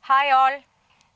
Hi all.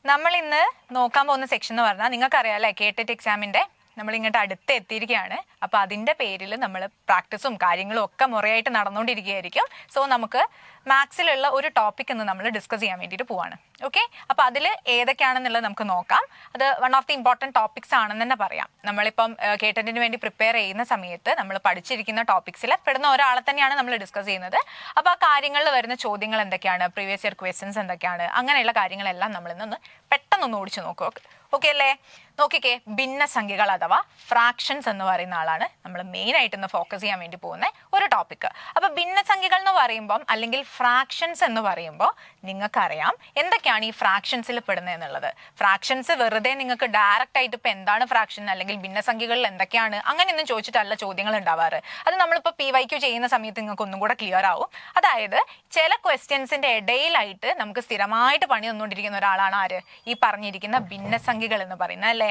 നമ്മൾ ഇന്ന് നോക്കാൻ പോകുന്ന സെക്ഷൻ എന്ന് പറഞ്ഞാൽ നിങ്ങൾക്കറിയാമല്ലേ, കേട്ടറ്റ് എക്സാമിൻ്റെ നമ്മൾ ഇങ്ങോട്ട് അടുത്ത് എത്തിയിരിക്കുകയാണ്. അപ്പോൾ അതിൻ്റെ പേരിൽ നമ്മൾ പ്രാക്ടീസും കാര്യങ്ങളും ഒക്കെ മുറയായിട്ട് നടന്നുകൊണ്ടിരിക്കുകയായിരിക്കും. സോ നമുക്ക് മാത്സിലുള്ള ഒരു ടോപ്പിക് ഇന്ന് നമ്മൾ ഡിസ്കസ് ചെയ്യാൻ വേണ്ടിയിട്ട് പോവാണ്. ഓക്കെ, അപ്പോൾ അതിൽ ഏതൊക്കെയാണെന്നുള്ളത് നമുക്ക് നോക്കാം. അത് one of the important topics ആണെന്ന് തന്നെ പറയാം. നമ്മളിപ്പം കേട്ടറ്റിന് വേണ്ടി പ്രിപ്പയർ ചെയ്യുന്ന സമയത്ത് നമ്മൾ പഠിച്ചിരിക്കുന്ന ടോപ്പിക്സിൽ പെടുന്ന ഒരാളെ തന്നെയാണ് നമ്മൾ ഡിസ്കസ് ചെയ്യുന്നത്. അപ്പോൾ ആ കാര്യങ്ങളിൽ വരുന്ന ചോദ്യങ്ങൾ എന്തൊക്കെയാണ്, പ്രീവിയസ് ഇയർ ക്വസ്റ്റ്യൻസ് എന്തൊക്കെയാണ്, അങ്ങനെയുള്ള കാര്യങ്ങളെല്ലാം നമ്മളിന്നൊന്ന് പെട്ടെന്നൊന്ന് ഓടിച്ചു നോക്കുക. ഓക്കെ അല്ലേ? നോക്കിക്കേ, ഭിന്നസംഖ്യകൾ അഥവാ ഫ്രാക്ഷൻസ് എന്ന് പറയുന്ന ആളാണ് നമ്മൾ മെയിനായിട്ട് ഇന്ന് ഫോക്കസ് ചെയ്യാൻ വേണ്ടി പോകുന്ന ഒരു ടോപ്പിക്. അപ്പോൾ ഭിന്നസംഖ്യകൾ എന്ന് പറയുമ്പം അല്ലെങ്കിൽ ഫ്രാക്ഷൻസ് എന്ന് പറയുമ്പോൾ നിങ്ങൾക്കറിയാം എന്തൊക്കെയാണ് ഈ ഫ്രാക്ഷൻസിൽ പെടുന്നത് എന്നുള്ളത്. ഫ്രാക്ഷൻസ് വെറുതെ നിങ്ങൾക്ക് ഡയറക്റ്റ് ആയിട്ട് ഇപ്പം എന്താണ് ഫ്രാക്ഷൻ അല്ലെങ്കിൽ ഭിന്നസംഖ്യകളിൽ എന്തൊക്കെയാണ് അങ്ങനെയൊന്നും ചോദിച്ചിട്ടല്ല ചോദ്യങ്ങൾ ഉണ്ടാവാറ്. അത് നമ്മളിപ്പോൾ PYQ ചെയ്യുന്ന സമയത്ത് നിങ്ങൾക്ക് ഒന്നും കൂടെ ക്ലിയർ ആവും. അതായത് ചില ക്വസ്റ്റ്യൻസിന്റെ ഇടയിലായിട്ട് നമുക്ക് സ്ഥിരമായിട്ട് പണി തന്നുകൊണ്ടിരിക്കുന്ന ഒരാളാണ് ആര്? ഈ പറഞ്ഞിരിക്കുന്ന ഭിന്നസംഖ്യകൾ എന്ന് പറയുന്നത് അല്ലേ.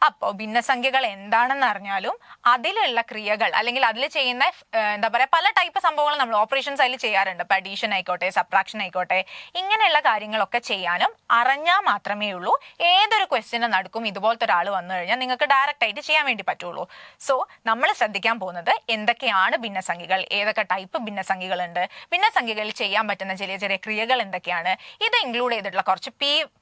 അപ്പോൾ ഭിന്നസംഖ്യകൾ എന്താണെന്ന് അറിഞ്ഞാലും അതിലുള്ള ക്രിയകൾ അല്ലെങ്കിൽ അതിൽ ചെയ്യുന്ന എന്താ പറയുക പല ടൈപ്പ് സംഭവങ്ങൾ നമ്മൾ ഓപ്പറേഷൻസ് അതിൽ ചെയ്യാറുണ്ട്. ഇപ്പം അഡീഷൻ ആയിക്കോട്ടെ, സബ്ട്രാക്ഷൻ ആയിക്കോട്ടെ, ഇങ്ങനെയുള്ള കാര്യങ്ങളൊക്കെ ചെയ്യാനും അറിഞ്ഞാൽ മാത്രമേ ഉള്ളൂ ഏതൊരു ക്വസ്റ്റ്യന് നടുക്കും ഇതുപോലത്തെ ഒരാൾ വന്നു കഴിഞ്ഞാൽ നിങ്ങൾക്ക് ഡയറക്റ്റ് ആയിട്ട് ചെയ്യാൻ വേണ്ടി പറ്റുള്ളൂ. സോ നമ്മൾ ശ്രദ്ധിക്കാൻ പോകുന്നത് എന്തൊക്കെയാണ് ഭിന്നസംഖ്യകൾ, ഏതൊക്കെ ടൈപ്പ് ഭിന്നസംഖ്യകളുണ്ട്, ഭിന്നസംഖ്യകളിൽ ചെയ്യാൻ പറ്റുന്ന ചെറിയ ചെറിയ ക്രിയകൾ എന്തൊക്കെയാണ്, ഇത് ഇൻക്ലൂഡ് ചെയ്തിട്ടുള്ള കുറച്ച്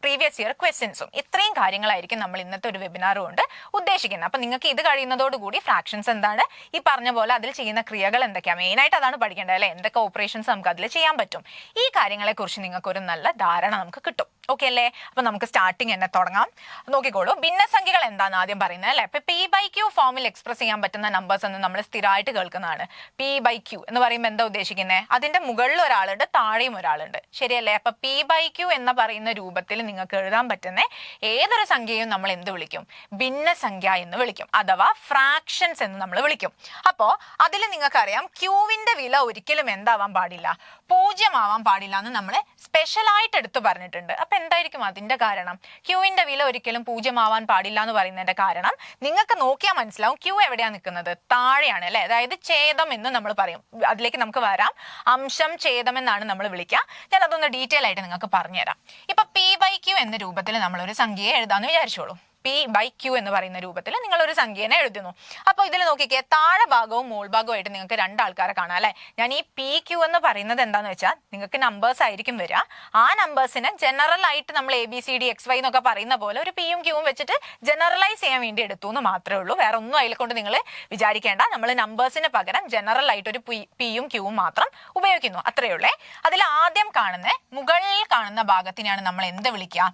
പ്രീവിയസ് ഇയർ ക്വസ്റ്റ്യൻസും ഇത്രയും കാര്യങ്ങളായിരിക്കും നമ്മൾ ഇന്നത്തെ ഒരു വെബിനാർ കൊണ്ട് ഉദ്ദേശിക്കുന്നത്. അപ്പൊ നിങ്ങൾക്ക് ഇത് കഴിയുന്നതോടുകൂടി ഫ്രാക്ഷൻസ് എന്താണ്, ഈ പറഞ്ഞ പോലെ അതിൽ ചെയ്യുന്ന ക്രിയകൾ എന്തൊക്കെയാണ്, മെയിനായിട്ട് അതാണ് പഠിക്കേണ്ടത് അല്ലെ, എന്തൊക്കെ ഓപ്പറേഷൻസ് നമുക്ക് അതിൽ ചെയ്യാൻ പറ്റും, ഈ കാര്യങ്ങളെ കുറിച്ച് നിങ്ങൾക്ക് ഒരു നല്ല ധാരണ നമുക്ക് കിട്ടും. ഓക്കെ അല്ലേ? അപ്പൊ നമുക്ക് സ്റ്റാർട്ടിങ് തന്നെ തുടങ്ങാം. നോക്കിക്കോളൂ, ഭിന്നസംഖ്യകൾ എന്താണെന്ന് ആദ്യം പറയുന്നത് അല്ലെ. ഇപ്പൊ P/Q ഫോമിൽ എക്സ്പ്രസ് ചെയ്യാൻ പറ്റുന്ന നമ്പേഴ്സ് എന്ന് നമ്മൾ സ്ഥിരമായിട്ട് കേൾക്കുന്നതാണ്. P/Q എന്ന് പറയുമ്പോൾ എന്താ ഉദ്ദേശിക്കുന്നത്? അതിന്റെ മുകളിൽ ഒരാളുണ്ട്, താഴെയും ഒരാളുണ്ട്, ശരിയല്ലേ? അപ്പൊ P/Q എന്ന് പറയുന്ന രൂപത്തിൽ നിങ്ങൾക്ക് എഴുതാൻ പറ്റുന്ന ഏതൊരു സംഖ്യയും നമ്മൾ എന്ത് വിളിക്കും? ഭിന്നസംഖ്യ എന്ന് വിളിക്കും, അഥവാ ഫ്രാക്ഷൻസ് എന്ന് നമ്മൾ വിളിക്കും. അപ്പോ അതിൽ നിങ്ങൾക്കറിയാം ക്യൂവിന്റെ വില ഒരിക്കലും എന്താവാൻ പാടില്ല, 0 ആവാൻ പാടില്ല എന്ന് നമ്മൾ സ്പെഷ്യലായിട്ട് എടുത്തു പറഞ്ഞിട്ടുണ്ട്. അപ്പൊ എന്തായിരിക്കും അതിന്റെ കാരണം? ക്യൂവിന്റെ വില ഒരിക്കലും 0 ആവാൻ പാടില്ല എന്ന് പറയുന്നതിന്റെ കാരണം നിങ്ങൾക്ക് നോക്കിയാൽ മനസ്സിലാവും. ക്യൂ എവിടെയാണ് നിൽക്കുന്നത്? താഴെയാണ് അല്ലെ. അതായത് ഛേദം എന്ന് നമ്മൾ പറയും. അതിലേക്ക് നമുക്ക് വരാം. അംശം ഛേദം എന്നാണ് നമ്മൾ വിളിക്കുക. ഞാൻ അതൊന്ന് ഡീറ്റെയിൽ ആയിട്ട് നിങ്ങൾക്ക് പറഞ്ഞുതരാം. ഇപ്പൊ P/Q എന്ന രൂപത്തിൽ നമ്മൾ ഒരു സംഖ്യയെ എഴുതാന്ന് വിചാരിച്ചോളൂ. P/Q എന്ന് പറയുന്ന രൂപത്തിൽ നിങ്ങൾ ഒരു സംഖ്യനെ എഴുതുന്നു. അപ്പോൾ ഇതിൽ നോക്കിക്കേ, താഴെ ഭാഗവും മോൾ ഭാഗവുമായിട്ട് നിങ്ങൾക്ക് രണ്ടാൾക്കാരെ കാണാം അല്ലെ. ഞാൻ ഈ PQ എന്ന് പറയുന്നത് എന്താന്ന് വെച്ചാൽ നിങ്ങൾക്ക് നമ്പേഴ്സ് ആയിരിക്കും വരിക. ആ നമ്പേഴ്സിന് ജനറൽ ആയിട്ട് നമ്മൾ ABCD XY എന്നൊക്കെ പറയുന്ന പോലെ ഒരു P യും Q യും വെച്ചിട്ട് ജനറലൈസ് ചെയ്യാൻ വേണ്ടി എടുത്തു എന്ന് മാത്രമേ ഉള്ളൂ. വേറെ ഒന്നും അതിൽ കൊണ്ട് നിങ്ങൾ വിചാരിക്കേണ്ട. നമ്മൾ നമ്പേഴ്സിന് പകരം ജനറൽ ആയിട്ട് ഒരു P യും Q യും മാത്രം ഉപയോഗിക്കുന്നു, അത്രയേ ഉള്ളേ. അതിൽ ആദ്യം കാണുന്ന മുകളിൽ കാണുന്ന ഭാഗത്തിനെയാണ് നമ്മൾ എന്ത് വിളിക്കുക?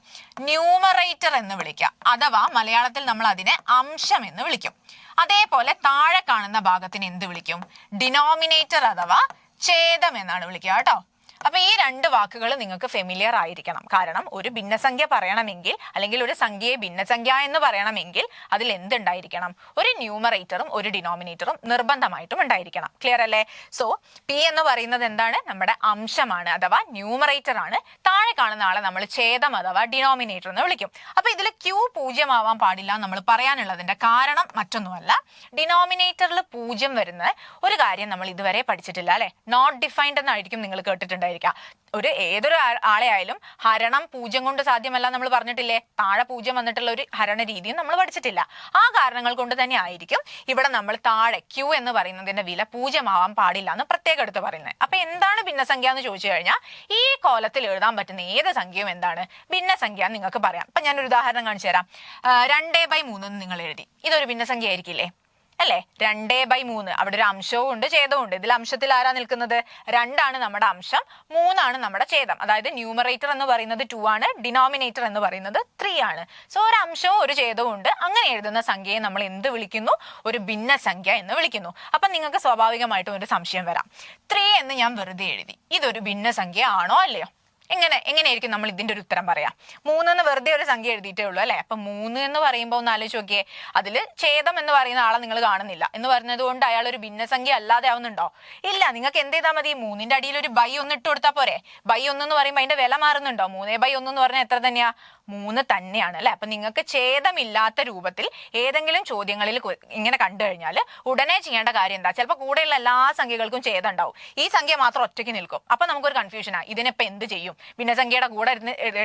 ന്യൂമറേറ്റർ എന്ന് വിളിക്കുക, അഥവാ മലയാളത്തിൽ നമ്മൾ അതിനെ അംശം എന്ന് വിളിക്കും. അതേപോലെ താഴെ കാണുന്ന ഭാഗത്തിന് എന്ത് വിളിക്കും? ഡിനോമിനേറ്റർ അഥവാ ഛേദം എന്നാണ് വിളിക്കുക കേട്ടോ. അപ്പൊ ഈ രണ്ട് വാക്കുകൾ നിങ്ങൾക്ക് ഫെമിലിയർ ആയിരിക്കണം. കാരണം ഒരു ഭിന്നസംഖ്യ പറയണമെങ്കിൽ അല്ലെങ്കിൽ ഒരു സംഖ്യയെ ഭിന്നസംഖ്യ എന്ന് പറയണമെങ്കിൽ അതിൽ എന്തുണ്ടായിരിക്കണം? ഒരു ന്യൂമറേറ്ററും ഒരു ഡിനോമിനേറ്ററും നിർബന്ധമായിട്ടും ഉണ്ടായിരിക്കണം. ക്ലിയർ അല്ലേ? സോ P എന്ന് പറയുന്നത് എന്താണ്? നമ്മുടെ അംശമാണ്, അഥവാ ന്യൂമറേറ്റർ ആണ്. താഴെ കാണുന്ന ആളെ നമ്മൾ ഛേദം അഥവാ ഡിനോമിനേറ്റർ എന്ന് വിളിക്കും. അപ്പൊ ഇതിൽ Q 0 ആവാൻ പാടില്ല നമ്മൾ പറയാനുള്ളതിന്റെ കാരണം മറ്റൊന്നുമല്ല, ഡിനോമിനേറ്ററിൽ 0 വരുന്ന ഒരു കാര്യം നമ്മൾ ഇതുവരെ പഠിച്ചിട്ടില്ല അല്ലെ. നോട്ട് ഡിഫൈൻഡ് എന്നായിരിക്കും നിങ്ങൾ കേട്ടിട്ടുണ്ടായിരിക്കും. ഒരു ഏതൊരു ആളെ ആയാലും ഹരണം 0 കൊണ്ട് സാധ്യമല്ല നമ്മൾ പറഞ്ഞിട്ടില്ലേ. താഴെ 0 വന്നിട്ടുള്ള ഒരു ഹരണ രീതിയും നമ്മൾ പഠിച്ചിട്ടില്ല. ആ കാരണങ്ങൾ കൊണ്ട് തന്നെ ആയിരിക്കും ഇവിടെ നമ്മൾ താഴെ Q എന്ന് പറയുന്നതിന്റെ വില 0 ആവാൻ പാടില്ല എന്ന് പ്രത്യേകം എടുത്ത് പറയുന്നത്. അപ്പൊ എന്താണ് ഭിന്നസംഖ്യ എന്ന് ചോദിച്ചു കഴിഞ്ഞാൽ ഈ കോലത്തിൽ എഴുതാൻ പറ്റുന്ന ഏത് സംഖ്യയും എന്താണ്? ഭിന്നസംഖ്യ എന്ന് നിങ്ങൾക്ക് പറയാം. അപ്പൊ ഞാനൊരു ഉദാഹരണം കാണിച്ചു തരാം. 2/3 എന്ന് നിങ്ങൾ എഴുതി. ഇതൊരു ഭിന്നസംഖ്യ ആയിരിക്കില്ലേ അല്ലെ? 2/3. അവിടെ ഒരു അംശവും ഉണ്ട്, ഛേദവും ഉണ്ട്. ഇതിൽ അംശത്തിൽ ആരാ നിൽക്കുന്നത്? 2 ആണ് നമ്മുടെ അംശം, 3 ആണ് നമ്മുടെ ഛേദം. അതായത് ന്യൂമറേറ്റർ എന്ന് പറയുന്നത് 2 ആണ്, ഡിനോമിനേറ്റർ എന്ന് പറയുന്നത് 3 ആണ്. സോ ഒരു അംശവും ഒരു ഛേദവും ഉണ്ട്. അങ്ങനെ എഴുതുന്ന സംഖ്യയെ നമ്മൾ എന്ത് വിളിക്കുന്നു? ഒരു ഭിന്നസംഖ്യ എന്ന് വിളിക്കുന്നു. അപ്പൊ നിങ്ങൾക്ക് സ്വാഭാവികമായിട്ടും ഒരു സംശയം വരാം. 3 എന്ന് ഞാൻ വെറുതെ എഴുതി, ഇതൊരു ഭിന്നസംഖ്യ ആണോ അല്ലയോ? എങ്ങനെയായിരിക്കും നമ്മൾ ഇതിന്റെ ഒരു ഉത്തരം പറയാം? 3 എന്ന് വെറുതെ ഒരു സംഖ്യ എഴുതിയിട്ടേ ഉള്ളൂ അല്ലെ. അപ്പൊ 3 എന്ന് പറയുമ്പോൾ ഒന്ന് ആലോചിച്ച് നോക്കിയേ, അതിൽ ഛേദം എന്ന് പറയുന്ന ആളെ നിങ്ങൾ കാണുന്നില്ല എന്ന് പറഞ്ഞത് കൊണ്ട് അയാൾ ഒരു ഭിന്നസംഖ്യ അല്ലാതെ ആവുന്നുണ്ടോ? ഇല്ല. നിങ്ങൾക്ക് എന്ത് ചെയ്താൽ മതി? 3ന്റെ അടിയിൽ ഒരു ബൈ 1 ഇട്ട് കൊടുത്താൽ പോരെ. ബൈ 1 എന്ന് പറയുമ്പോൾ അതിന്റെ വില മാറുന്നുണ്ടോ? 3/1 എന്ന് പറഞ്ഞാൽ എത്ര തന്നെയാ? 3 തന്നെയാണ് അല്ലെ. അപ്പൊ നിങ്ങൾക്ക് ഛേദമില്ലാത്ത രൂപത്തിൽ ഏതെങ്കിലും ചോദ്യങ്ങളിൽ ഇങ്ങനെ കണ്ടു കഴിഞ്ഞാൽ ഉടനെ ചെയ്യേണ്ട കാര്യം എന്താ? ചിലപ്പോൾ കൂടെയുള്ള എല്ലാ സംഖ്യകൾക്കും ഛേദം ഉണ്ടാവും, ഈ സംഖ്യ മാത്രം ഒറ്റയ്ക്ക് നിൽക്കും. അപ്പൊ നമുക്കൊരു കൺഫ്യൂഷനാ, ഇതിനിപ്പോ എന്ത് ചെയ്യും? ഭിന്നസംഖ്യയുടെ കൂടെ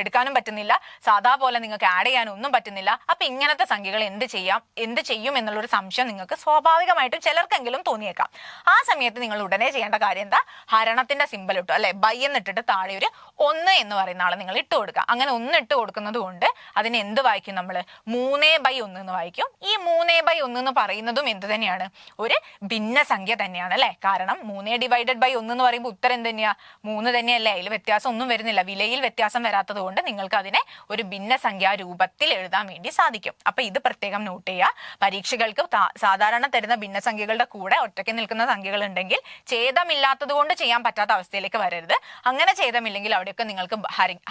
എടുക്കാനും പറ്റുന്നില്ല, സാധാ പോലെ നിങ്ങൾക്ക് ആഡ് ചെയ്യാനും ഒന്നും പറ്റുന്നില്ല. അപ്പൊ ഇങ്ങനത്തെ സംഖ്യകൾ എന്ത് ചെയ്യും എന്നുള്ളൊരു സംശയം നിങ്ങൾക്ക് സ്വാഭാവികമായിട്ടും ചിലർക്കെങ്കിലും തോന്നിയേക്കാം. ആ സമയത്ത് നിങ്ങൾ ഉടനെ ചെയ്യേണ്ട കാര്യം എന്താ, ഹരണത്തിന്റെ സിമ്പൽ ഇട്ടു അല്ലെ, ബൈ എന്നിട്ടിട്ട് താഴെ ഒരു 1 എന്ന് പറയുന്ന ആളെ നിങ്ങൾ ഇട്ട് കൊടുക്കുക. അങ്ങനെ 1 ഇട്ട് കൊടുക്കുന്നത് കൊണ്ട് അതിന് എന്ത് വായിക്കും, നമ്മൾ 3/1 എന്ന് വായിക്കും. ഈ 3/1 എന്ന് പറയുന്നതും എന്ത് തന്നെയാണ്, ഒരു ഭിന്നസംഖ്യ തന്നെയാണ് അല്ലെ. കാരണം 3/1 എന്ന് പറയുമ്പോൾ ഉത്തരം എന്ത് തന്നെയാ, 3 തന്നെയല്ലേ. അതിൽ വ്യത്യാസം ഒന്നും വരുന്നില്ല, വിലയിൽ വ്യത്യാസം വരാത്തത് കൊണ്ട് നിങ്ങൾക്ക് അതിനെ ഒരു ഭിന്നസംഖ്യാ രൂപത്തിൽ എഴുതാൻ വേണ്ടി സാധിക്കും. അപ്പൊ ഇത് പ്രത്യേകം നോട്ട് ചെയ്യുക. പരീക്ഷകൾക്ക് സാധാരണ തരുന്ന ഭിന്നസംഖ്യകളുടെ കൂടെ ഒറ്റയ്ക്ക് നിൽക്കുന്ന സംഖ്യകൾ ഉണ്ടെങ്കിൽ ഛേദമില്ലാത്തത് കൊണ്ട് ചെയ്യാൻ പറ്റാത്ത അവസ്ഥയിലേക്ക് വരരുത്. അങ്ങനെ ഛേദമില്ലെങ്കിൽ അവിടെയൊക്കെ നിങ്ങൾക്ക്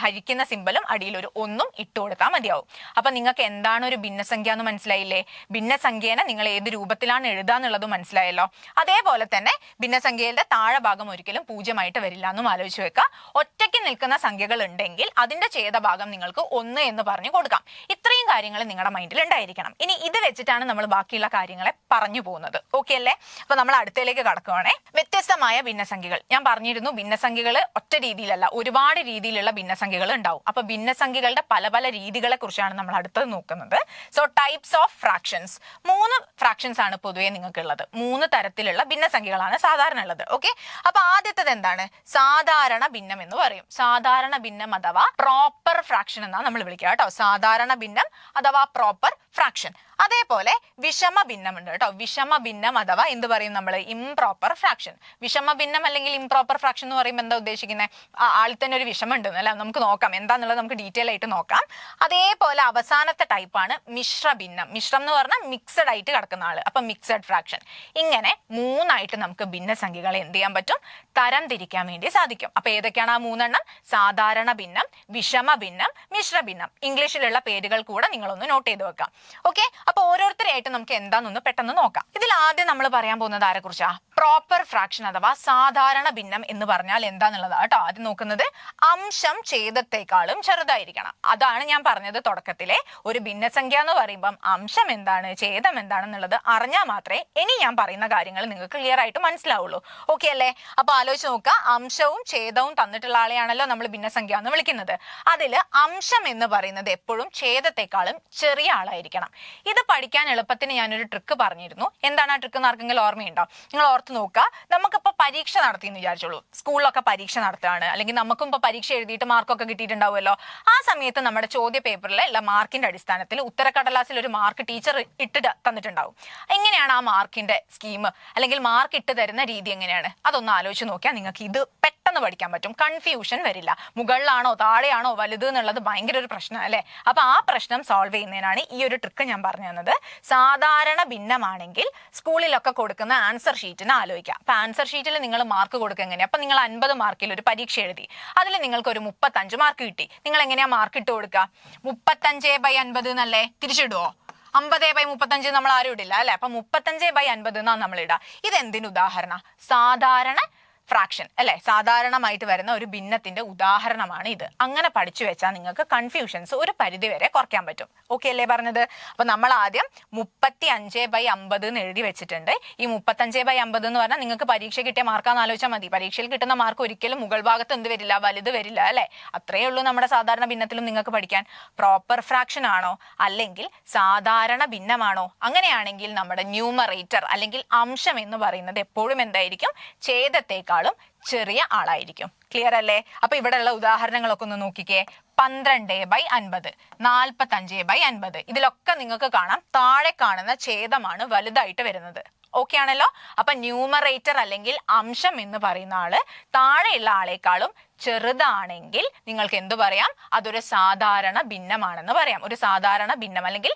ഹരിക്കുന്ന സിമ്പലും അടിയിൽ ഒരു 1 ഇട്ട് കൊടുത്താൽ മതിയാവും. അപ്പൊ നിങ്ങൾക്ക് എന്താണ് ഒരു ഭിന്നസംഖ്യ എന്ന് മനസ്സിലായില്ലേ? ഭിന്നസംഖ്യേനെ നിങ്ങൾ ഏത് രൂപത്തിലാണ് എഴുതാന്നുള്ളത് മനസ്സിലായല്ലോ. അതേപോലെ തന്നെ ഭിന്നസംഖ്യയുടെ താഴെ ഭാഗം ഒരിക്കലും 0 വരില്ല എന്നും ആലോചിച്ച് വെക്കുക. ഒറ്റയ്ക്ക് നിൽക്കുന്ന സംഖ്യകൾ ഉണ്ടെങ്കിൽ അതിന്റെ ഛേദഭാഗം നിങ്ങൾക്ക് 1 എന്ന് പറഞ്ഞു കൊടുക്കാം. ഇത്രയും കാര്യങ്ങൾ നിങ്ങളുടെ മൈൻഡിൽ ഉണ്ടായിരിക്കണം. ഇനി ഇത് വെച്ചിട്ടാണ് നമ്മൾ ബാക്കിയുള്ള കാര്യങ്ങളെ പറഞ്ഞു പോകുന്നത്. ഓക്കെ അല്ലേ? അപ്പൊ നമ്മൾ അടുത്തയിലേക്ക് കടക്കുവാണേ. വ്യത്യസ്തമായ ഭിന്നസംഖ്യകൾ ഞാൻ പറഞ്ഞിരുന്നു. ഭിന്നസംഖ്യകൾ ഒറ്റ രീതിയിലല്ല, ഒരുപാട് രീതിയിലുള്ള ഭിന്നസംഖ്യകൾ ഉണ്ടാവും. അപ്പൊ ഭിന്നസംഖ്യകളുടെ പല പല രീതികളെ കുറിച്ചാണ് നമ്മൾ അടുത്തത് നോക്കുന്നത്. So types of fractions. 3 fractions ആണ് പൊതുവെ നിങ്ങൾക്ക് ഉള്ളത്. 3 തരത്തിലുള്ള ഭിന്നസംഖ്യകളാണ് സാധാരണ ഉള്ളത്. ഓക്കെ, അപ്പൊ ആദ്യത്തേത് എന്താണ്, സാധാരണ ഭിന്നം എന്ന് പറയും. സാധാരണ ഭിന്നം അഥവാ പ്രോപ്പർ ഫ്രാക്ഷൻ എന്നാണ് നമ്മൾ വിളിക്കുക കേട്ടോ. സാധാരണ ഭിന്നം അഥവാ പ്രോപ്പർ ഫ്രാക്ഷൻ. അതേപോലെ വിഷമ ഭിന്നം ഉണ്ട് കേട്ടോ. വിഷമ ഭിന്നം അഥവാ എന്ത് പറയും നമ്മൾ, ഇംപ്രോപ്പർ ഫ്രാക്ഷൻ. വിഷമ ഭിന്നം അല്ലെങ്കിൽ ഇംപ്രോപ്പർ ഫ്രാക്ഷൻ എന്ന് പറയുമ്പോൾ എന്താ ഉദ്ദേശിക്കുന്നത്, ആളിൽ തന്നെ ഒരു വിഷമം ഉണ്ട് അല്ലെ. നമുക്ക് നോക്കാം എന്താന്നുള്ളത്, നമുക്ക് ഡീറ്റെയിൽ ആയിട്ട് നോക്കാം. അതേപോലെ അവസാനത്തെ ടൈപ്പാണ് മിശ്ര ഭിന്നം. മിശ്രം എന്ന് പറഞ്ഞാൽ മിക്സഡ് ആയിട്ട് കിടക്കുന്ന ആള്, അപ്പൊ മിക്സഡ് ഫ്രാക്ഷൻ. ഇങ്ങനെ 3 നമുക്ക് ഭിന്നസംഖ്യകളെ എന്ത് ചെയ്യാൻ പറ്റും, തരം തിരിക്കാൻ വേണ്ടി സാധിക്കും. അപ്പൊ ഏതൊക്കെയാണ് ആ 3 എണ്ണം? സാധാരണ ഭിന്നം, വിഷമ ഭിന്നം, മിശ്ര ഭിന്നം. ഇംഗ്ലീഷിലുള്ള പേരുകൾ കൂടെ നിങ്ങളൊന്ന് നോട്ട് ചെയ്ത് വെക്കാം. ഓക്കെ, അപ്പൊ ഓരോരുത്തരായിട്ട് നമുക്ക് എന്താണെന്നൊന്ന് പെട്ടെന്ന് നോക്കാം. ഇതിൽ ആദ്യം നമ്മൾ പറയാൻ പോകുന്നത് ആരെ കുറിച്ചാ, പ്രോപ്പർ ഫ്രാക്ഷൻ അഥവാ സാധാരണ ഭിന്നം എന്ന് പറഞ്ഞാൽ എന്താന്നുള്ളതാണ് കേട്ടോ. ആദ്യം നോക്കുന്നത് അംശം ഛേദത്തെക്കാളും ചെറുതായിരിക്കണം. അതാണ് ഞാൻ പറഞ്ഞത് തുടക്കത്തിലെ, ഒരു ഭിന്നസംഖ്യ എന്ന് പറയുമ്പം അംശം എന്താണ് ഛേദം എന്താണെന്നുള്ളത് അറിഞ്ഞാൽ മാത്രമേ ഇനി ഞാൻ പറയുന്ന കാര്യങ്ങൾ നിങ്ങൾക്ക് ക്ലിയർ ആയിട്ട് മനസ്സിലാവുള്ളൂ. ഓക്കെ അല്ലേ? അപ്പൊ ആലോചിച്ച് നോക്കുക, അംശവും ഛേദവും തന്നിട്ടുള്ള ആളെയാണല്ലോ നമ്മൾ ഭിന്നസംഖ്യ എന്ന് വിളിക്കുന്നത്. അതിൽ അംശം എന്ന് പറയുന്നത് എപ്പോഴും ഛേദത്തെക്കാളും ചെറിയ ആളായിരിക്കണം. ഇത് പഠിക്കാൻ എളുപ്പത്തിന് ഞാനൊരു ട്രിക്ക് പറഞ്ഞിരുന്നു. എന്താണ് ആ ട്രിക്ക് എന്ന് ആർക്കെങ്കിലും ഓർമ്മയുണ്ടോ? നിങ്ങൾ ഓർത്ത് നോക്കുക. നമുക്കിപ്പോ പരീക്ഷ നടത്തിയെന്ന് വിചാരിച്ചോളൂ. സ്കൂളിലൊക്കെ പരീക്ഷ നടത്തുകയാണ്, അല്ലെങ്കിൽ നമുക്കും ഇപ്പൊ പരീക്ഷ എഴുതിയിട്ട് മാർക്കൊക്കെ കിട്ടിയിട്ടുണ്ടാവുമല്ലോ. ആ സമയത്ത് നമ്മുടെ ചോദ്യ പേപ്പറിലെ മാർക്കിന്റെ അടിസ്ഥാനത്തിൽ ഉത്തരക്കടലാസിൽ ഒരു മാർക്ക് ടീച്ചർ ഇട്ട് തന്നിട്ടുണ്ടാവും. എങ്ങനെയാണ് ആ മാർക്കിന്റെ സ്കീം അല്ലെങ്കിൽ മാർക്ക് ഇട്ട് തരുന്ന രീതി എങ്ങനെയാണ്, അതൊന്ന് ആലോചിച്ച് നോക്കിയാൽ നിങ്ങൾക്ക് ഇത് പെട്ടെന്ന് പഠിക്കാൻ പറ്റും. കൺഫ്യൂഷൻ വരില്ല. മുകളിലാണോ താഴെയാണോ വലുത് എന്നുള്ളത് ഭയങ്കര ഒരു പ്രശ്നം അല്ലേ. അപ്പൊ ആ പ്രശ്നം സോൾവ് ചെയ്യുന്നതിനാണ് ഈ ഒരു ട്രിക്ക് ഞാൻ പറഞ്ഞു തന്നത്. സാധാരണ ഭിന്നമാണെങ്കിൽ സ്കൂളിലൊക്കെ കൊടുക്കുന്ന ആൻസർ ഷീറ്റിന് ആലോചിക്കാം. അപ്പൊ ആൻസർ ഷീറ്റിൽ നിങ്ങൾ മാർക്ക് കൊടുക്കുക എങ്ങനെയാ, അപ്പൊ നിങ്ങൾ 50 മാർക്കിൽ ഒരു പരീക്ഷ എഴുതി, അതിൽ നിങ്ങൾക്ക് ഒരു 35 മാർക്ക് കിട്ടി. നിങ്ങൾ എങ്ങനെയാ മാർക്ക് ഇട്ട് കൊടുക്കുക, 35/50 എന്നല്ലേ തിരിച്ചിടുവോ? 50/35 നമ്മൾ ആരും ഇടില്ല അല്ലെ. അപ്പൊ 35/50 എന്നാണ് നമ്മൾ ഇടുക. ഇതെന്തിന് ഉദാഹരണ, സാധാരണ ഫ്രാക്ഷൻ അല്ലെ, സാധാരണമായിട്ട് വരുന്ന ഒരു ഭിന്നത്തിന്റെ ഉദാഹരണമാണ് ഇത്. അങ്ങനെ പഠിച്ചു വെച്ചാൽ നിങ്ങൾക്ക് കൺഫ്യൂഷൻസ് ഒരു പരിധി വരെ കുറയ്ക്കാൻ പറ്റും. ഓക്കെ അല്ലേ പറഞ്ഞത്? അപ്പൊ നമ്മൾ ആദ്യം 35/50 എന്ന് എഴുതി വെച്ചിട്ടുണ്ട്. ഈ 35/50 എന്ന് പറഞ്ഞാൽ നിങ്ങൾക്ക് പരീക്ഷ കിട്ടിയ മാർക്കാന്ന് ആലോചിച്ചാൽ മതി. പരീക്ഷയിൽ കിട്ടുന്ന മാർക്ക് ഒരിക്കലും മുകൾ ഭാഗത്ത് എന്ത് വരില്ല, വലുത് വരില്ല അല്ലെ. അത്രയേ ഉള്ളൂ നമ്മുടെ സാധാരണ ഭിന്നത്തിലും നിങ്ങൾക്ക് പഠിക്കാൻ. പ്രോപ്പർ ഫ്രാക്ഷൻ ആണോ അല്ലെങ്കിൽ സാധാരണ ഭിന്നമാണോ? അങ്ങനെയാണെങ്കിൽ നമ്മുടെ ന്യൂമറേറ്റർ അല്ലെങ്കിൽ അംശം എന്ന് പറയുന്നത് എപ്പോഴും എന്തായിരിക്കും, ഛേദത്തേക്കാൾ ചെറിയ ആളായിരിക്കും. ക്ലിയർ അല്ലേ? അപ്പൊ ഇവിടെയുള്ള ഉദാഹരണങ്ങളൊക്കെ ഒന്ന് നോക്കിക്കേ. 12/50, 45/50. ഇതിലൊക്കെ നിങ്ങൾക്ക് കാണാം താഴെ കാണുന്ന ഛേദമാണ് വലുതായിട്ട് വരുന്നത്. ഓക്കെ ആണല്ലോ? അപ്പൊ ന്യൂമറേറ്റർ അല്ലെങ്കിൽ അംശം എന്ന് പറയുന്ന ആള് താഴെയുള്ള ആളെക്കാളും ചെറുതാണെങ്കിൽ നിങ്ങൾക്ക് എന്തു പറയാം, അതൊരു സാധാരണ ഭിന്നമാണെന്ന് പറയാം. ഒരു സാധാരണ ഭിന്നം അല്ലെങ്കിൽ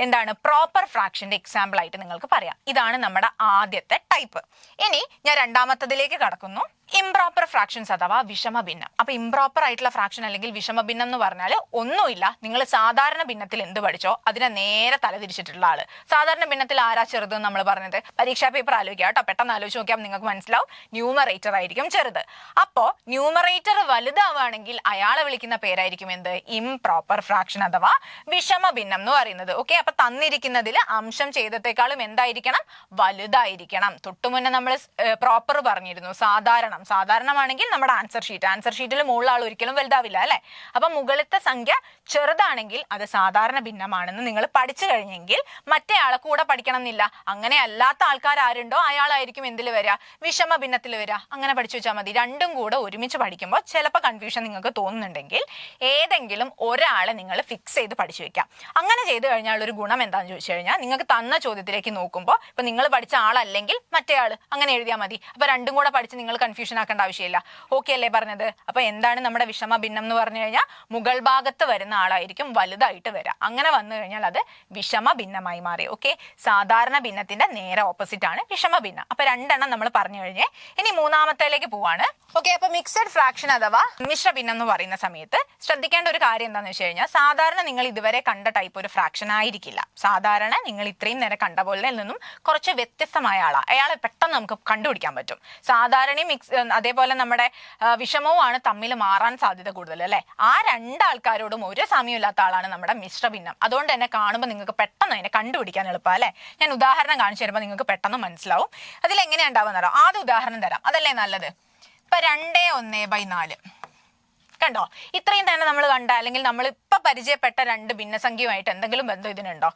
എന്താണ്, പ്രോപ്പർ ഫ്രാക്ഷന്റെ എക്സാമ്പിൾ ആയിട്ട് നിങ്ങൾക്ക് പറയാം. ഇതാണ് നമ്മുടെ ആദ്യത്തെ ടൈപ്പ്. ഇനി ഞാൻ രണ്ടാമത്തതിലേക്ക് കടക്കുന്നു. ഇംപ്രോപ്പർ ഫ്രാക്ഷൻസ് അഥവാ വിഷമ ഭിന്നം. അപ്പൊ ഇംപ്രോപ്പർ ആയിട്ടുള്ള ഫ്രാക്ഷൻ അല്ലെങ്കിൽ വിഷമ ഭിന്നം എന്ന് പറഞ്ഞാൽ ഒന്നുമില്ല, നിങ്ങൾ സാധാരണ ഭിന്നത്തിൽ എന്ത് പഠിച്ചോ അതിനെ നേരെ തലതിരിച്ചിട്ടുള്ള ആള്. സാധാരണ ഭിന്നത്തിൽ ആരാ ചെറുത് നമ്മൾ പറഞ്ഞത്? പരീക്ഷാ പേപ്പർ ആലോചിക്കുക കേട്ടോ, പെട്ടെന്ന് ആലോചിച്ച് നോക്കിയാൽ നിങ്ങൾക്ക് മനസ്സിലാവും, ന്യൂമറേറ്റർ ആയിരിക്കും ചെറുത്. അപ്പോ ന്യൂമറേറ്റർ വലുതാവുകയാണെങ്കിൽ അയാളെ വിളിക്കുന്ന പേരായിരിക്കും എന്ത്, ഇംപ്രോപ്പർ ഫ്രാക്ഷൻ അഥവാ വിഷമ ഭിന്നം എന്ന് പറയുന്നത്. ഓക്കെ, അപ്പൊ തന്നിരിക്കുന്നതിൽ അംശം ഛേദത്തെക്കാളും എന്തായിരിക്കണം, വലുതായിരിക്കണം. തൊട്ടുമുന്നേ നമ്മൾ പ്രോപ്പർ പറഞ്ഞിരുന്നു, സാധാരണ. സാധാരണം. സാധാരണമാണെങ്കിൽ നമ്മുടെ ആൻസർ ഷീറ്റിൽ മുകളിൽ ആൾ ഒരിക്കലും വലുതാവില്ല അല്ലെ. അപ്പൊ മുകളിലത്തെ സംഖ്യ ചെറുതാണെങ്കിൽ അത് സാധാരണ ഭിന്നമാണെന്ന് നിങ്ങൾ പഠിച്ചു കഴിഞ്ഞെങ്കിൽ മറ്റേ ആളെ കൂടെ പഠിക്കണം എന്നില്ല. അങ്ങനെ അല്ലാത്ത ആൾക്കാർ ആരുണ്ടോ അയാളായിരിക്കും എന്തിൽ വരിക, വിഷമ ഭിന്നത്തിൽ വരിക. അങ്ങനെ പഠിച്ചു വെച്ചാൽ മതി. രണ്ടും കൂടെ ഒരുമിച്ച് പഠിക്കുമ്പോൾ ചിലപ്പോൾ കൺഫ്യൂഷൻ നിങ്ങൾക്ക് തോന്നുന്നുണ്ടെങ്കിൽ ഏതെങ്കിലും ഒരാളെ നിങ്ങൾ ഫിക്സ് ചെയ്ത് പഠിച്ചു വെക്കാം. അങ്ങനെ ചെയ്ത് കഴിഞ്ഞാൽ ഒരു ഗുണം എന്താണെന്ന് ചോദിച്ചു കഴിഞ്ഞാൽ നിങ്ങൾക്ക് തന്ന ചോദ്യത്തിലേക്ക് നോക്കുമ്പോൾ ഇപ്പൊ നിങ്ങൾ പഠിച്ച ആളല്ലെങ്കിൽ മറ്റേ ആള് അങ്ങനെ എഴുതിയാൽ മതി. അപ്പൊ രണ്ടും കൂടെ പഠിച്ച് നിങ്ങൾ കൺഫ്യൂഷൻ ആക്കേണ്ട ആവശ്യമില്ല. ഓക്കെ അല്ലേ പറഞ്ഞത്? അപ്പൊ എന്താണ് നമ്മുടെ വിഷമ ഭിന്നം എന്ന് പറഞ്ഞു കഴിഞ്ഞാൽ മുകൾ ഭാഗത്ത് വരുന്ന ആളായിരിക്കും വലുതായിട്ട് വരിക. അങ്ങനെ വന്നു കഴിഞ്ഞാൽ അത് വിഷമ ഭിന്നമായി മാറി. ഓക്കെ, സാധാരണ ഭിന്നത്തിന്റെ നേരെ ഓപ്പോസിറ്റ് ആണ് വിഷമ ഭിന്നം. അപ്പൊ രണ്ടെണ്ണം നമ്മൾ പറഞ്ഞു കഴിഞ്ഞേ. ഇനി മൂന്നാമത്തേലേക്ക് പോവാണ്. ഓക്കെ, അപ്പൊ മിക്സഡ് ഫ്രാക്ഷൻ അഥവാ മിശ്ര ഭിന്നം എന്ന് പറയുന്ന സമയത്ത് ശ്രദ്ധിക്കേണ്ട ഒരു കാര്യം എന്താണെന്ന് വെച്ച് കഴിഞ്ഞാൽ സാധാരണ നിങ്ങൾ ഇതുവരെ കണ്ട ടൈപ്പ് ഒരു ഫ്രാക്ഷൻ ആയിരിക്കില്ല. സാധാരണ നിങ്ങൾ ഇത്രയും നേരം കണ്ട പോലെ നിന്നും കുറച്ച് വ്യത്യസ്തമായ ആളാണ്. അയാളെ പെട്ടെന്ന് നമുക്ക് കണ്ടുപിടിക്കാൻ പറ്റും. സാധാരണയും അതേപോലെ നമ്മുടെ വിഷമവുമാണ് തമ്മിൽ മാറാൻ സാധ്യത കൂടുതൽ അല്ലെ. ആ രണ്ടാൾക്കാരോടും ഒരു സമയമില്ലാത്ത ആളാണ് നമ്മുടെ മിശ്ര ഭിന്നം. അതുകൊണ്ട് തന്നെ കാണുമ്പോൾ നിങ്ങൾക്ക് പെട്ടെന്ന് അതിനെ കണ്ടുപിടിക്കാൻ എളുപ്പം അല്ലെ. ഞാൻ ഉദാഹരണം കാണിച്ചു തരുമ്പോൾ നിങ്ങൾക്ക് പെട്ടെന്ന് മനസ്സിലാവും. അതിൽ എങ്ങനെയാ ഉണ്ടാവുന്നതോ ആദ്യം ഉദാഹരണം തരാം, അതല്ലേ നല്ലത്. ഇപ്പൊ 2/1/4 കണ്ടോ? ഇത്രയും തന്നെ നമ്മൾ കണ്ട അല്ലെങ്കിൽ നമ്മൾ ഇപ്പൊ പരിചയപ്പെട്ട രണ്ട് ഭിന്നസംഖ്യയുമായിട്ട് എന്തെങ്കിലും ബന്ധം ഇതിനുണ്ടോ?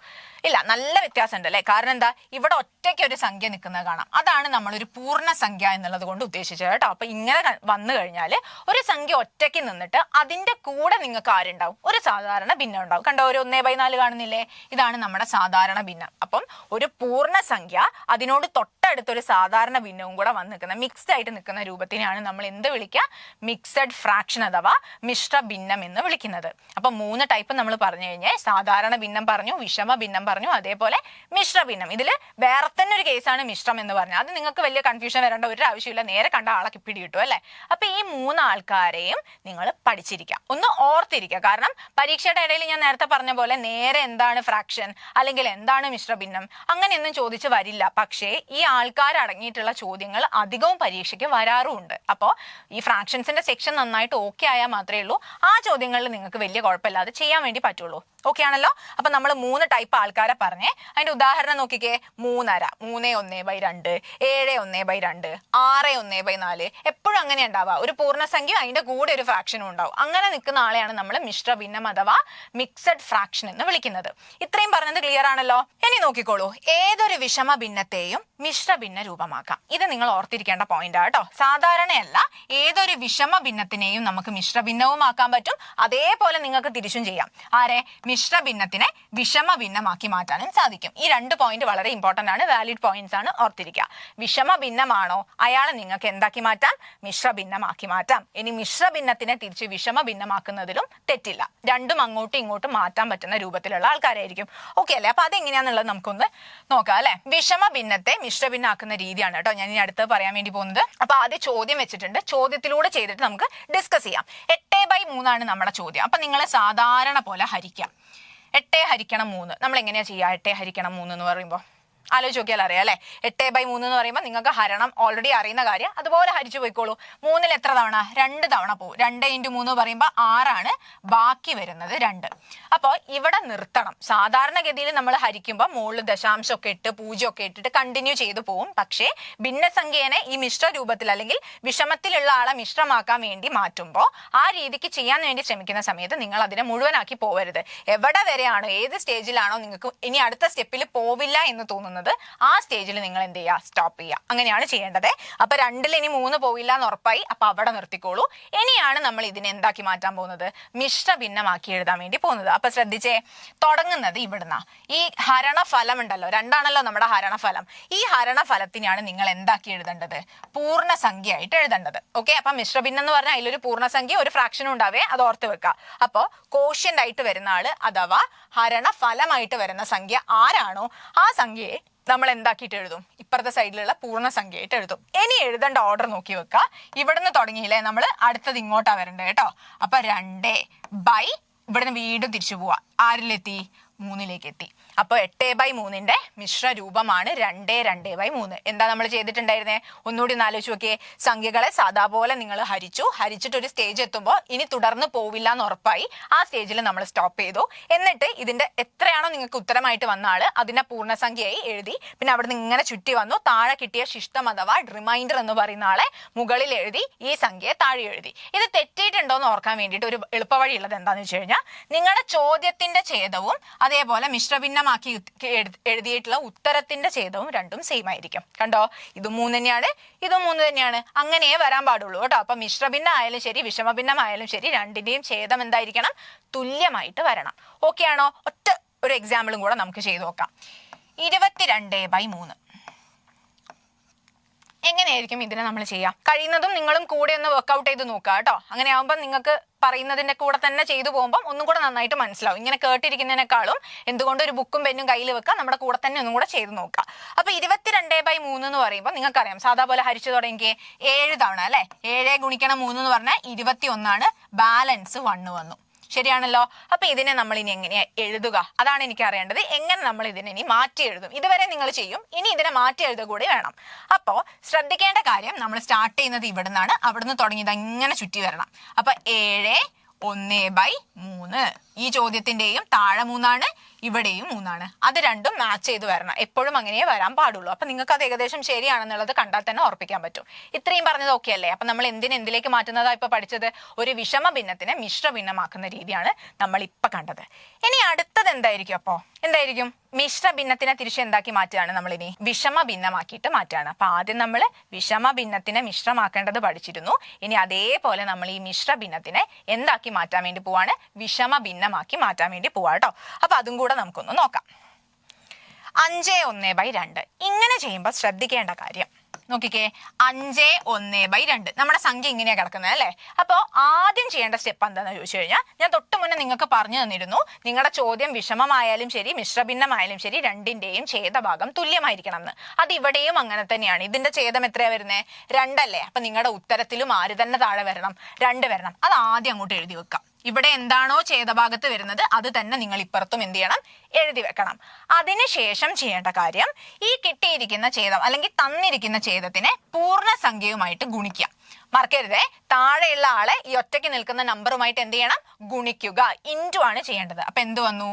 ഇല്ല, നല്ല വ്യത്യാസം ഉണ്ട് അല്ലെ. കാരണം എന്താ, ഇവിടെ ഒറ്റയ്ക്ക് ഒരു സംഖ്യ നിൽക്കുന്നത് കാണാം. അതാണ് നമ്മളൊരു പൂർണ്ണസംഖ്യ എന്നുള്ളത് കൊണ്ട് ഉദ്ദേശിച്ചത് കേട്ടോ. അപ്പൊ ഇങ്ങനെ വന്നു കഴിഞ്ഞാൽ ഒരു സംഖ്യ ഒറ്റയ്ക്ക് നിന്നിട്ട് അതിന്റെ കൂടെ നിങ്ങൾക്ക് ആരുണ്ടാവും? ഒരു സാധാരണ ഭിന്നം ഉണ്ടാവും. കണ്ടോ, ഒരു 1/4 കാണുന്നില്ലേ? ഇതാണ് നമ്മുടെ സാധാരണ ഭിന്നം. അപ്പം ഒരു പൂർണ്ണസംഖ്യ അതിനോട് തൊട്ടടുത്തൊരു സാധാരണ ഭിന്നവും കൂടെ വന്ന് നിൽക്കുന്ന മിക്സ്ഡ് ആയിട്ട് നിൽക്കുന്ന രൂപത്തിനെയാണ് നമ്മൾ എന്ത് വിളിക്കുക? മിക്സഡ് ഫ്രാക്ഷൻ അഥവാ മിശ്ര ഭിന്നം എന്ന് വിളിക്കുന്നത്. അപ്പൊ 3 ടൈപ്പ് നമ്മൾ പറഞ്ഞു കഴിഞ്ഞാൽ സാധാരണ ഭിന്നം പറഞ്ഞു, വിഷമ ഭിന്നം പറഞ്ഞു, അതേപോലെ മിശ്ര ഭിന്നം. ഇതില് വേറെ തന്നെ ഒരു കേസാണ് മിശ്രം എന്ന് പറഞ്ഞാൽ. അത് നിങ്ങൾക്ക് വലിയ കൺഫ്യൂഷൻ വരേണ്ട ഒരു ആവശ്യമില്ല, നേരെ കണ്ട ആളെ പിടി കിട്ടും അല്ലെ. അപ്പൊ ഈ 3 ആൾക്കാരെയും നിങ്ങൾ പഠിച്ചിരിക്കുക, ഒന്ന് ഓർത്തിരിക്കുക. കാരണം പരീക്ഷയുടെ ഇടയിൽ ഞാൻ നേരത്തെ പറഞ്ഞ പോലെ നേരെ എന്താണ് ഫ്രാക്ഷൻ അല്ലെങ്കിൽ എന്താണ് മിശ്ര ഭിന്നം അങ്ങനെയൊന്നും ചോദിച്ച് വരില്ല. പക്ഷേ ഈ ആൾക്കാർ അടങ്ങിയിട്ടുള്ള ചോദ്യങ്ങൾ അധികവും പരീക്ഷയ്ക്ക് വരാറുമുണ്ട്. അപ്പോൾ ഈ ഫ്രാക്ഷൻസിന്റെ സെക്ഷൻ നന്നായിട്ട് ഓക്കെ ആയാൽ മാത്രമേ ഉള്ളൂ ആ ചോദ്യങ്ങളിൽ നിങ്ങൾക്ക് വലിയ കുഴപ്പമില്ലാതെ ചെയ്യാൻ വേണ്ടി പറ്റുള്ളൂ. ഓക്കെ ആണല്ലോ? അപ്പൊ നമ്മൾ 3 ടൈപ്പ് ആൾക്കാരെ പറഞ്ഞേ. അതിന്റെ ഉദാഹരണം നോക്കിക്കേ. 3.5, 3/1/2, 7/1/2, 6/1/4. എപ്പോഴും അങ്ങനെ ഉണ്ടാവുക. ഒരു പൂർണ്ണസംഖ്യ അതിന്റെ കൂടെ ഒരു ഫ്രാക്ഷനും ഉണ്ടാവും. അങ്ങനെ നിൽക്കുന്ന ആളെയാണ് നമ്മൾ മിശ്ര ഭിന്നം അഥവാ മിക്സഡ് ഫ്രാക്ഷൻ എന്ന് വിളിക്കുന്നത്. ഇത്രയും പറഞ്ഞത് ക്ലിയർ ആണല്ലോ? ഇനി നോക്കിക്കോളൂ, ഏതൊരു വിഷമ ഭിന്നത്തെയും മിശ്ര ഭിന്ന രൂപമാക്കാം. ഇത് നിങ്ങൾ ഓർത്തിരിക്കേണ്ട പോയിന്റ് ആട്ടോ. സാധാരണയല്ല, ഏതൊരു വിഷമ ഭിന്നത്തിനെയും നമുക്ക് മിശ്ര ഭിന്നവും ആക്കാൻ പറ്റും. അതേപോലെ നിങ്ങൾക്ക് തിരിച്ചും ചെയ്യാം. ആരെ? മിശ്ര ഭിന്നത്തിനെ വിഷമ ഭിന്നമാക്കി മാറ്റാനും സാധിക്കും. ഈ 2 പോയിന്റ് വളരെ ഇമ്പോർട്ടന്റ് ആണ്, വാലിഡ് പോയിന്റ്സ് ആണ്, ഓർത്തിരിക്കുക. വിഷമ ഭിന്നമാണോ അയാളെ നിങ്ങൾക്ക് എന്താക്കി മാറ്റാം? മിശ്ര ഭിന്നമാക്കി മാറ്റാം. ഇനി മിശ്ര ഭിന്നത്തിനെ തിരിച്ച് വിഷമ ഭിന്നമാക്കുന്നതിലും തെറ്റില്ല. രണ്ടും അങ്ങോട്ടും ഇങ്ങോട്ടും മാറ്റാൻ പറ്റുന്ന രൂപത്തിലുള്ള ആൾക്കാരായിരിക്കും. ഓക്കെ അല്ലേ? അപ്പൊ അതെങ്ങനെയാന്നുള്ളത് നമുക്കൊന്ന് നോക്കാം അല്ലെ. വിഷമ ഭിന്നത്തെ മിശ്ര ഭിന്നാക്കുന്ന രീതിയാണ് കേട്ടോ ഞാൻ ഇനി അടുത്ത് പറയാൻ വേണ്ടി പോകുന്നത്. അപ്പൊ ആദ്യം ചോദ്യം വെച്ചിട്ടുണ്ട്, ചോദ്യത്തിലൂടെ ചെയ്തിട്ട് നമുക്ക് ഡിസ്കസ് ചെയ്യാം. 8/3 ആണ് നമ്മുടെ ചോദ്യം. അപ്പൊ നിങ്ങൾ സാധാരണ പോലെ ഹരിക്കാം. 8 × 3 നമ്മൾ എങ്ങനെയാ ചെയ്യുക? 8 × 3 എന്ന് പറയുമ്പോൾ ആലോചിച്ച് നോക്കിയാൽ അറിയാം അല്ലെ. 8/3 എന്ന് പറയുമ്പോൾ നിങ്ങൾക്ക് ഹരണം ഓൾറെഡി അറിയുന്ന കാര്യം, അതുപോലെ ഹരിച്ചു പോയിക്കോളൂ. 3ൽ എത്ര തവണ? 2 തവണ പോകും. 2 × 3 പറയുമ്പോൾ 6 ആണ്, ബാക്കി വരുന്നത് 2. അപ്പോൾ ഇവിടെ നിർത്തണം. സാധാരണഗതിയിൽ നമ്മൾ ഹരിക്കുമ്പോൾ മുകളിൽ ദശാംശമൊക്കെ ഇട്ട് 0 ഒക്കെ ഇട്ടിട്ട് കണ്ടിന്യൂ ചെയ്തു പോകും. പക്ഷേ ഭിന്നസംഖ്യേനെ ഈ മിശ്ര രൂപത്തിൽ അല്ലെങ്കിൽ വിഷമത്തിലുള്ള ആളെ മിശ്രമാക്കാൻ വേണ്ടി മാറ്റുമ്പോൾ ആ രീതിക്ക് ചെയ്യാൻ വേണ്ടി ശ്രമിക്കുന്ന സമയത്ത് നിങ്ങൾ അതിനെ മുഴുവനാക്കി പോവരുത്. എവിടെ വരെയാണോ, ഏത് സ്റ്റേജിലാണോ നിങ്ങൾക്ക് ഇനി അടുത്ത സ്റ്റെപ്പിൽ പോവില്ല എന്ന് തോന്നുന്നത് ആ സ്റ്റേജിൽ നിങ്ങൾ എന്ത് ചെയ്യുക? സ്റ്റോപ്പ് ചെയ്യുക. അങ്ങനെയാണ് ചെയ്യേണ്ടത്. അപ്പൊ 2ൽ ഇനി 3 പോവില്ല എന്ന് ഉറപ്പായി. അപ്പൊ അവിടെ നിർത്തിക്കോളൂ. ഇനിയാണ് നമ്മൾ ഇതിനെ എന്താക്കി മാറ്റാൻ പോകുന്നത്? മിശ്ര ഭിന്നമാക്കി എഴുതാൻ വേണ്ടി പോകുന്നത്. അപ്പൊ ശ്രദ്ധിച്ചേ, തുടങ്ങുന്നത് ഇവിടുന്ന. ഈ ഹരണഫലം ഉണ്ടല്ലോ, 2 ആണല്ലോ നമ്മുടെ ഹരണഫലം. ഈ ഹരണഫലത്തിനാണ് നിങ്ങൾ എന്താക്കി എഴുതേണ്ടത്? പൂർണ്ണസംഖ്യ ആയിട്ട് എഴുതേണ്ടത്. ഓക്കെ, അപ്പൊ മിശ്രഭിന്നം എന്ന് പറഞ്ഞാൽ അതിലൊരു പൂർണ്ണസംഖ്യ ഒരു ഫ്രാക്ഷനും ഉണ്ടാവേ, അത് ഓർത്ത് വെക്കുക. അപ്പൊ കോഷ്യന്റ് ആയിട്ട് വരുന്ന ആള് അഥവാ ഹരണഫലമായിട്ട് വരുന്ന സംഖ്യ ആരാണോ ആ സംഖ്യയെ നമ്മൾ എന്താക്കിയിട്ട് എഴുതും? ഇപ്പുറത്തെ സൈഡിലുള്ള പൂർണ്ണസംഖ്യയായിട്ട് എഴുതും. ഇനി എഴുതേണ്ട ഓർഡർ നോക്കി വെക്കുക. ഇവിടുന്ന് തുടങ്ങിയില്ലേ, നമ്മൾ അടുത്തത് ഇങ്ങോട്ടാ വരണ്ടേ കേട്ടോ. അപ്പൊ 2/, ഇവിടുന്ന് വീണ്ടും തിരിച്ചു പോവാ. ആരിലെത്തി? 3 എത്തി. അപ്പോൾ 8/3 മിശ്ര രൂപമാണ് 2/2/3. എന്താ നമ്മൾ ചെയ്തിട്ടുണ്ടായിരുന്നേ? ഒന്നുകൂടി ഒന്ന് ആലോചിച്ച് നോക്കിയേ. സംഖ്യകളെ സാധാ പോലെ നിങ്ങൾ ഹരിച്ചിട്ട് ഒരു സ്റ്റേജ് എത്തുമ്പോൾ ഇനി തുടർന്ന് പോവില്ല എന്ന് ഉറപ്പായി ആ സ്റ്റേജിൽ നമ്മൾ സ്റ്റോപ്പ് ചെയ്തു. എന്നിട്ട് ഇതിന്റെ എത്രയാണോ നിങ്ങൾക്ക് ഉത്തരമായിട്ട് വന്ന ആള് അതിനെ പൂർണ്ണസംഖ്യയായി എഴുതി. പിന്നെ അവിടെ നിന്ന് ഇങ്ങനെ ചുറ്റി വന്നു. താഴെ കിട്ടിയ ശിഷ്ടം അഥവാ റിമൈൻഡർ എന്ന് പറയുന്ന ആളെ മുകളിൽ എഴുതി, ഈ സംഖ്യയെ താഴെ എഴുതി. ഇത് തെറ്റിയിട്ടുണ്ടോ എന്ന് ഓർക്കാൻ വേണ്ടിയിട്ട് ഒരു എളുപ്പവഴി ഉള്ളത് എന്താണെന്ന് വെച്ച് കഴിഞ്ഞാൽ, നിങ്ങളുടെ ചോദ്യത്തിന്റെ ഛേദവും അതേപോലെ മിശ്രഭിന്നമാക്കി എഴുതിയിട്ടുള്ള ഉത്തരത്തിന്റെ ഛേദവും രണ്ടും സെയിം ആയിരിക്കും. കണ്ടോ, ഇത് 3 തന്നെയാണ്, ഇതും 3 തന്നെയാണ്. അങ്ങനെയേ വരാൻ പാടുള്ളൂ കേട്ടോ. അപ്പൊ മിശ്രഭിന്നം ആയാലും ശരി വിഷമഭിന്നമായാലും ശരി രണ്ടിന്റെയും ഛേദം എന്തായിരിക്കണം? തുല്യമായിട്ട് വരണം. ഓക്കെ ആണോ? ഒറ്റ ഒരു എക്സാമ്പിളും കൂടെ നമുക്ക് ചെയ്തു നോക്കാം. 22/3 എങ്ങനെയായിരിക്കും ഇതിനെ നമ്മൾ ചെയ്യാം? കഴിയുന്നതും നിങ്ങളും കൂടെ ഒന്ന് വർക്ക്ഔട്ട് ചെയ്ത് നോക്കുക കേട്ടോ. അങ്ങനെ ആകുമ്പോൾ നിങ്ങൾക്ക് പറയുന്നതിന്റെ കൂടെ തന്നെ ചെയ്തു പോകുമ്പോൾ ഒന്നും കൂടെ നന്നായിട്ട് മനസ്സിലാവും. ഇങ്ങനെ കേട്ടിരിക്കുന്നതിനേക്കാളും എന്തുകൊണ്ട് ഒരു ബുക്കും പെന്നും കയ്യിൽ വെക്കുക, നമ്മുടെ കൂടെ തന്നെ ഒന്നും കൂടെ ചെയ്ത് നോക്കുക. അപ്പൊ 22/3 എന്ന് പറയുമ്പോൾ നിങ്ങൾക്കറിയാം, സാധാ പോലെ ഹരിച്ചു തുടങ്ങിയ 7 തവണ അല്ലെ, 7 ഗുണിക്കണം 3 എന്ന് പറഞ്ഞാൽ 21 ബാലൻസ് 1 വന്നു. ശരിയാണല്ലോ. അപ്പൊ ഇതിനെ നമ്മൾ ഇനി എങ്ങനെയാ എഴുതുക? അതാണ് എനിക്ക് അറിയേണ്ടത്. എങ്ങനെ നമ്മൾ ഇതിനെ ഇനി മാറ്റി എഴുതും? ഇതുവരെ നിങ്ങൾ ചെയ്യും, ഇനി ഇതിനെ മാറ്റി എഴുതുക കൂടി വേണം. അപ്പോ ശ്രദ്ധിക്കേണ്ട കാര്യം, നമ്മൾ സ്റ്റാർട്ട് ചെയ്യുന്നത് ഇവിടുന്നാണ്. അവിടുന്ന് തുടങ്ങിയത് ഇങ്ങനെ ചുറ്റി വരണം. അപ്പൊ 7/1/3 ഈ ചോദ്യത്തിന്റെയും താഴെ 3 ഇവിടെയും 3. അത് രണ്ടും മാച്ച് ചെയ്ത് വരണം. എപ്പോഴും അങ്ങനെയേ വരാൻ പാടുള്ളൂ. അപ്പൊ നിങ്ങൾക്ക് അത് ഏകദേശം ശരിയാണെന്നുള്ളത് കണ്ടാൽ തന്നെ ഉറപ്പിക്കാൻ പറ്റും. ഇത്രയും പറഞ്ഞത് ഓക്കെ അല്ലേ? അപ്പൊ നമ്മൾ എന്തിലേക്ക് മാറ്റുന്നതാ ഇപ്പൊ പഠിച്ചത്? ഒരു വിഷമ ഭിന്നത്തിനെ മിശ്ര ഭിന്നമാക്കുന്ന രീതിയാണ് നമ്മൾ ഇപ്പൊ കണ്ടത്. ഇനി അടുത്തത് എന്തായിരിക്കും? അപ്പോ എന്തായിരിക്കും? മിശ്ര ഭിന്നത്തിനെ തിരിച്ച് എന്താക്കി മാറ്റുകയാണ് നമ്മൾ ഇനി? വിഷമ ഭിന്നമാക്കിയിട്ട് മാറ്റുകയാണ്. അപ്പൊ ആദ്യം നമ്മൾ വിഷമ ഭിന്നത്തിനെ മിശ്രമാക്കേണ്ടത് പഠിച്ചിരുന്നു. ഇനി അതേപോലെ നമ്മൾ ഈ മിശ്ര ഭിന്നത്തിനെ എന്താക്കി മാറ്റാൻ വേണ്ടി പോവാണ്? വിഷമ ഭിന്നമാക്കി മാറ്റാൻ വേണ്ടി പോവാ കേട്ടോ. അപ്പൊ അതും കൂടെ നമുക്കൊന്ന് നോക്കാം. 5/1/2 ഇങ്ങനെ ചെയ്യുമ്പോൾ ശ്രദ്ധിക്കേണ്ട കാര്യം നോക്കിക്കേ. 5/1/2 നമ്മുടെ സംഖ്യ ഇങ്ങനെയാ കിടക്കുന്നത് അല്ലേ? അപ്പോൾ ആദ്യം ചെയ്യേണ്ട സ്റ്റെപ്പ് എന്താണെന്ന് ചോദിച്ചു കഴിഞ്ഞാൽ, ഞാൻ തൊട്ട് മുന്നേ നിങ്ങൾക്ക് പറഞ്ഞു തന്നിരുന്നു, നിങ്ങളുടെ ചോദ്യം വിഷമമായാലും ശരി മിശ്രഭിന്നമായാലും ശരി രണ്ടിന്റെയും ഛേദഭാഗം തുല്യമായിരിക്കണം എന്ന്. അത് ഇവിടെയും അങ്ങനെ തന്നെയാണ്. ഇതിന്റെ ഛേദം എത്രയാ വരുന്നത്? 2 അല്ലേ? അപ്പൊ നിങ്ങളുടെ ഉത്തരത്തിലും ആര് തന്നെ താഴെ വരണം? 2 വരണം. അത് ആദ്യം അങ്ങോട്ട് എഴുതി വെക്കാം. ഇവിടെ എന്താണോ ഛേദഭാഗത്ത് വരുന്നത് അത് തന്നെ നിങ്ങൾ ഇപ്പുറത്തും എന്ത് ചെയ്യണം? എഴുതി വെക്കണം. അതിനുശേഷം ചെയ്യേണ്ട കാര്യം, ഈ കിട്ടിയിരിക്കുന്ന ഛേദം അല്ലെങ്കിൽ തന്നിരിക്കുന്ന ഛേദത്തിനെ പൂർണ്ണസംഖ്യയുമായിട്ട് ഗുണിക്കുക. മറക്കരുതേ, താഴെയുള്ള ആളെ ഈ ഒറ്റയ്ക്ക് നിൽക്കുന്ന നമ്പറുമായിട്ട് എന്ത് ചെയ്യണം? ഗുണിക്കുക. ഇൻറ്റു ആണ് ചെയ്യേണ്ടത്. അപ്പൊ എന്ത് വന്നു?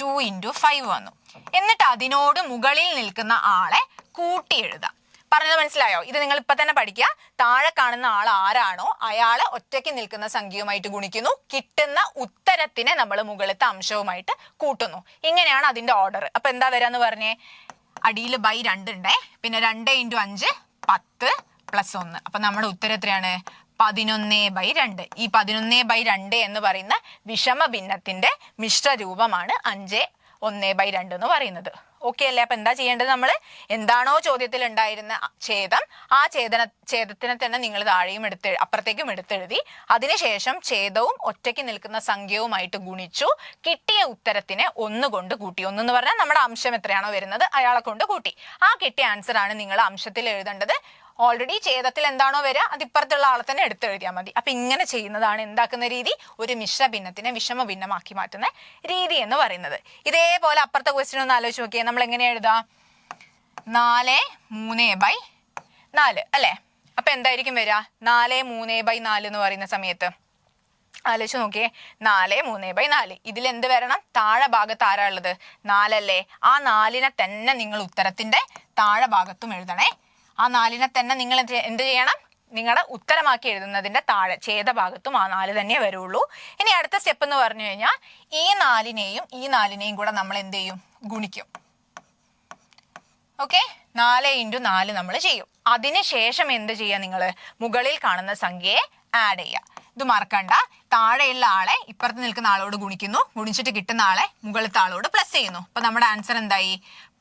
2 × 5 വന്നു. എന്നിട്ട് അതിനോട് മുകളിൽ നിൽക്കുന്ന ആളെ കൂട്ടി എഴുതാം. പറഞ്ഞത് മനസ്സിലായോ? ഇത് നിങ്ങൾ ഇപ്പൊ തന്നെ പഠിക്കുക. താഴെ കാണുന്ന ആൾ ആരാണോ അയാളെ ഒറ്റയ്ക്ക് നിൽക്കുന്ന സംഖ്യയുമായിട്ട് ഗുണിക്കുന്നു. കിട്ടുന്ന ഉത്തരത്തിനെ നമ്മൾ മുകളിലത്തെ അംശവുമായിട്ട് കൂട്ടുന്നു. ഇങ്ങനെയാണ് അതിന്റെ ഓർഡർ. അപ്പൊ എന്താ വരാന്ന് പറഞ്ഞേ? അടിയിൽ /2 ഉണ്ടേ, പിന്നെ 2 × 5 10 + 1. അപ്പൊ നമ്മുടെ ഉത്തരം എത്രയാണ്? 11/2. ഈ 11/2 എന്ന് പറയുന്ന വിഷമ ഭിന്നത്തിന്റെ മിശ്ര രൂപമാണ് 5/1/2 എന്ന് പറയുന്നത്. ഓക്കെ അല്ലേ? അപ്പൊ എന്താ ചെയ്യേണ്ടത്? നമ്മൾ എന്താണോ ചോദ്യത്തിൽ ഉണ്ടായിരുന്ന ഛേദം, ആ ഛേദത്തിനെ തന്നെ നിങ്ങൾ താഴെയും അപ്പുറത്തേക്കും എടുത്തെഴുതി. അതിനുശേഷം ഛേദവും ഒറ്റയ്ക്ക് നിൽക്കുന്ന സംഖ്യവുമായിട്ട് ഗുണിച്ചു. കിട്ടിയ ഉത്തരത്തിനെ 1 കൊണ്ട് കൂട്ടി. 1 എന്ന് പറഞ്ഞാൽ നമ്മുടെ അംശം എത്രയാണോ വരുന്നത് അയാളെ കൊണ്ട് കൂട്ടി. ആ കിട്ടിയ ആൻസർ ആണ് നിങ്ങൾ അംശത്തിൽ എഴുതേണ്ടത്. ഓൾറെഡി ഛേദത്തിൽ എന്താണോ വരിക അത് ഇപ്പുറത്തുള്ള ആളെ തന്നെ എടുത്തെഴുതിയാൽ മതി. അപ്പൊ ഇങ്ങനെ ചെയ്യുന്നതാണ് എന്താക്കുന്ന രീതി? ഒരു മിശ്ര ഭിന്നത്തിനെ വിഷമ ഭിന്നമാക്കി മാറ്റുന്ന രീതി എന്ന് പറയുന്നത്. ഇതേപോലെ അപ്പുറത്തെ ക്വസ്റ്റ്യൻ ഒന്ന് ആലോചിച്ച് നോക്കിയാൽ നമ്മൾ എങ്ങനെയാ എഴുതാ? 4/3/4 അല്ലെ? അപ്പൊ എന്തായിരിക്കും വരിക? 4/3/4 എന്ന് പറയുന്ന സമയത്ത് ആലോചിച്ച് നോക്കിയേ. 4/3/4 ഇതിൽ എന്ത് വരണം? താഴെ ഭാഗത്ത് ആരാ ഉള്ളത്? 4 അല്ലേ? ആ 4നെ തന്നെ നിങ്ങൾ ഉത്തരത്തിന്റെ താഴെ ഭാഗത്തും എഴുതണേ. ആ 4നെ തന്നെ നിങ്ങൾ എന്ത് ചെയ്യണം? നിങ്ങളുടെ ഉത്തരമാക്കി എഴുതുന്നതിന്റെ താഴെ ഛേദഭാഗത്തും ആ 4 തന്നെ വരുള്ളൂ. ഇനി അടുത്ത സ്റ്റെപ്പ് എന്ന് പറഞ്ഞു കഴിഞ്ഞാൽ ഈ 4നെയും ഈ 4നെയും കൂടെ നമ്മൾ എന്ത് ചെയ്യും? ഗുണിക്കും. ഓക്കെ, 4 × 4 നമ്മൾ ചെയ്യും. അതിനുശേഷം എന്ത് ചെയ്യുക? നിങ്ങൾ മുകളിൽ കാണുന്ന സംഖ്യയെ ആഡ് ചെയ്യുക. ഇത് മറക്കണ്ട. താഴെയുള്ള ആളെ ഇപ്പുറത്ത് നിൽക്കുന്ന ആളോട് ഗുണിക്കുന്നു. ഗുണിച്ചിട്ട് കിട്ടുന്ന ആളെ മുകളിലത്തെ ആളോട് പ്ലസ് ചെയ്യുന്നു. അപ്പൊ നമ്മുടെ ആൻസർ എന്തായി?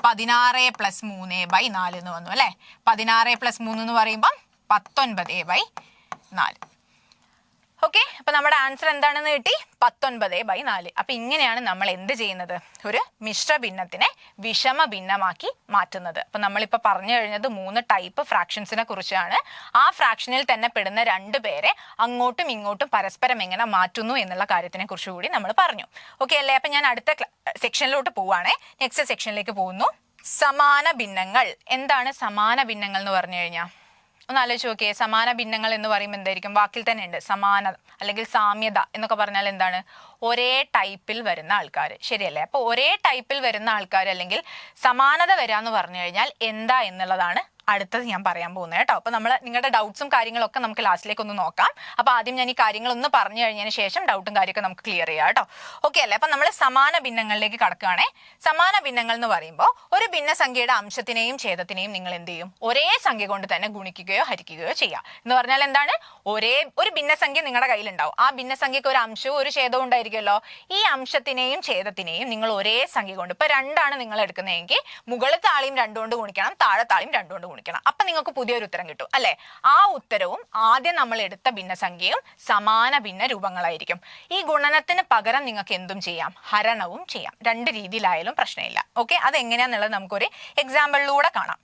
16 + 3/4 എന്ന് വന്നു അല്ലെ? 16 + 3 എന്ന് പറയുമ്പോൾ 19/4. ഓക്കെ, അപ്പൊ അപ്പൊ നമ്മുടെ ആൻസർ എന്താണെന്ന് കിട്ടി? 19/4. അപ്പൊ ഇങ്ങനെയാണ് നമ്മൾ എന്ത് ചെയ്യുന്നത്? ഒരു മിശ്ര ഭിന്നത്തിനെ വിഷമ ഭിന്നമാക്കി മാറ്റുന്നത്. അപ്പൊ നമ്മളിപ്പോ പറഞ്ഞു കഴിഞ്ഞത് 3 ടൈപ്പ് ഫ്രാക്ഷൻസിനെ കുറിച്ചാണ്. ആ ഫ്രാക്ഷനിൽ തന്നെ പെടുന്ന 2 പേരെ അങ്ങോട്ടും ഇങ്ങോട്ടും പരസ്പരം എങ്ങനെ മാറ്റുന്നു എന്നുള്ള കാര്യത്തിനെ കുറിച്ച് കൂടി നമ്മൾ പറഞ്ഞു. ഓക്കെ അല്ലേ? അപ്പൊ ഞാൻ അടുത്ത സെക്ഷനിലോട്ട് പോവാണേ. നെക്സ്റ്റ് സെക്ഷനിലേക്ക് പോകുന്നു. സമാന ഭിന്നങ്ങൾ. എന്താണ് സമാന ഭിന്നങ്ങൾ എന്ന് പറഞ്ഞു കഴിഞ്ഞാൽ? ഒന്ന് ആലോചിച്ച് നോക്കിയേ. സമാന ഭിന്നങ്ങൾ എന്ന് പറയുമ്പോൾ എന്തായിരിക്കും? വാക്കിൽ തന്നെ ഉണ്ട് സമാനത അല്ലെങ്കിൽ സാമ്യത എന്നൊക്കെ പറഞ്ഞാൽ എന്താണ്? ഒരേ ടൈപ്പിൽ വരുന്ന ആൾക്കാർ, ശരിയല്ലേ? അപ്പോൾ ഒരേ ടൈപ്പിൽ വരുന്ന ആൾക്കാർ അല്ലെങ്കിൽ സമാനത വരാന്ന് പറഞ്ഞു കഴിഞ്ഞാൽ എന്താ എന്നുള്ളതാണ് അടുത്തത് ഞാൻ പറയാൻ പോകുന്നത് കേട്ടോ. അപ്പൊ നമ്മൾ നിങ്ങളുടെ ഡൗട്ട്സും കാര്യങ്ങളൊക്കെ നമുക്ക് ലാസ്റ്റിലേക്ക് ഒന്ന് നോക്കാം. അപ്പൊ ആദ്യം ഞാൻ ഈ കാര്യങ്ങളൊന്ന് പറഞ്ഞു കഴിഞ്ഞതിന് ശേഷം ഡൗട്ടും കാര്യമൊക്കെ നമുക്ക് ക്ലിയർ ചെയ്യാം കേട്ടോ. ഓക്കെ അല്ലേ? അപ്പൊ നമ്മൾ സമാന ഭിന്നങ്ങളിലേക്ക് കടക്കുകയാണേ. സമാന ഭിന്നങ്ങൾ എന്ന് പറയുമ്പോൾ ഒരു ഭിന്നസംഖ്യയുടെ അംശത്തിനെയും ഛേദത്തിനെയും നിങ്ങൾ എന്ത് ചെയ്യും? ഒരേ സംഖ്യ കൊണ്ട് തന്നെ ഗുണിക്കുകയോ ഹരിക്കുകയോ ചെയ്യാം. എന്ന് പറഞ്ഞാൽ എന്താണ്? ഒരു ഭിന്നസംഖ്യ നിങ്ങളുടെ കയ്യിലുണ്ടാവും. ആ ഭിന്നസംഖ്യക്ക് ഒരു അംശവും ഒരു ഛേദവും ഉണ്ടായിരിക്കുമല്ലോ. ഈ അംശത്തിനെയും ഛേദത്തിനെയും നിങ്ങൾ ഒരേ സംഖ്യ കൊണ്ട്, ഇപ്പൊ 2 നിങ്ങൾ എടുക്കുന്നതെങ്കിൽ മുകളിലത്തെ ആളെയും 2 കൊണ്ട് ഗുണിക്കണം, താഴത്തെ ആളെയും 2 കൊണ്ട് ഗുണിക്കണം. അപ്പൊ നിങ്ങൾക്ക് പുതിയൊരു ഉത്തരം കിട്ടും അല്ലെ? ആ ഉത്തരവും ആദ്യം നമ്മൾ എടുത്ത ഭിന്നസംഖ്യയും സമാന ഭിന്ന രൂപങ്ങളായിരിക്കും. ഈ ഗുണനത്തിന് പകരം നിങ്ങൾക്ക് എന്തും ചെയ്യാം, ഹരണവും ചെയ്യാം. 2 രീതിയിലായാലും പ്രശ്നമില്ല. ഓക്കെ, അതെങ്ങനെയാന്നുള്ളത് നമുക്കൊരു എക്സാമ്പിളിലൂടെ കാണാം.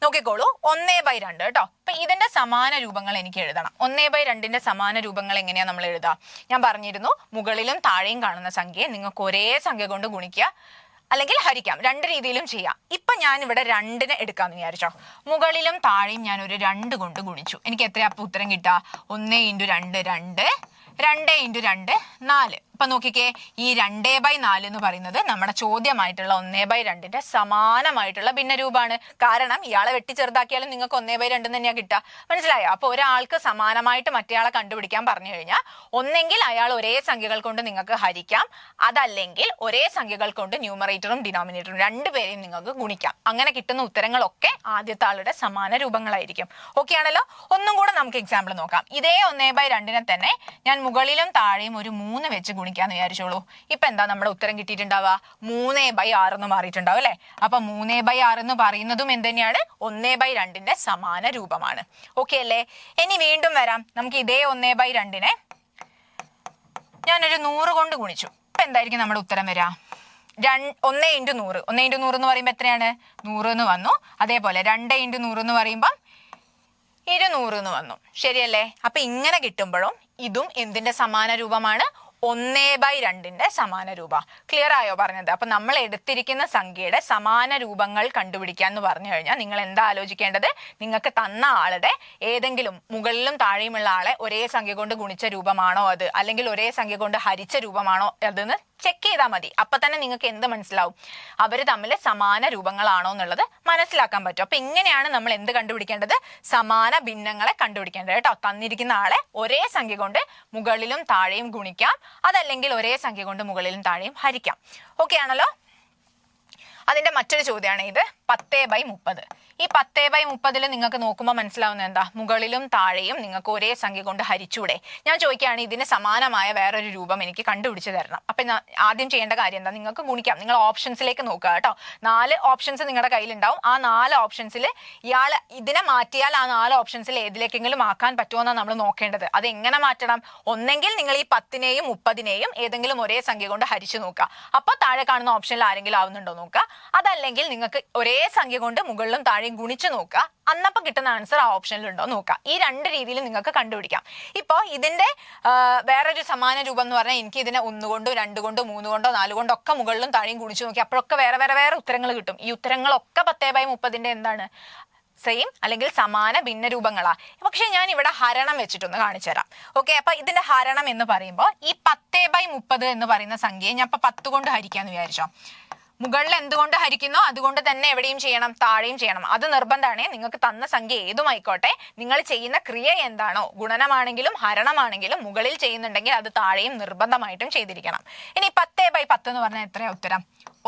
നോക്കിക്കോളൂ. 1/2 കേട്ടോ. അപ്പൊ ഇതിന്റെ സമാന രൂപങ്ങൾ എനിക്ക് എഴുതണം. 1/2ന്റെ സമാന രൂപങ്ങൾ എങ്ങനെയാ നമ്മൾ എഴുതാം? ഞാൻ പറഞ്ഞിരുന്നു, മുകളിലും താഴെയും കാണുന്ന സംഖ്യയെ നിങ്ങൾക്ക് ഒരേ സംഖ്യ കൊണ്ട് ഗുണിക്കുക അല്ലെങ്കിൽ ഹരിക്കാം. 2 രീതിയിലും ചെയ്യാം. ഇപ്പൊ ഞാൻ ഇവിടെ 2നെ എടുക്കാന്ന് വിചാരിച്ചോ. മുകളിലും താഴെയും ഞാൻ ഒരു 2 കൊണ്ട് ഗുണിച്ചു. എനിക്ക് എത്രയാ ഉത്തരം കിട്ടുക? 1 × 2 2, 2 × 2 4. അപ്പൊ നോക്കിക്കേ, ഈ 2/4 എന്ന് പറയുന്നത് നമ്മുടെ ചോദ്യമായിട്ടുള്ള 1/2ന്റെ സമാനമായിട്ടുള്ള ഭിന്നരൂപമാണ്. കാരണം ഇയാളെ വെട്ടി ചെറുതാക്കിയാലും നിങ്ങൾക്ക് 1/2 തന്നെയാ കിട്ടുക. മനസ്സിലായോ? അപ്പൊ ഒരാൾക്ക് സമാനമായിട്ട് മറ്റേയാളെ കണ്ടുപിടിക്കാൻ പറഞ്ഞു കഴിഞ്ഞാൽ ഒന്നെങ്കിൽ അയാൾ ഒരേ സംഖ്യകൾ കൊണ്ട് നിങ്ങൾക്ക് ഹരിക്കാം, അതല്ലെങ്കിൽ ഒരേ സംഖ്യകൾ കൊണ്ട് ന്യൂമറേറ്ററും ഡിനോമിനേറ്ററും 2 പേരെയും നിങ്ങൾക്ക് ഗുണിക്കാം. അങ്ങനെ കിട്ടുന്ന ഉത്തരങ്ങളൊക്കെ ആദ്യത്തെ ആളുടെ സമാന രൂപങ്ങളായിരിക്കും. ഓക്കെ ആണല്ലോ? ഒന്നും കൂടെ നമുക്ക് എക്സാമ്പിൾ നോക്കാം. ഇതേ 1/2നെ തന്നെ ഞാൻ മുകളിലും താഴെയും ഒരു 3 വെച്ച് ഗുണിക്കാന്ന് വിചാരിച്ചോളൂ. ഇപ്പൊ എന്താ നമ്മുടെ ഉത്തരം കിട്ടിയിട്ടുണ്ടാവുക? 3/6 എന്ന് മാറിയിട്ടുണ്ടാവും അല്ലെ? അപ്പൊ 3/6 എന്ന് പറയുന്നതും എന്ത് തന്നെയാണ്? 1/2ന്റെ സമാന രൂപമാണ്. ഓക്കെ അല്ലേ? ഇനി വീണ്ടും വരാം. നമുക്ക് ഇതേ 1/2നെ ഞാനൊരു 100 കൊണ്ട് ഗുണിച്ചു. ഇപ്പൊ എന്തായിരിക്കും നമ്മുടെ ഉത്തരം വരിക? 1 × 100. 1 × 100 എന്ന് പറയുമ്പോൾ എത്രയാണ്? 100 എന്ന് വന്നു. അതേപോലെ 2 × 100 എന്ന് പറയുമ്പോൾ 200 എന്ന് വന്നു. ശരിയല്ലേ? അപ്പൊ ഇങ്ങനെ കിട്ടുമ്പോഴും ഇതും എന്തിന്റെ സമാന രൂപമാണ്? 1/2ന്റെ സമാന രൂപ. ക്ലിയർ ആയോ പറഞ്ഞത്? അപ്പൊ നമ്മൾ എടുത്തിരിക്കുന്ന സംഖ്യയുടെ സമാന രൂപങ്ങൾ കണ്ടുപിടിക്കാൻ എന്ന് പറഞ്ഞു കഴിഞ്ഞാൽ നിങ്ങൾ എന്താ ആലോചിക്കേണ്ടത്? നിങ്ങൾക്ക് തന്ന ആളുടെ ഏതെങ്കിലും മുകളിലും താഴെയുമുള്ള ആളെ ഒരേ സംഖ്യ കൊണ്ട് ഗുണിച്ച രൂപമാണോ അത്, അല്ലെങ്കിൽ ഒരേ സംഖ്യ കൊണ്ട് ഹരിച്ച രൂപമാണോ അതെന്ന് ചെക്ക് ചെയ്താൽ മതി. അപ്പൊ തന്നെ നിങ്ങൾക്ക് എന്ത് മനസ്സിലാവും? അവര് തമ്മിൽ സമാന രൂപങ്ങളാണോ എന്നുള്ളത് മനസ്സിലാക്കാൻ പറ്റും. അപ്പൊ ഇങ്ങനെയാണ് നമ്മൾ എന്ത് കണ്ടുപിടിക്കേണ്ടത്? സമാന ഭിന്നങ്ങളെ കണ്ടുപിടിക്കേണ്ടത് കേട്ടോ. തന്നിരിക്കുന്ന ആളെ ഒരേ സംഖ്യ കൊണ്ട് മുകളിലും താഴെയും ഗുണിക്കാം, അതല്ലെങ്കിൽ ഒരേ സംഖ്യ കൊണ്ട് മുകളിലും താഴെയും ഹരിക്കാം. ഓക്കെ ആണല്ലോ? അതിന്റെ മറ്റൊരു ചോദ്യമാണ് ഇത്. 10/30. ഈ 10/30 നിങ്ങൾക്ക് നോക്കുമ്പോൾ മനസ്സിലാവുന്നത് എന്താ? മുകളിലും താഴെയും നിങ്ങൾക്ക് ഒരേ സംഖ്യ കൊണ്ട് ഹരിച്ചൂടെ? ഞാൻ ചോദിക്കുകയാണ്, ഇതിന് സമാനമായ വേറൊരു രൂപം എനിക്ക് കണ്ടുപിടിച്ച് തരണം. അപ്പൊ ആദ്യം ചെയ്യേണ്ട കാര്യം എന്താ? നിങ്ങൾക്ക് ഗുണിക്കാം. നിങ്ങൾ ഓപ്ഷൻസിലേക്ക് നോക്കുക കേട്ടോ. 4 ഓപ്ഷൻസ് നിങ്ങളുടെ കയ്യിലുണ്ടാവും. ആ 4 ഓപ്ഷൻസിൽ ഇയാൾ ഇതിനെ മാറ്റിയാൽ ആ 4 ഓപ്ഷൻസിൽ ഏതിലേക്കെങ്കിലും ആക്കാൻ പറ്റുമോന്നാണ് നമ്മൾ നോക്കേണ്ടത്. അത് എങ്ങനെ മാറ്റണം? ഒന്നെങ്കിൽ നിങ്ങൾ ഈ 10നെയും 30നെയും ഏതെങ്കിലും ഒരേ സംഖ്യ കൊണ്ട് ഹരിച്ചു നോക്കുക. അപ്പൊ താഴെ കാണുന്ന ഓപ്ഷനിൽ ആരെങ്കിലും ആവുന്നുണ്ടോ നോക്കുക. അതല്ലെങ്കിൽ നിങ്ങൾക്ക് ഒരേ സംഖ്യ കൊണ്ട് മുകളിലും താഴെയും ഗുണിച്ചു നോക്കുക. അന്നപ്പം കിട്ടുന്ന ആൻസർ ആ ഓപ്ഷനിലുണ്ടോ നോക്കുക. ഈ 2 രീതിയിൽ നിങ്ങൾക്ക് കണ്ടുപിടിക്കാം. ഇപ്പോൾ ഇതിന്റെ വേറൊരു സമാന രൂപം എന്ന് പറഞ്ഞാൽ എനിക്ക് ഇതിനെ 1 കൊണ്ടോ 2 കൊണ്ടോ 3 കൊണ്ടോ 4 കൊണ്ടോ ഒക്കെ മുകളിലും താഴെയും ഗുണിച്ചു നോക്കി അപ്പോഴൊക്കെ വേറെ ഉത്തരങ്ങൾ കിട്ടും. ഈ ഉത്തരങ്ങളൊക്കെ 10/30ന്റെ എന്താണ്? സെയിം അല്ലെങ്കിൽ സമാന ഭിന്ന രൂപങ്ങളാ. പക്ഷെ ഞാൻ ഇവിടെ ഹരണം വെച്ചിട്ടൊന്ന് കാണിച്ചു തരാം. ഓക്കെ, അപ്പൊ ഇതിന്റെ ഹരണം എന്ന് പറയുമ്പോൾ ഈ 10/30 എന്ന് പറയുന്ന സംഖ്യയെ ഞാൻ ഇപ്പൊ 10 കൊണ്ട് ഹരിക്കാന്ന് വിചാരിച്ചോ. മുകളിൽ എന്തുകൊണ്ട് ഹരിക്കുന്നോ അതുകൊണ്ട് തന്നെ എവിടെയും ചെയ്യണം? താഴെയും ചെയ്യണം. അത് നിർബന്ധമാണ്. നിങ്ങൾക്ക് തന്ന സംഖ്യ ഏതുമായിക്കോട്ടെ, നിങ്ങൾ ചെയ്യുന്ന ക്രിയ എന്താണോ, ഗുണനമാണെങ്കിലും ഹരണമാണെങ്കിലും മുകളിൽ ചെയ്യുന്നുണ്ടെങ്കിൽ അത് താഴെയും നിർബന്ധമായിട്ടും ചെയ്തിരിക്കണം. ഇനി 10/10 എന്ന് പറഞ്ഞാൽ എത്രയാ ഉത്തരം?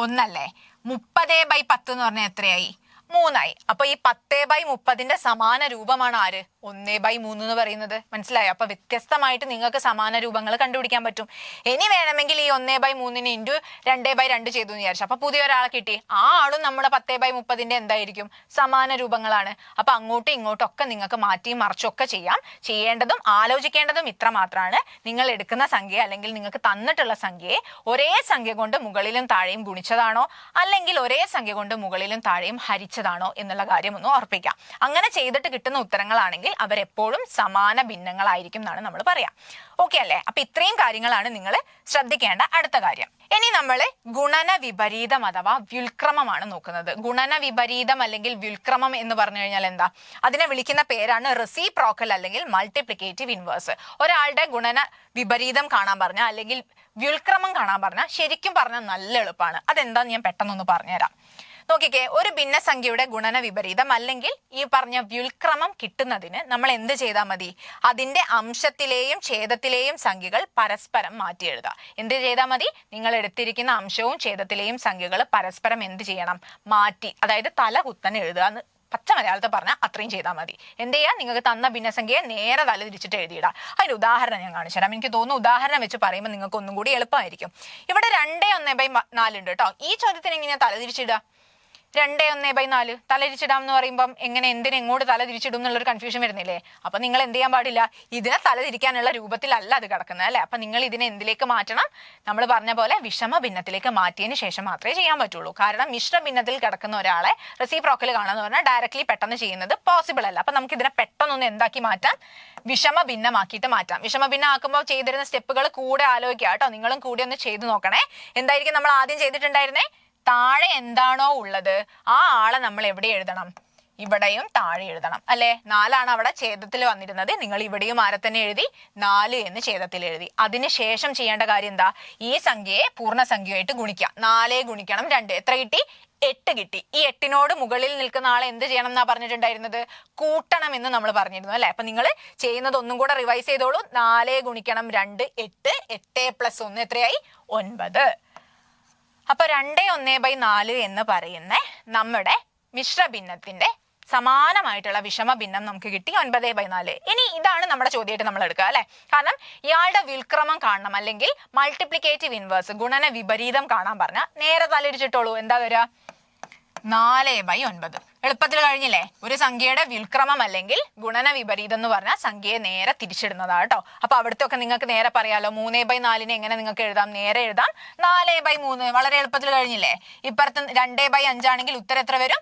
1 അല്ലേ? 30/10 എന്ന് പറഞ്ഞാൽ എത്രയായി? 3 അപ്പൊ ഈ 10/30 സമാന രൂപമാണ് ആര്? 1/3 എന്ന് പറയുന്നത്. മനസ്സിലായോ? അപ്പൊ വ്യത്യസ്തമായിട്ട് നിങ്ങൾക്ക് സമാന രൂപങ്ങൾ കണ്ടുപിടിക്കാൻ പറ്റും. ഇനി വേണമെങ്കിൽ ഈ 1/3 ഇൻറ്റു 2/2 ചെയ്തു എന്ന് വിചാരിച്ചു. അപ്പൊ പുതിയ ഒരാളെ കിട്ടി, ആ ആളും നമ്മുടെ 10/30 എന്തായിരിക്കും? സമാന രൂപങ്ങളാണ്. അപ്പൊ അങ്ങോട്ടും ഇങ്ങോട്ടും ഒക്കെ നിങ്ങൾക്ക് മാറ്റിയും മറിച്ചൊക്കെ ചെയ്യാം. ചെയ്യേണ്ടതും ആലോചിക്കേണ്ടതും ഇത്ര മാത്രമാണ്. നിങ്ങൾ എടുക്കുന്ന സംഖ്യ അല്ലെങ്കിൽ നിങ്ങൾക്ക് തന്നിട്ടുള്ള സംഖ്യയെ ഒരേ സംഖ്യ കൊണ്ട് മുകളിലും താഴെയും ഗുണിച്ചതാണോ അല്ലെങ്കിൽ ഒരേ സംഖ്യ കൊണ്ട് മുകളിലും താഴെയും ഹരിച്ചതാണോ എന്നുള്ള കാര്യം ഒന്ന് ഓർപ്പിക്കാം. അങ്ങനെ ചെയ്തിട്ട് കിട്ടുന്ന ഉത്തരങ്ങളാണെങ്കിൽ അവരെപ്പോഴും സമാന ഭിന്നങ്ങളായിരിക്കും എന്നാണ് നമ്മൾ പറയാം. ഓക്കെ അല്ലേ? അപ്പൊ ഇത്രയും കാര്യങ്ങളാണ് നിങ്ങൾ ശ്രദ്ധിക്കേണ്ട അടുത്ത കാര്യം. ഇനി നമ്മൾ ഗുണന വിപരീതം അഥവാ വ്യുൽക്രമമാണ് നോക്കുന്നത്. ഗുണന വിപരീതം അല്ലെങ്കിൽ വ്യുൽക്രമം എന്ന് പറഞ്ഞു കഴിഞ്ഞാൽ എന്താ? അതിനെ വിളിക്കുന്ന പേരാണ് റെസിപ്രോക്കൽ അല്ലെങ്കിൽ മൾട്ടിപ്ലിക്കേറ്റീവ് ഇൻവേഴ്സ്. ഒരാളുടെ ഗുണന വിപരീതം കാണാൻ പറഞ്ഞാൽ അല്ലെങ്കിൽ വ്യുൽക്രമം കാണാൻ പറഞ്ഞാൽ ശരിക്കും പറഞ്ഞാൽ നല്ല എളുപ്പമാണ്. അതെന്താന്ന് ഞാൻ പെട്ടെന്നൊന്ന് പറഞ്ഞുതരാം. നോക്കിക്കേ, ഒരു ഭിന്നസംഖ്യയുടെ ഗുണന വിപരീതം അല്ലെങ്കിൽ ഈ പറഞ്ഞ വ്യുൽക്രമം കിട്ടുന്നതിന് നമ്മൾ എന്ത് ചെയ്താൽ മതി? അതിന്റെ അംശത്തിലെയും ഛേദത്തിലെയും സംഖ്യകൾ പരസ്പരം മാറ്റി എഴുതുക. എന്ത് ചെയ്താൽ മതി? നിങ്ങൾ എടുത്തിരിക്കുന്ന അംശവും ഛേദത്തിലെയും സംഖ്യകൾ പരസ്പരം എന്ത് ചെയ്യണം? മാറ്റി, അതായത് തല കുത്തനെ എഴുതുക എന്ന് പച്ച മലയാളത്തിൽ പറഞ്ഞാൽ അത്രയും ചെയ്താൽ മതി. എന്ത് ചെയ്യുക? നിങ്ങൾക്ക് തന്ന ഭിന്നസംഖ്യയെ നേരെ തല തിരിച്ചിട്ട് എഴുതിയിടുക. അതിന് ഉദാഹരണം ഞാൻ കാണിച്ചു തരാം. എനിക്ക് തോന്നുന്നു ഉദാഹരണം വെച്ച് പറയുമ്പോൾ നിങ്ങൾക്ക് ഒന്നും കൂടി എളുപ്പമായിരിക്കും. ഇവിടെ 2/1/4 ഉണ്ട് കേട്ടോ. ഈ ചോദ്യത്തിന് എങ്ങനെയാ തല തിരിച്ചിടുക? 2/1/4 തലതിരിച്ചിടാം എന്ന് പറയുമ്പം എങ്ങോട്ട് തല തിരിച്ചിടും എന്നുള്ളൊരു കൺഫ്യൂഷൻ വരുന്നില്ലേ? അപ്പൊ നിങ്ങൾ എന്ത് ചെയ്യാൻ പാടില്ല? ഇതിനെ തലതിരിക്കാനുള്ള രൂപത്തിലല്ല അത് കിടക്കുന്നത് അല്ലെ? അപ്പൊ നിങ്ങൾ ഇതിനെ എന്തിലേക്ക് മാറ്റണം? നമ്മൾ പറഞ്ഞ പോലെ വിഷമ ഭിന്നത്തിലേക്ക് മാറ്റിയതിന് ശേഷം മാത്രമേ ചെയ്യാൻ പറ്റുള്ളൂ. കാരണം മിശ്ര ഭിന്നത്തിൽ കിടക്കുന്ന ഒരാളെ റെസിപ്രോക്കൽ കാണാന്ന് പറഞ്ഞാൽ ഡയറക്ട്ലി പെട്ടെന്ന് ചെയ്യുന്നത് പോസിബിൾ അല്ല. അപ്പൊ നമുക്ക് ഇതിനെ പെട്ടെന്നൊന്ന് എന്താക്കി മാറ്റാം? വിഷമ ഭിന്നമാക്കിയിട്ട് മാറ്റാം. വിഷമ ഭിന്നം ആക്കുമ്പോൾ ചെയ്തിരുന്ന സ്റ്റെപ്പുകൾ കൂടെ ആലോചിക്കുക കേട്ടോ. നിങ്ങളും കൂടി ഒന്ന് ചെയ്തു നോക്കണേ. എന്തായിരിക്കും നമ്മൾ ആദ്യം ചെയ്തിട്ടുണ്ടായിരുന്നേ? താഴെ എന്താണോ ഉള്ളത് ആ ആളെ നമ്മൾ എവിടെ എഴുതണം? ഇവിടെയും താഴെ എഴുതണം അല്ലെ? 4 അവിടെ ഛേദത്തിൽ വന്നിരുന്നത്. നിങ്ങൾ ഇവിടെയും ആരെ തന്നെ എഴുതി? 4 എന്ന് ഛേദത്തിൽ എഴുതി. അതിനുശേഷം ചെയ്യേണ്ട കാര്യം എന്താ? ഈ സംഖ്യയെ പൂർണ്ണസംഖ്യയായിട്ട് ഗുണിക്കുക. 4 ഗുണിക്കണം 2 എത്ര കിട്ടി? 8 കിട്ടി. ഈ 8നോട് മുകളിൽ നിൽക്കുന്ന ആളെ എന്ത് ചെയ്യണം എന്നാ പറഞ്ഞിട്ടുണ്ടായിരുന്നത്? കൂട്ടണം എന്ന് നമ്മൾ പറഞ്ഞിരുന്നു അല്ലെ? അപ്പൊ നിങ്ങൾ ചെയ്യുന്നത് ഒന്നും കൂടെ റിവൈസ് ചെയ്തോളൂ. 4 ഗുണിക്കണം 2 8, 8 + 1 എത്രയായി? 9. അപ്പൊ 2/1/4 എന്ന് പറയുന്ന നമ്മുടെ മിശ്രഭിന്നത്തിന്റെ സമാനമായിട്ടുള്ള വിഷമ ഭിന്നം നമുക്ക് കിട്ടി 9/4. ഇനി ഇതാണ് നമ്മുടെ ചോദ്യമായിട്ട് നമ്മൾ എടുക്കുക അല്ലെ? കാരണം ഇയാളുടെ വ്യുൽക്രമം കാണണം അല്ലെങ്കിൽ മൾട്ടിപ്ലിക്കേറ്റീവ് ഇൻവേഴ്സ് ഗുണന വിപരീതം കാണാൻ പറഞ്ഞാൽ നേരെ തലയിരിച്ചിട്ടോളൂ. എന്താ വരിക? 4/9. എളുപ്പത്തിൽ കഴിഞ്ഞില്ലേ? ഒരു സംഖ്യയുടെ വ്യുൽക്രമം അല്ലെങ്കിൽ ഗുണന വിപരീതം എന്ന് പറഞ്ഞാൽ സംഖ്യയെ നേരെ തിരിച്ചിടുന്നതാ കേട്ടോ. അപ്പൊ അവിടുത്തെ ഒക്കെ നിങ്ങൾക്ക് നേരെ പറയാലോ. 3/4 എങ്ങനെ നിങ്ങൾക്ക് എഴുതാം? നേരെ എഴുതാം. 4/3 വളരെ എളുപ്പത്തിൽ കഴിഞ്ഞില്ലേ? ഇപ്പുറത്ത് 2/5 ആണെങ്കിൽ ഉത്തരം എത്ര വരും?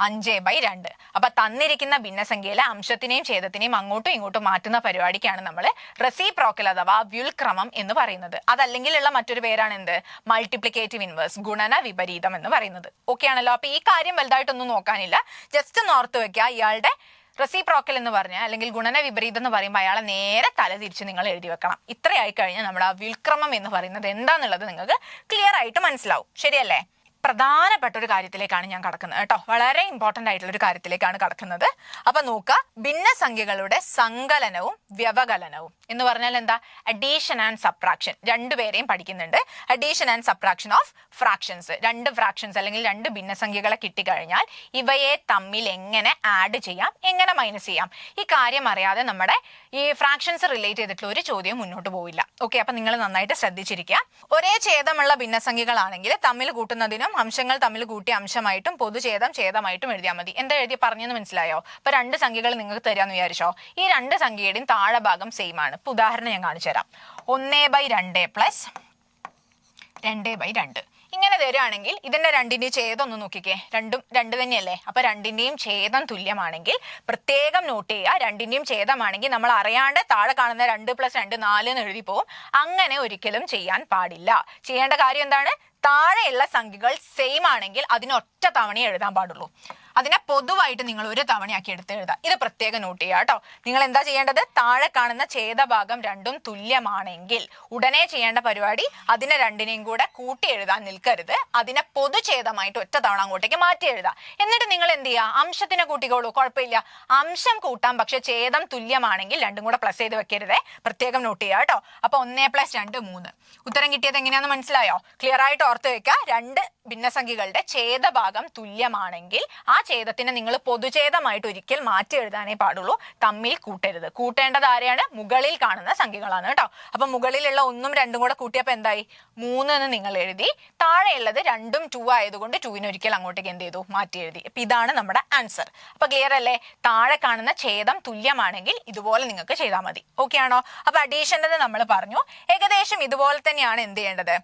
5/2. അപ്പൊ തന്നിരിക്കുന്ന ഭിന്നസംഖ്യയിലെ അംശത്തിനെയും ഛേദത്തിനെയും അങ്ങോട്ടും ഇങ്ങോട്ടും മാറ്റുന്ന പരിപാടിക്കാണ് നമ്മൾ റെസിപ്രോക്കൽ അഥവാ വ്യുൽക്രമം എന്ന് പറയുന്നത്. അതല്ലെങ്കിലുള്ള മറ്റൊരു പേരാണ് എന്ത്? മൾട്ടിപ്ലിക്കേറ്റീവ് ഇൻവേഴ്സ് ഗുണന വിപരീതം എന്ന് പറയുന്നത്. ഓക്കെ ആണല്ലോ? അപ്പൊ ഈ കാര്യം വലുതായിട്ടൊന്നും നോക്കാനില്ല. ജസ്റ്റ് ഒന്ന് ഓർത്ത് വെക്കുക. ഇയാളുടെ റെസിപ്രോക്കൽ എന്ന് പറഞ്ഞാൽ അല്ലെങ്കിൽ ഗുണന വിപരീതം എന്ന് പറയുമ്പോൾ അയാളെ നേരെ തല തിരിച്ച് നിങ്ങൾ എഴുതി വെക്കണം. ഇത്രയായി കഴിഞ്ഞാൽ നമ്മുടെ ആ വ്യുൽക്രമം എന്ന് പറയുന്നത് എന്താന്നുള്ളത് നിങ്ങൾക്ക് ക്ലിയർ ആയിട്ട് മനസ്സിലാവും. ശരിയല്ലേ? പ്രധാനപ്പെട്ട ഒരു കാര്യത്തിലേക്കാണ് ഞാൻ കടക്കുന്നത് കേട്ടോ. വളരെ ഇമ്പോർട്ടന്റ് ആയിട്ടുള്ള ഒരു കാര്യത്തിലേക്കാണ് കടക്കുന്നത്. അപ്പൊ നോക്കുക, ഭിന്നസംഖ്യകളുടെ സങ്കലനവും വ്യവകലനവും എന്ന് പറഞ്ഞാൽ എന്താ? അഡീഷൻ ആൻഡ് സബ്ട്രാക്ഷൻ രണ്ടുപേരെയും പഠിക്കുന്നുണ്ട്. Addition and subtraction of fractions. 2 fractions അല്ലെങ്കിൽ 2 ഭിന്നസംഖ്യകളെ കിട്ടിക്കഴിഞ്ഞാൽ ഇവയെ തമ്മിൽ എങ്ങനെ ആഡ് ചെയ്യാം, എങ്ങനെ മൈനസ് ചെയ്യാം, ഈ കാര്യം അറിയാതെ നമ്മുടെ ഈ ഫ്രാക്ഷൻസ് റിലേറ്റ് ചെയ്തിട്ടുള്ള ഒരു ചോദ്യം മുന്നോട്ട് പോവില്ല. ഓക്കെ, അപ്പൊ നിങ്ങൾ നന്നായിട്ട് ശ്രദ്ധിച്ചിരിക്കുക. ഒരേ ഛേദമുള്ള ഭിന്നസംഖ്യകളാണെങ്കിൽ തമ്മിൽ കൂട്ടുന്നതിനും അംശങ്ങൾ തമ്മിൽ കൂട്ടിയ അംശമായിട്ടും പൊതുഛേദം ഛേദമായിട്ടും എഴുതിയാൽ മതി. എന്താ എഴുതി പറഞ്ഞെന്ന് മനസ്സിലായോ? അപ്പൊ 2 സംഖ്യകൾ നിങ്ങൾക്ക് തരാന്ന് വിചാരിച്ചോ. ഈ 2 സംഖ്യയുടെയും താഴെ ഭാഗം സെയിം ആണ്. ഇപ്പൊ ഉദാഹരണം ഞാൻ കാണിച്ചു തരാം. 1/2 + 2/2 ഇങ്ങനെ തരുവാണെങ്കിൽ ഇതിന്റെ 2ന്റെയും ഛേദം ഒന്ന് നോക്കിക്കേ. 2 തന്നെയല്ലേ? അപ്പൊ 2ന്റെയും ഛേദം തുല്യമാണെങ്കിൽ പ്രത്യേകം നോട്ട് ചെയ്യുക. 2ന്റെയും ഛേദമാണെങ്കിൽ നമ്മൾ അറിയാണ്ട് താഴെ കാണുന്ന 2 + 2 4 എന്ന് എഴുതി പോവും. അങ്ങനെ ഒരിക്കലും ചെയ്യാൻ പാടില്ല. ചെയ്യേണ്ട കാര്യം എന്താണ്? താഴെയുള്ള സംഖ്യകൾ സെയിം ആണെങ്കിൽ അതിന് ഒറ്റ തവണ എഴുതാൻ പാടുള്ളൂ. അതിനെ പൊതുവായിട്ട് നിങ്ങൾ ഒരു തവണയാക്കി എടുത്ത് എഴുതാം. ഇത് പ്രത്യേകം നോട്ട് ചെയ്യുക കേട്ടോ. നിങ്ങൾ എന്താ ചെയ്യേണ്ടത്? താഴെ കാണുന്ന ഛേദഭാഗം രണ്ടും തുല്യമാണെങ്കിൽ ഉടനെ ചെയ്യേണ്ട പരിപാടി അതിനെ 2നെയും കൂടെ കൂട്ടി എഴുതാൻ നിൽക്കരുത്. അതിനെ പൊതുഛേദമായിട്ട് ഒറ്റ തവണ അങ്ങോട്ടേക്ക് മാറ്റി എഴുതാം. എന്നിട്ട് നിങ്ങൾ എന്ത് ചെയ്യുക? അംശത്തിനെ കൂട്ടിക്കോളൂ, കുഴപ്പമില്ല. അംശം കൂട്ടാം, പക്ഷെ ഛേദം തുല്യമാണെങ്കിൽ 2ഉം കൂടെ പ്ലസ് ചെയ്ത് വെക്കരുതേ. പ്രത്യേകം നോട്ട് ചെയ്യുക കേട്ടോ. അപ്പൊ 1 + 2 3. ഉത്തരം കിട്ടിയത് എങ്ങനെയാണെന്ന് മനസ്സിലായോ? ക്ലിയർ ആയിട്ട് ഓർത്ത് വെക്കുക. 2 ഭിന്നസംഖ്യകളുടെ ഛേദഭാഗം തുല്യമാണെങ്കിൽ ആ ഛേദത്തിനെ നിങ്ങൾ പൊതുഛേദമായിട്ട് ഒരിക്കൽ മാറ്റി എഴുതാനേ പാടുള്ളൂ, തമ്മിൽ കൂട്ടരുത്. കൂട്ടേണ്ടത് ആരെയാണ്? മുകളിൽ കാണുന്ന സംഖ്യകളാണ് കേട്ടോ. അപ്പൊ മുകളിലുള്ള 1ഉം 2ഉം കൂടെ കൂട്ടിയപ്പോൾ എന്തായി? 3 എന്ന് നിങ്ങൾ എഴുതി. താഴെയുള്ളത് 2ഉം 2 ആയതുകൊണ്ട് 2നെ ഒരിക്കൽ അങ്ങോട്ടേക്ക് എന്ത് ചെയ്തു? മാറ്റി എഴുതി. അപ്പൊ ഇതാണ് നമ്മുടെ ആൻസർ. അപ്പൊ ക്ലിയർ അല്ലേ? താഴെ കാണുന്ന ഛേദം തുല്യമാണെങ്കിൽ ഇതുപോലെ നിങ്ങൾക്ക് ചെയ്താൽ മതി. ഓക്കെ ആണോ? അപ്പൊ അഡീഷൻ്റെ നമ്മൾ പറഞ്ഞു. ഏകദേശം ഇതുപോലെ തന്നെയാണ് എന്ത് ചെയ്യേണ്ടത്?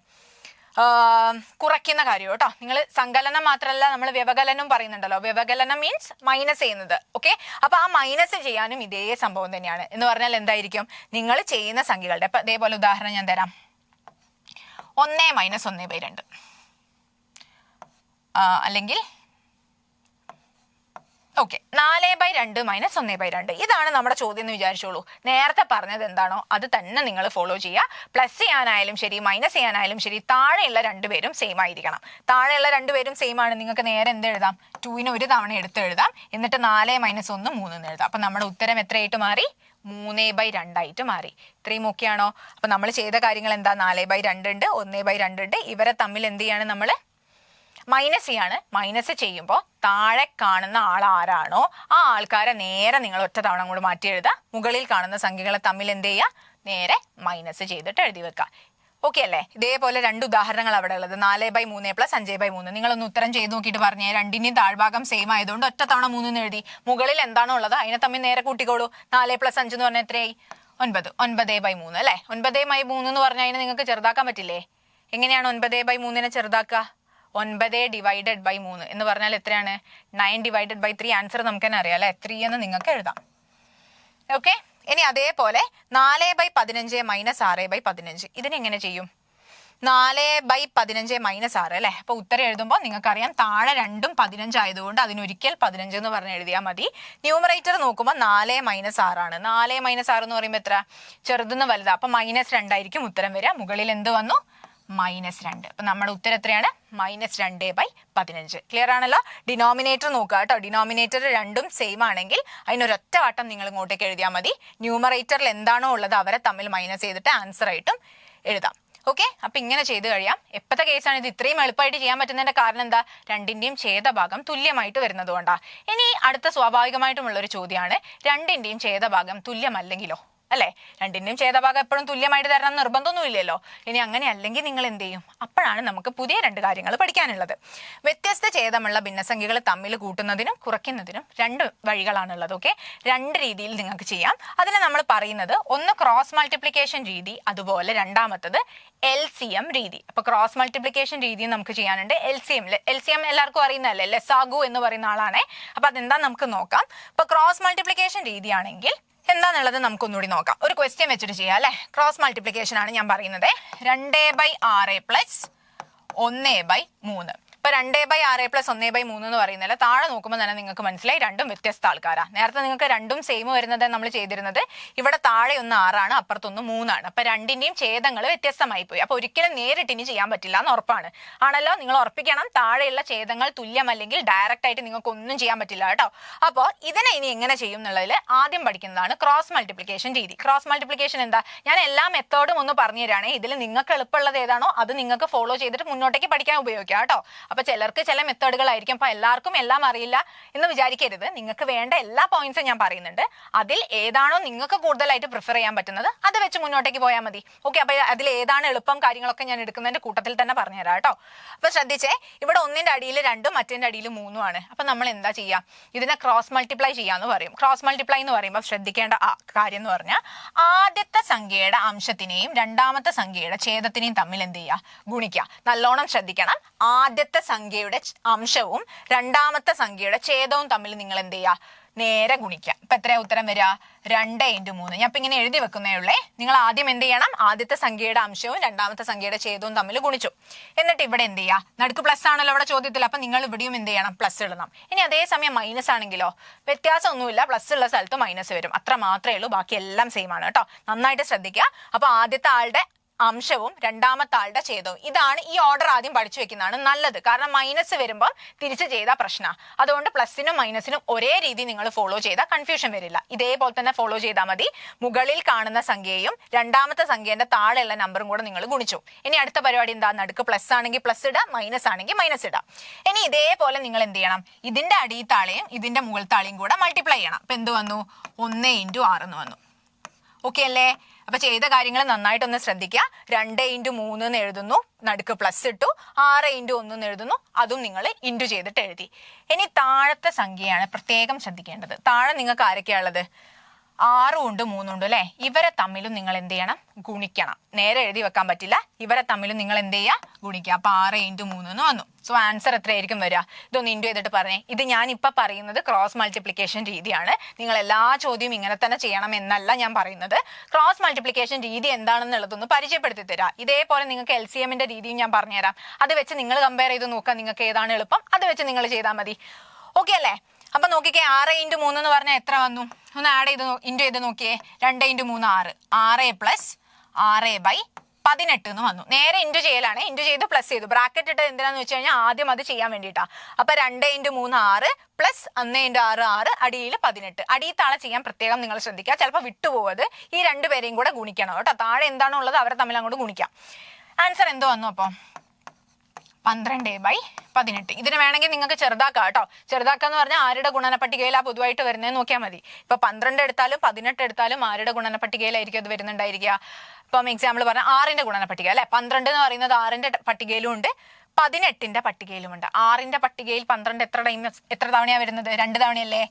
കുറയ്ക്കുന്ന കാര്യം കേട്ടോ. നിങ്ങൾ സങ്കലനം മാത്രമല്ല, നമ്മൾ വ്യവകലനം പറയുന്നുണ്ടല്ലോ. വ്യവകലനം മീൻസ് മൈനസ് ചെയ്യുന്നത്. ഓക്കെ, അപ്പൊ ആ മൈനസ് ചെയ്യാനും ഇതേ സംഭവം തന്നെയാണ്. എന്ന് പറഞ്ഞാൽ എന്തായിരിക്കും? നിങ്ങൾ ചെയ്യുന്ന സംഖ്യകളുടെ, ഇപ്പൊ അതേപോലെ ഉദാഹരണം ഞാൻ തരാം. 1 - 1/2 അല്ലെങ്കിൽ ഓക്കെ 4/2 - 1/2. ഇതാണ് നമ്മുടെ ചോദ്യം എന്ന് വിചാരിച്ചോളൂ. നേരത്തെ പറഞ്ഞത് എന്താണോ അത് തന്നെ നിങ്ങൾ ഫോളോ ചെയ്യുക. പ്ലസ് ചെയ്യാനായാലും ശരി, മൈനസ് ചെയ്യാനായാലും ശരി, താഴെയുള്ള രണ്ടുപേരും സെയിം ആയിരിക്കണം. താഴെയുള്ള രണ്ടുപേരും സെയിം ആണ്. നിങ്ങൾക്ക് നേരെ എന്ത് എഴുതാം? 2നെ ഒരു തവണ എടുത്ത് എഴുതാം. എന്നിട്ട് 4 - 1 3 എന്ന് എഴുതാം. അപ്പൊ നമ്മുടെ ഉത്തരം എത്രയായിട്ട് മാറി? 3/2 ആയിട്ട് മാറി. ഇത്രയും ഓക്കെ ആണോ? അപ്പൊ നമ്മൾ ചെയ്ത കാര്യങ്ങൾ എന്താ? 4/2 ഉണ്ട്, 1/2 ഉണ്ട്. ഇവരെ തമ്മിൽ എന്ത് ചെയ്യാണ്? നമ്മൾ മൈനസ് ചെയ്യാണ്. മൈനസ് ചെയ്യുമ്പോൾ താഴെ കാണുന്ന ആൾ ആരാണോ ആ ആൾക്കാരെ നേരെ നിങ്ങൾ ഒറ്റ തവണ അങ്ങോട്ട് മാറ്റി എഴുതുക. മുകളിൽ കാണുന്ന സംഖ്യകളെ തമ്മിൽ എന്ത് ചെയ്യുക? നേരെ മൈനസ് ചെയ്തിട്ട് എഴുതി വെക്കുക. ഓക്കെ അല്ലേ? ഇതേപോലെ 2 ഉദാഹരണങ്ങൾ അവിടെ ഉള്ളത്. 4/3 + 5/3. നിങ്ങളൊന്ന് ഉത്തരം ചെയ്ത് നോക്കിയിട്ട് പറഞ്ഞേ. രണ്ടിന്റെയും താഴ്ഭാഗം സെയിം ആയതുകൊണ്ട് ഒറ്റ തവണ 3 എന്ന് എഴുതി. മുകളിൽ എന്താണോ ഉള്ളത് അതിനെ തമ്മിൽ നേരെ കൂട്ടിക്കോളൂ. 4 + 5 എന്ന് പറഞ്ഞാൽ എത്രയായി? 9. 9/3 അല്ലേ? 9/3 എന്ന് പറഞ്ഞാൽ അതിനെ നിങ്ങൾക്ക് ചെറുതാക്കാൻ പറ്റില്ലേ? എങ്ങനെയാണ് 9/3 ചെറുതാക്കുക? 9/3 എന്ന് പറഞ്ഞാൽ എത്രയാണ്? 9/3. ആൻസർ നമുക്ക് തന്നെ അറിയാം അല്ലെ? 3 എന്ന് നിങ്ങൾക്ക് എഴുതാം. ഓക്കെ, ഇനി അതേപോലെ 4/15 - 6/15. ഇതിനെങ്ങനെ ചെയ്യും? 4/15 - 6 അല്ലെ? അപ്പൊ ഉത്തരം എഴുതുമ്പോൾ നിങ്ങൾക്കറിയാം താഴെ 2ഉം 15 ആയതുകൊണ്ട് അതിനൊരിക്കൽ 15 എന്ന് പറഞ്ഞ് എഴുതിയാൽ മതി. ന്യൂമറേറ്റർ നോക്കുമ്പോൾ 4 - 6 ആണ്. 4 - 6 എന്ന് പറയുമ്പോൾ എത്ര? ചെറുതെന്ന് വലുതാ. അപ്പൊ -2 ആയിരിക്കും ഉത്തരം വരിക. മുകളിൽ എന്ത് വന്നു? -2. അപ്പൊ നമ്മുടെ ഉത്തരം എത്രയാണ്? -2/15. ക്ലിയർ ആണല്ലോ? ഡിനോമിനേറ്റർ നോക്കുക കേട്ടോ. ഡിനോമിനേറ്റർ 2ഉം സെയിം ആണെങ്കിൽ അതിനൊരൊറ്റ വട്ടം നിങ്ങൾ ഇങ്ങോട്ടേക്ക് എഴുതിയാൽ മതി. ന്യൂമറേറ്ററിൽ എന്താണോ ഉള്ളത് അവരെ തമ്മിൽ മൈനസ് ചെയ്തിട്ട് ആൻസർ ആയിട്ടും എഴുതാം. ഓക്കെ, അപ്പൊ ഇങ്ങനെ ചെയ്ത് കഴിയാം. എപ്പോഴത്തെ കേസാണ് ഇത് ഇത്രയും എളുപ്പമായിട്ട് ചെയ്യാൻ പറ്റുന്നതിന്റെ കാരണം എന്താ? രണ്ടിന്റെയും ഛേദഭാഗം തുല്യമായിട്ട് വരുന്നത് കൊണ്ടാ. ഇനി അടുത്ത സ്വാഭാവികമായിട്ടുമുള്ള ഒരു ചോദ്യമാണ്, രണ്ടിന്റെയും ഛേദഭാഗം തുല്യമല്ലെങ്കിലോ? അല്ലെ? രണ്ടിന്റെയും ഛേദഭാഗം എപ്പോഴും തുല്യമായിട്ട് തരണം നിർബന്ധമൊന്നും ഇല്ലല്ലോ. ഇനി അങ്ങനെ അല്ലെങ്കിൽ നിങ്ങൾ എന്ത് ചെയ്യും? അപ്പോഴാണ് നമുക്ക് പുതിയ 2 കാര്യങ്ങൾ പഠിക്കാനുള്ളത്. വ്യത്യസ്ത ഛേദമുള്ള ഭിന്നസംഖ്യകൾ തമ്മിൽ കൂട്ടുന്നതിനും കുറയ്ക്കുന്നതിനും 2 വഴികളാണുള്ളത്. ഓക്കെ, 2 രീതിയിൽ നിങ്ങൾക്ക് ചെയ്യാം. അതിന് നമ്മൾ പറയുന്നത് ഒന്ന് ക്രോസ് മൾട്ടിപ്ലിക്കേഷൻ രീതി, അതുപോലെ രണ്ടാമത്തത് LCM രീതി. അപ്പൊ ക്രോസ് മൾട്ടിപ്ലിക്കേഷൻ രീതി നമുക്ക് ചെയ്യാനുണ്ട്. LCM എല്ലാവർക്കും അറിയുന്നതല്ലേ? ലെസാഗു എന്ന് പറയുന്ന ആളാണേ. അപ്പൊ അതെന്താ നമുക്ക് നോക്കാം. ഇപ്പൊ ക്രോസ് മൾട്ടിപ്ലിക്കേഷൻ രീതിയാണെങ്കിൽ എന്താന്നുള്ളത് നമുക്കൊന്നുകൂടി നോക്കാം. ഒരു ക്വസ്റ്റ്യൻ വെച്ചിട്ട് ചെയ്യാം അല്ലെ? ക്രോസ് മൾട്ടിപ്ലിക്കേഷൻ ആണ് ഞാൻ പറയുന്നത്. 2/6 + 1/3. ഇപ്പൊ 2/6 + 1/3 എന്ന് പറയുന്നില്ല. താഴെ നോക്കുമ്പോൾ തന്നെ നിങ്ങൾക്ക് മനസ്സിലായി രണ്ടും വ്യത്യസ്ത ആൾക്കാരാ. നേരത്തെ നിങ്ങൾക്ക് രണ്ടും സെയിം വരുന്നത് നമ്മൾ ചെയ്തിരുന്നത്. ഇവിടെ താഴെ ഒന്ന് 6 ആണ്, അപ്പുറത്തൊന്ന് 3 ആണ്. അപ്പൊ രണ്ടിന്റെയും ഛേദങ്ങൾ വ്യത്യസ്തമായി പോയി. അപ്പൊ ഒരിക്കലും നേരിട്ട് ഇനി ചെയ്യാൻ പറ്റില്ല എന്ന് ഉറപ്പാണ്. ആണല്ലോ? നിങ്ങൾ ഉറപ്പിക്കണം. താഴെയുള്ള ഛേദങ്ങൾ തുല്യമല്ലെങ്കിൽ ഡയറക്റ്റ് ആയിട്ട് നിങ്ങൾക്ക് ഒന്നും ചെയ്യാൻ പറ്റില്ല കേട്ടോ. അപ്പോൾ ഇതിനെ ഇനി എങ്ങനെ ചെയ്യും എന്നുള്ളതിൽ ആദ്യം പഠിക്കുന്നതാണ് ക്രോസ് മൾട്ടിപ്ലിക്കേഷൻ രീതി. ക്രോസ് മൾട്ടിപ്ലിക്കേഷൻ എന്താ? ഞാൻ എല്ലാ മെത്തേഡും ഒന്ന് പറഞ്ഞു തരാണേ. ഇതിൽ നിങ്ങൾക്ക് എളുപ്പമുള്ളത് ഏതാണോ അത് നിങ്ങൾക്ക് ഫോളോ ചെയ്തിട്ട് മുന്നോട്ടേക്ക് പഠിക്കാൻ ഉപയോഗിക്കാം കേട്ടോ. അപ്പൊ ചിലർക്ക് ചില മെത്തേഡുകളായിരിക്കും. അപ്പൊ എല്ലാവർക്കും എല്ലാം അറിയില്ല എന്ന് വിചാരിക്കരുത്. നിങ്ങൾക്ക് വേണ്ട എല്ലാ പോയിന്റ്സും ഞാൻ പറയുന്നുണ്ട്. അതിൽ ഏതാണോ നിങ്ങൾക്ക് കൂടുതലായിട്ട് പ്രിഫർ ചെയ്യാൻ പറ്റുന്നത് അത് വെച്ച് മുന്നോട്ടേക്ക് പോയാൽ മതി. ഓക്കെ, അപ്പൊ അതിൽ ഏതാണ് എളുപ്പം കാര്യങ്ങളൊക്കെ ഞാൻ എടുക്കുന്നതിന്റെ കൂട്ടത്തിൽ തന്നെ പറഞ്ഞുതരാം കേട്ടോ. അപ്പൊ ശ്രദ്ധിച്ചേ, ഇവിടെ ഒന്നിന്റെ അടിയിൽ 2ഉം മറ്റേന്റെ അടിയിൽ 3ഉം ആണ്. അപ്പൊ നമ്മൾ എന്താ ചെയ്യാ? ഇതിനെ ക്രോസ് മൾട്ടിപ്ലൈ ചെയ്യാന്ന് പറയും. ക്രോസ് മൾട്ടിപ്ലൈ എന്ന് പറയുമ്പോൾ ശ്രദ്ധിക്കേണ്ട കാര്യം എന്ന് പറഞ്ഞാൽ ആദ്യത്തെ സംഖ്യയുടെ അംശത്തിനെയും രണ്ടാമത്തെ സംഖ്യയുടെ ഛേദത്തിനെയും തമ്മിൽ എന്ത് ചെയ്യുക? ഗുണിക്കുക. നല്ലോണം ശ്രദ്ധിക്കണം. ആദ്യത്തെ സംഖ്യയുടെ അംശവും രണ്ടാമത്തെ സംഖ്യയുടെ ഛേദവും തമ്മിൽ നിങ്ങൾ എന്ത് ചെയ്യുക? നേരെ ഗുണിക്കാം. ഇപ്പൊ എത്രയാ ഉത്തരം വരിക? 2 × 3. ഞാൻ ഇപ്പൊ ഇങ്ങനെ എഴുതി വെക്കുന്നേ ഉള്ളേ. നിങ്ങൾ ആദ്യം എന്ത് ചെയ്യണം? ആദ്യത്തെ സംഖ്യയുടെ അംശവും രണ്ടാമത്തെ സംഖ്യയുടെ ഛേദവും തമ്മിൽ ഗുണിച്ചു. എന്നിട്ട് ഇവിടെ എന്ത് ചെയ്യുക? നടുക്ക് പ്ലസ് ആണല്ലോ ഇവിടെ ചോദ്യത്തിൽ. അപ്പൊ നിങ്ങൾ ഇവിടെയും എന്ത് ചെയ്യണം? പ്ലസ് ഇടണം. ഇനി അതേസമയം മൈനസ് ആണെങ്കിലോ? വ്യത്യാസം ഒന്നുമില്ല. പ്ലസ് ഉള്ള സ്ഥലത്ത് മൈനസ് വരും. അത്ര മാത്രമേ ഉള്ളൂ. ബാക്കി എല്ലാം സെയിം ആണ് കേട്ടോ. നന്നായിട്ട് ശ്രദ്ധിക്കുക. അപ്പൊ ആദ്യത്തെ ആളുടെ അംശവും രണ്ടാമത്തെ ആളുടെ ഛേദവും. ഇതാണ് ഈ ഓർഡർ ആദ്യം പഠിച്ചു വെക്കുന്നതാണ് നല്ലത്. കാരണം മൈനസ് വരുമ്പോൾ തിരിച്ച് ചെയ്താൽ പ്രശ്നമാണ്. അതുകൊണ്ട് പ്ലസിനും മൈനസിനും ഒരേ രീതി നിങ്ങൾ ഫോളോ ചെയ്താൽ കൺഫ്യൂഷൻ വരില്ല. ഇതേപോലെ തന്നെ ഫോളോ ചെയ്താൽ മതി. മുകളിൽ കാണുന്ന സംഖ്യയും രണ്ടാമത്തെ സംഖ്യേന്റെ താഴെയുള്ള നമ്പറും കൂടെ നിങ്ങൾ ഗുണിച്ചു. ഇനി അടുത്ത പരിപാടി എന്താ? നടുക്ക് പ്ലസ് ആണെങ്കിൽ പ്ലസ് ഇടുക, മൈനസ് ആണെങ്കിൽ മൈനസ് ഇടുക. ഇനി ഇതേപോലെ നിങ്ങൾ എന്ത് ചെയ്യണം? ഇതിന്റെ അടിത്താളെയും ഇതിന്റെ മുകൾത്താളെയും കൂടെ മൾട്ടിപ്ലൈ ചെയ്യണം. അപ്പൊ എന്ത് വന്നു? 1 × 6 എന്ന് വന്നു. ഓക്കെ അല്ലേ? അപ്പൊ ചെയ്ത കാര്യങ്ങൾ നന്നായിട്ടൊന്ന് ശ്രദ്ധിക്കുക. 2 × 3 എന്ന് എഴുതുന്നു, നടുക്ക് പ്ലസ് ഇട്ടു. 6 × 1 എന്ന് എഴുതുന്നു, അതും നിങ്ങൾ ഇൻറ്റു ചെയ്തിട്ട് എഴുതി. ഇനി താഴത്തെ സംഖ്യയാണ് പ്രത്യേകം ശ്രദ്ധിക്കേണ്ടത്. താഴെ നിങ്ങൾക്ക് ആരൊക്കെയാ ഉള്ളത്? 6 ഉണ്ട് 3 ഉണ്ട് അല്ലെ? ഇവരെ തമ്മിലും നിങ്ങൾ എന്ത് ചെയ്യണം? ഗുണിക്കണം. നേരെ എഴുതി വെക്കാൻ പറ്റില്ല. ഇവരെ തമ്മിലും നിങ്ങൾ എന്ത് ചെയ്യുക? ഗുണിക്കുക. അപ്പൊ 6 × 3 എന്ന് വന്നു. സോ ആൻസർ എത്രയായിരിക്കും വരിക? ഇതൊന്ന് ഇൻറ്റു ചെയ്തിട്ട് പറഞ്ഞേ. ഇത് ഞാൻ ഇപ്പൊ പറയുന്നത് ക്രോസ് മൾട്ടിപ്ലിക്കേഷൻ രീതിയാണ്. നിങ്ങൾ എല്ലാ ചോദ്യവും ഇങ്ങനെ തന്നെ ചെയ്യണം എന്നല്ല ഞാൻ പറയുന്നത്. ക്രോസ് മൾട്ടിപ്ലിക്കേഷൻ രീതി എന്താണെന്നുള്ളതൊന്ന് പരിചയപ്പെടുത്തി തരാം. ഇതേപോലെ നിങ്ങൾക്ക് LCMന്റെ രീതിയും ഞാൻ പറഞ്ഞുതരാം. അത് വെച്ച് നിങ്ങൾ കമ്പയർ ചെയ്ത് നോക്കുക. നിങ്ങൾക്ക് ഏതാണ് എളുപ്പം അത് വെച്ച് നിങ്ങൾ ചെയ്താൽ മതി. ഓക്കെ അല്ലേ? അപ്പൊ നോക്കിക്കേ, 6 × 3 എന്ന് പറഞ്ഞാൽ എത്ര വന്നു? ഒന്ന് ആഡ് ചെയ്ത് ഇൻറ്റു ചെയ്ത് നോക്കിയേ. 2 × 3 6. 6 + 6/18 എന്ന് വന്നു. നേരെ ഇൻറ്റു ചെയ്യലാണ്. ഇൻറ്റു ചെയ്ത് പ്ലസ് ചെയ്തു. ബ്രാക്കറ്റ് ഇട്ട് എന്തിനാന്ന് വെച്ച് കഴിഞ്ഞാൽ ആദ്യം അത് ചെയ്യാൻ വേണ്ടിയിട്ടാ. അപ്പൊ 2 × 3 6 + 1 × 6 6, അടിയിൽ 18. അടിയിത്താളെ ചെയ്യാൻ പ്രത്യേകം നിങ്ങൾ ശ്രദ്ധിക്കുക. ചിലപ്പോൾ വിട്ടുപോകരുത്. ഈ രണ്ടുപേരെയും കൂടെ ഗുണിക്കണം കേട്ടോ. താഴെ എന്താണോ ഉള്ളത് അവരെ തമ്മിൽ അങ്ങോട്ട് ഗുണിക്കാം. ആൻസർ എന്തോ വന്നു? അപ്പോൾ 12/18. ഇതിന് വേണമെങ്കിൽ നിങ്ങൾക്ക് ചെറുതാക്കാം കേട്ടോ. ചെറുതാക്കാന്ന് പറഞ്ഞാൽ ആരുടെ ഗുണന പട്ടികയിൽ ആ പൊതുവായിട്ട് വരുന്നതെന്ന് നോക്കിയാൽ മതി. ഇപ്പൊ 12 എടുത്താലും 18 എടുത്താലും ആരുടെ ഗുണന പട്ടികയിലായിരിക്കും അത് വരുന്നുണ്ടായിരിക്കുക? ഇപ്പം എക്സാമ്പിൾ പറഞ്ഞാൽ 6ന്റെ ഗുണന പട്ടിക അല്ലെ? 12 എന്ന് പറയുന്നത് 6ന്റെ പട്ടികയിലും ഉണ്ട്, 18ന്റെ പട്ടികയിലുമുണ്ട്. 6ന്റെ പട്ടികയിൽ 12 എത്ര തവണയാണ് വരുന്നത്? 2 തവണയല്ലേ?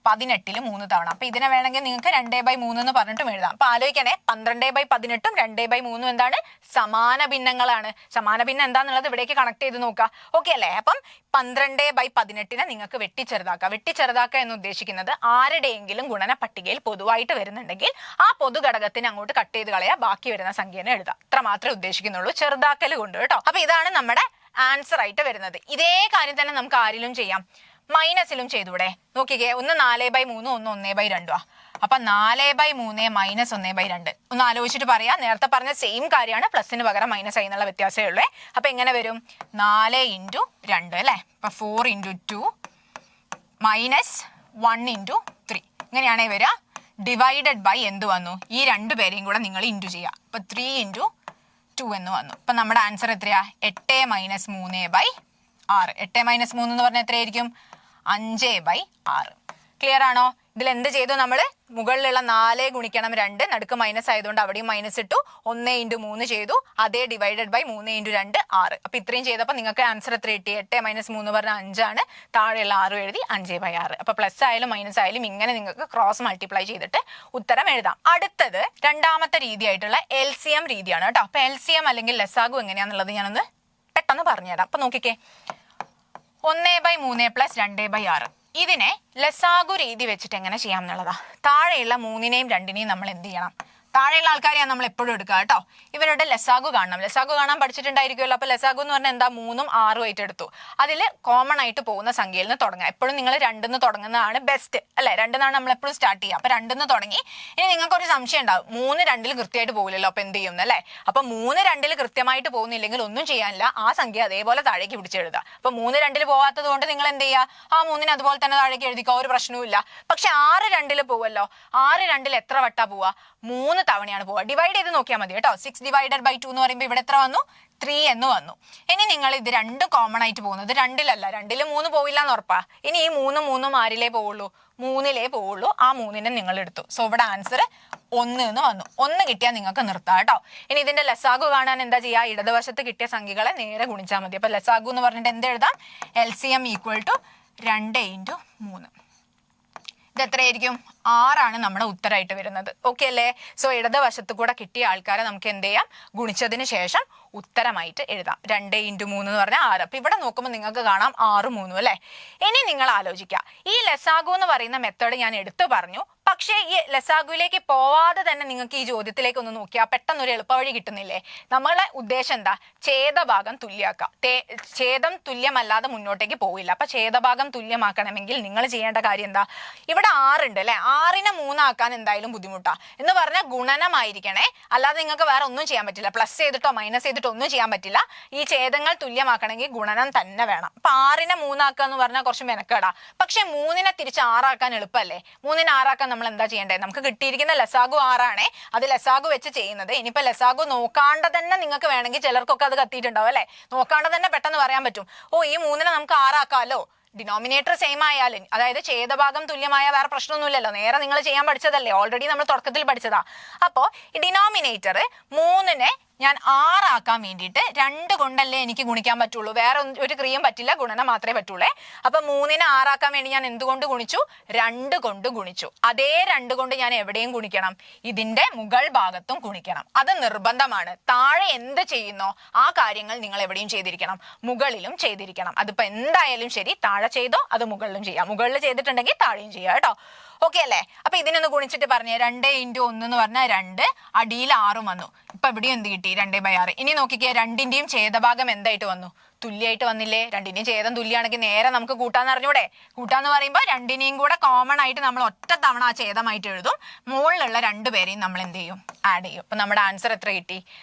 18ൽ 3 തവണ. അപ്പൊ ഇതിനെ വേണമെങ്കിൽ നിങ്ങൾക്ക് 2/3 എന്ന് പറഞ്ഞിട്ടും എഴുതാം. അപ്പൊ ആലോചിക്കണേ, 12/18ഉം 2/3 എന്താണ്? സമാന ഭിന്നങ്ങളാണ്. സമാന ഭിന്നം എന്താന്നുള്ളത് ഇവിടേക്ക് കണക്ട് ചെയ്ത് നോക്കുക. ഓക്കെ അല്ലേ? അപ്പം 12/18 നിങ്ങൾക്ക് വെട്ടിച്ചെറുതാക്കാം. വെട്ടിച്ചെറുതാക്കുക എന്ന് ഉദ്ദേശിക്കുന്നത് ആരുടെയെങ്കിലും ഗുണന പട്ടികയിൽ പൊതുവായിട്ട് വരുന്നുണ്ടെങ്കിൽ ആ പൊതു ഘടകത്തിന് അങ്ങോട്ട് കട്ട് ചെയ്ത് കളയാ, ബാക്കി വരുന്ന സംഖ്യനെ എഴുതാം. അത്ര മാത്രമേ ഉദ്ദേശിക്കുന്നുള്ളൂ ചെറുതാക്കൽ കൊണ്ട് കേട്ടോ. അപ്പൊ ഇതാണ് നമ്മുടെ ആൻസർ ആയിട്ട് വരുന്നത്. ഇതേ കാര്യം തന്നെ നമുക്ക് ആരിലും ചെയ്യാം, മൈനസിലും ചെയ്തൂടെ? നോക്കിക്കേ, ഒന്ന് 4/3, ഒന്ന് 1/2. അപ്പൊ 4/3 - 1/2. ഒന്ന് ആലോചിച്ചിട്ട് പറയാം. നേരത്തെ പറഞ്ഞ സെയിം കാര്യമാണ്, പ്ലസിന് പകരം മൈനസ് ആയി എന്നുള്ള വ്യത്യാസമേ ഉള്ളേ. അപ്പൊ എങ്ങനെ വരും? 4 × 2 അല്ലെ? അപ്പൊ 4 × 2 - 1 × 3 ഇങ്ങനെയാണേ വരിക. ഡിവൈഡഡ് ബൈ എന്ത് വന്നു? ഈ രണ്ടുപേരെയും കൂടെ നിങ്ങൾ ഇൻറ്റു ചെയ്യുക. അപ്പൊ 3 × 2 എന്ന് വന്നു. അപ്പൊ നമ്മുടെ ആൻസർ എത്രയാ? 8 - 3/6. 8 - 3 എന്ന് പറഞ്ഞാൽ എത്രയായിരിക്കും? 5/6. ക്ലിയർ ആണോ? ഇതിൽ എന്ത് ചെയ്തു? നമ്മൾ മുകളിലുള്ള 4 ഗുണിക്കണം 2, നടുക്ക് മൈനസ് ആയതുകൊണ്ട് അവിടെയും മൈനസ് ഇട്ടു. 1 × 3 ചെയ്തു. അതേ ഡിവൈഡഡ് ബൈ 3 × 2 6. അപ്പൊ ഇത്രയും ചെയ്തപ്പോൾ നിങ്ങൾക്ക് ആൻസർ എത്ര കിട്ടി? 8 - 3 പറഞ്ഞാൽ 5 ആണ്. താഴെയുള്ള 6 എഴുതി 5/6. അപ്പൊ പ്ലസ് ആയാലും മൈനസ് ആയാലും ഇങ്ങനെ നിങ്ങൾക്ക് ക്രോസ് മൾട്ടിപ്ലൈ ചെയ്തിട്ട് ഉത്തരം എഴുതാം. അടുത്തത് രണ്ടാമത്തെ രീതിയായിട്ടുള്ള LCM രീതിയാണ് കേട്ടോ. അപ്പൊ LCM അല്ലെങ്കിൽ ലസാഗു എങ്ങനെയാന്നുള്ളത് ഞാനൊന്ന് പെട്ടെന്ന് പറഞ്ഞുതരാം. അപ്പൊ നോക്കിക്കേ, 1/3 + 2/6. ഇതിനെ ലസാഗു രീതി വെച്ചിട്ട് എങ്ങനെ ചെയ്യാം എന്നുള്ളതാ. താഴെയുള്ള 3നെയും 2നെയും നമ്മൾ എന്ത് ചെയ്യണം? താഴെയുള്ള ആൾക്കാരെയാണ് നമ്മൾ എപ്പോഴും എടുക്കുക കേട്ടോ. ഇവരുടെ ലസാഗു കാണണം. ലസാഗു കാണാൻ പഠിച്ചിട്ടുണ്ടായിരിക്കുമല്ലോ. അപ്പൊ ലസാഗു എന്ന് പറഞ്ഞാൽ എന്താ? 3ഉം 6ഉം ആയിട്ട് എടുത്തു. അതിൽ കോമൺ ആയിട്ട് പോകുന്ന സംഖ്യയിൽ നിന്ന് തുടങ്ങാം. എപ്പോഴും നിങ്ങൾ 2 തുടങ്ങുന്നതാണ് ബെസ്റ്റ് അല്ലെ? 2 നമ്മൾ എപ്പോഴും സ്റ്റാർട്ട് ചെയ്യുക. അപ്പൊ 2 തുടങ്ങി. ഇനി നിങ്ങൾക്ക് ഒരു സംശയം ഉണ്ടാവും, 3 2 കൃത്യമായിട്ട് പോകില്ലല്ലോ, അപ്പൊ എന്ത് ചെയ്യും അല്ലെ? അപ്പൊ 3 2 കൃത്യമായിട്ട് പോകുന്നില്ലെങ്കിൽ ഒന്നും ചെയ്യാനില്ല, ആ സംഖ്യ അതേപോലെ താഴേക്ക് പിടിച്ചെഴുതുക. അപ്പൊ 3 2 പോവാത്തത് കൊണ്ട് നിങ്ങൾ എന്ത് ചെയ്യുക? ആ 3നെ അതുപോലെ തന്നെ താഴേക്ക് എഴുതിക്കോ, ഒരു പ്രശ്നവും ഇല്ല. പക്ഷെ 6 2 പോവല്ലോ. 6 2 എത്ര വട്ടാ പോവാ? 3 തവണയാണ് പോവുക. ഡിവൈഡ് ചെയ്ത് നോക്കിയാൽ മതി കേട്ടോ. 6 / 2 എന്ന് പറയുമ്പോൾ ഇവിടെ എത്ര വന്നു? 3 എന്ന് വന്നു. ഇനി നിങ്ങൾ ഇത് 2 കോമൺ ആയിട്ട് പോകുന്നത് 2ലല്ല, 2ൽ 3 പോവില്ല എന്ന് ഉറപ്പാ. ഇനി ഈ 3 3 ആരിലേ പോവുള്ളൂ? 3ലേ പോവുള്ളൂ. ആ 3നെ നിങ്ങൾ എടുത്തു. സോ ഇവിടെ ആൻസർ 1 എന്ന് വന്നു. 1 കിട്ടിയാൽ നിങ്ങൾക്ക് നിർത്താം കേട്ടോ. ഇനി ഇതിന്റെ ലസാഗു കാണാൻ എന്താ ചെയ്യുക? ഇടതുവശത്ത് കിട്ടിയ സംഖ്യകളെ നേരെ ഗുണിച്ചാൽ മതി. അപ്പൊ ലസാഗു എന്ന് പറഞ്ഞിട്ട് എന്ത് എഴുതാം? LCM = 2 × 3. ഇത് എത്രയായിരിക്കും? 6 ആണ് നമ്മുടെ ഉത്തരമായിട്ട് വരുന്നത്. ഓക്കെ അല്ലേ? സോ ഇടതുവശത്ത് കൂടെ കിട്ടിയ ആൾക്കാരെ നമുക്ക് എന്ത് ചെയ്യാം? ഗുണിച്ചതിന് ശേഷം ഉത്തരമായിട്ട് എഴുതാം. 2 × 3 എന്ന് പറഞ്ഞാൽ 6. അപ്പൊ ഇവിടെ നോക്കുമ്പോൾ നിങ്ങൾക്ക് കാണാം 6 3 അല്ലെ? ഇനി നിങ്ങൾ ആലോചിക്കുക, ഈ ലസാഗു എന്ന് പറയുന്ന മെത്തേഡ് ഞാൻ എടുത്തു പറഞ്ഞു, പക്ഷേ ഈ ലസാഗുവിലേക്ക് പോവാതെ തന്നെ നിങ്ങൾക്ക് ഈ ചോദ്യത്തിലേക്ക് ഒന്ന് നോക്കിയാൽ പെട്ടെന്ന് ഒരു എളുപ്പവഴി കിട്ടുന്നില്ലേ? നമ്മളെ ഉദ്ദേശം എന്താ? ഛേദഭാഗം തുല്യമാക്കാം. ഛേദം തുല്യമല്ലാതെ മുന്നോട്ടേക്ക് പോവില്ല. അപ്പൊ ഛേദഭാഗം തുല്യമാക്കണമെങ്കിൽ നിങ്ങൾ ചെയ്യേണ്ട കാര്യം എന്താ? ഇവിടെ 6 ഉണ്ട് അല്ലെ, 6നെ 3 ആക്കാൻ എന്തായാലും ബുദ്ധിമുട്ടാ എന്ന് പറഞ്ഞാൽ ഗുണനമായിരിക്കണേ, അല്ലാതെ നിങ്ങൾക്ക് വേറെ ഒന്നും ചെയ്യാൻ പറ്റില്ല. പ്ലസ് ചെയ്തിട്ടോ മൈനസ് ചെയ്തിട്ടോ ഒന്നും ചെയ്യാൻ പറ്റില്ല. ഈ ഛേദങ്ങൾ തുല്യമാക്കണമെങ്കിൽ ഗുണനം തന്നെ വേണം. അപ്പൊ 6നെ 3 ആക്കുക എന്ന് പറഞ്ഞാൽ കുറച്ച് മെനക്കേടാ. പക്ഷെ 3നെ തിരിച്ച് 6 ആക്കാൻ എളുപ്പമല്ലേ? 3നെ 6 ആക്കാൻ നമ്മൾ എന്താ ചെയ്യേണ്ടത്? നമുക്ക് കിട്ടിയിരിക്കുന്ന ലസാഗു 6 ആണേ, അത് ലസാഗു വെച്ച് ചെയ്യുന്നത്. ഇനിയിപ്പോ ലസാഗു നോക്കാണ്ട് തന്നെ നിങ്ങൾക്ക് വേണമെങ്കിൽ ചിലർക്കൊക്കെ അത് കത്തിയിട്ടുണ്ടാവും അല്ലെ, നോക്കാണ്ട് തന്നെ പെട്ടെന്ന് പറയാൻ പറ്റും, ഓ ഈ 3നെ നമുക്ക് 6 ആക്കാമല്ലോ. ഡിനോമിനേറ്റർ സെയിം ആയാലും, അതായത് ഛേദഭാഗം തുല്യമായ വേറെ പ്രശ്നമൊന്നുമില്ലല്ലോ, നേരെ നിങ്ങൾ ചെയ്യാൻ പഠിച്ചതല്ലേ, ഓൾറെഡി നമ്മൾ തുടക്കത്തിൽ പഠിച്ചതാ. അപ്പോ ഈ ഡിനോമിനേറ്റർ 3നെ ഞാൻ 6 ആക്കാൻ വേണ്ടിയിട്ട് 2 കൊണ്ടല്ലേ എനിക്ക് ഗുണിക്കാൻ പറ്റുള്ളൂ, വേറെ ഒരു ക്രിയയും പറ്റില്ല, ഗുണനം മാത്രമേ പറ്റുള്ളൂ. അപ്പൊ 3നെ 6 ആക്കാൻ വേണ്ടി ഞാൻ എന്തുകൊണ്ട് ഗുണിച്ചു? 2 കൊണ്ട് ഗുണിച്ചു. അതേ 2 കൊണ്ട് ഞാൻ എവിടെയും ഗുണിക്കണം, ഇതിന്റെ മുകൾ ഭാഗത്തും ഗുണിക്കണം. അത് നിർബന്ധമാണ്. താഴെ എന്ത് ചെയ്യുന്നോ ആ കാര്യങ്ങൾ നിങ്ങൾ എവിടെയും ചെയ്തിരിക്കണം, മുകളിലും ചെയ്തിരിക്കണം. അതിപ്പോ എന്തായാലും ശരി, താഴെ ചെയ്തോ അത് മുകളിലും ചെയ്യാം. മുകളിൽ ചെയ്തിട്ടുണ്ടെങ്കിൽ താഴെയും ചെയ്യാം കേട്ടോ. ഓക്കെ അല്ലേ? അപ്പൊ ഇതിനൊന്ന് ഗുണിച്ചിട്ട് പറഞ്ഞേ, 2 × 1 എന്ന് പറഞ്ഞാൽ 2, അടിയിൽ 6 വന്നു. ഇപ്പൊ ഇവിടെ എന്ത് കിട്ടി? 2/6. ഇനി നോക്കിക്കേ, 2ന്റെയും ഛേദഭാഗം എന്തായിട്ട് വന്നു? തുല്യമായിട്ട് വന്നില്ലേ? 2ന്റെയും ഛേദം തുല്യാണെങ്കിൽ നേരെ നമുക്ക് കൂട്ടാന്ന് അറിഞ്ഞൂടെ? കൂട്ടാന്ന് പറയുമ്പോൾ 2നെയും കൂടെ കോമൺ ആയിട്ട് നമ്മൾ ഒറ്റ തവണ ആ ഛേദമായിട്ട് എഴുതും. മുകളിലുള്ള 2 പേരെയും നമ്മൾ എന്ത് ചെയ്യും? ആഡ് ചെയ്യും. അപ്പൊ നമ്മുടെ ആൻസർ എത്ര കിട്ടി?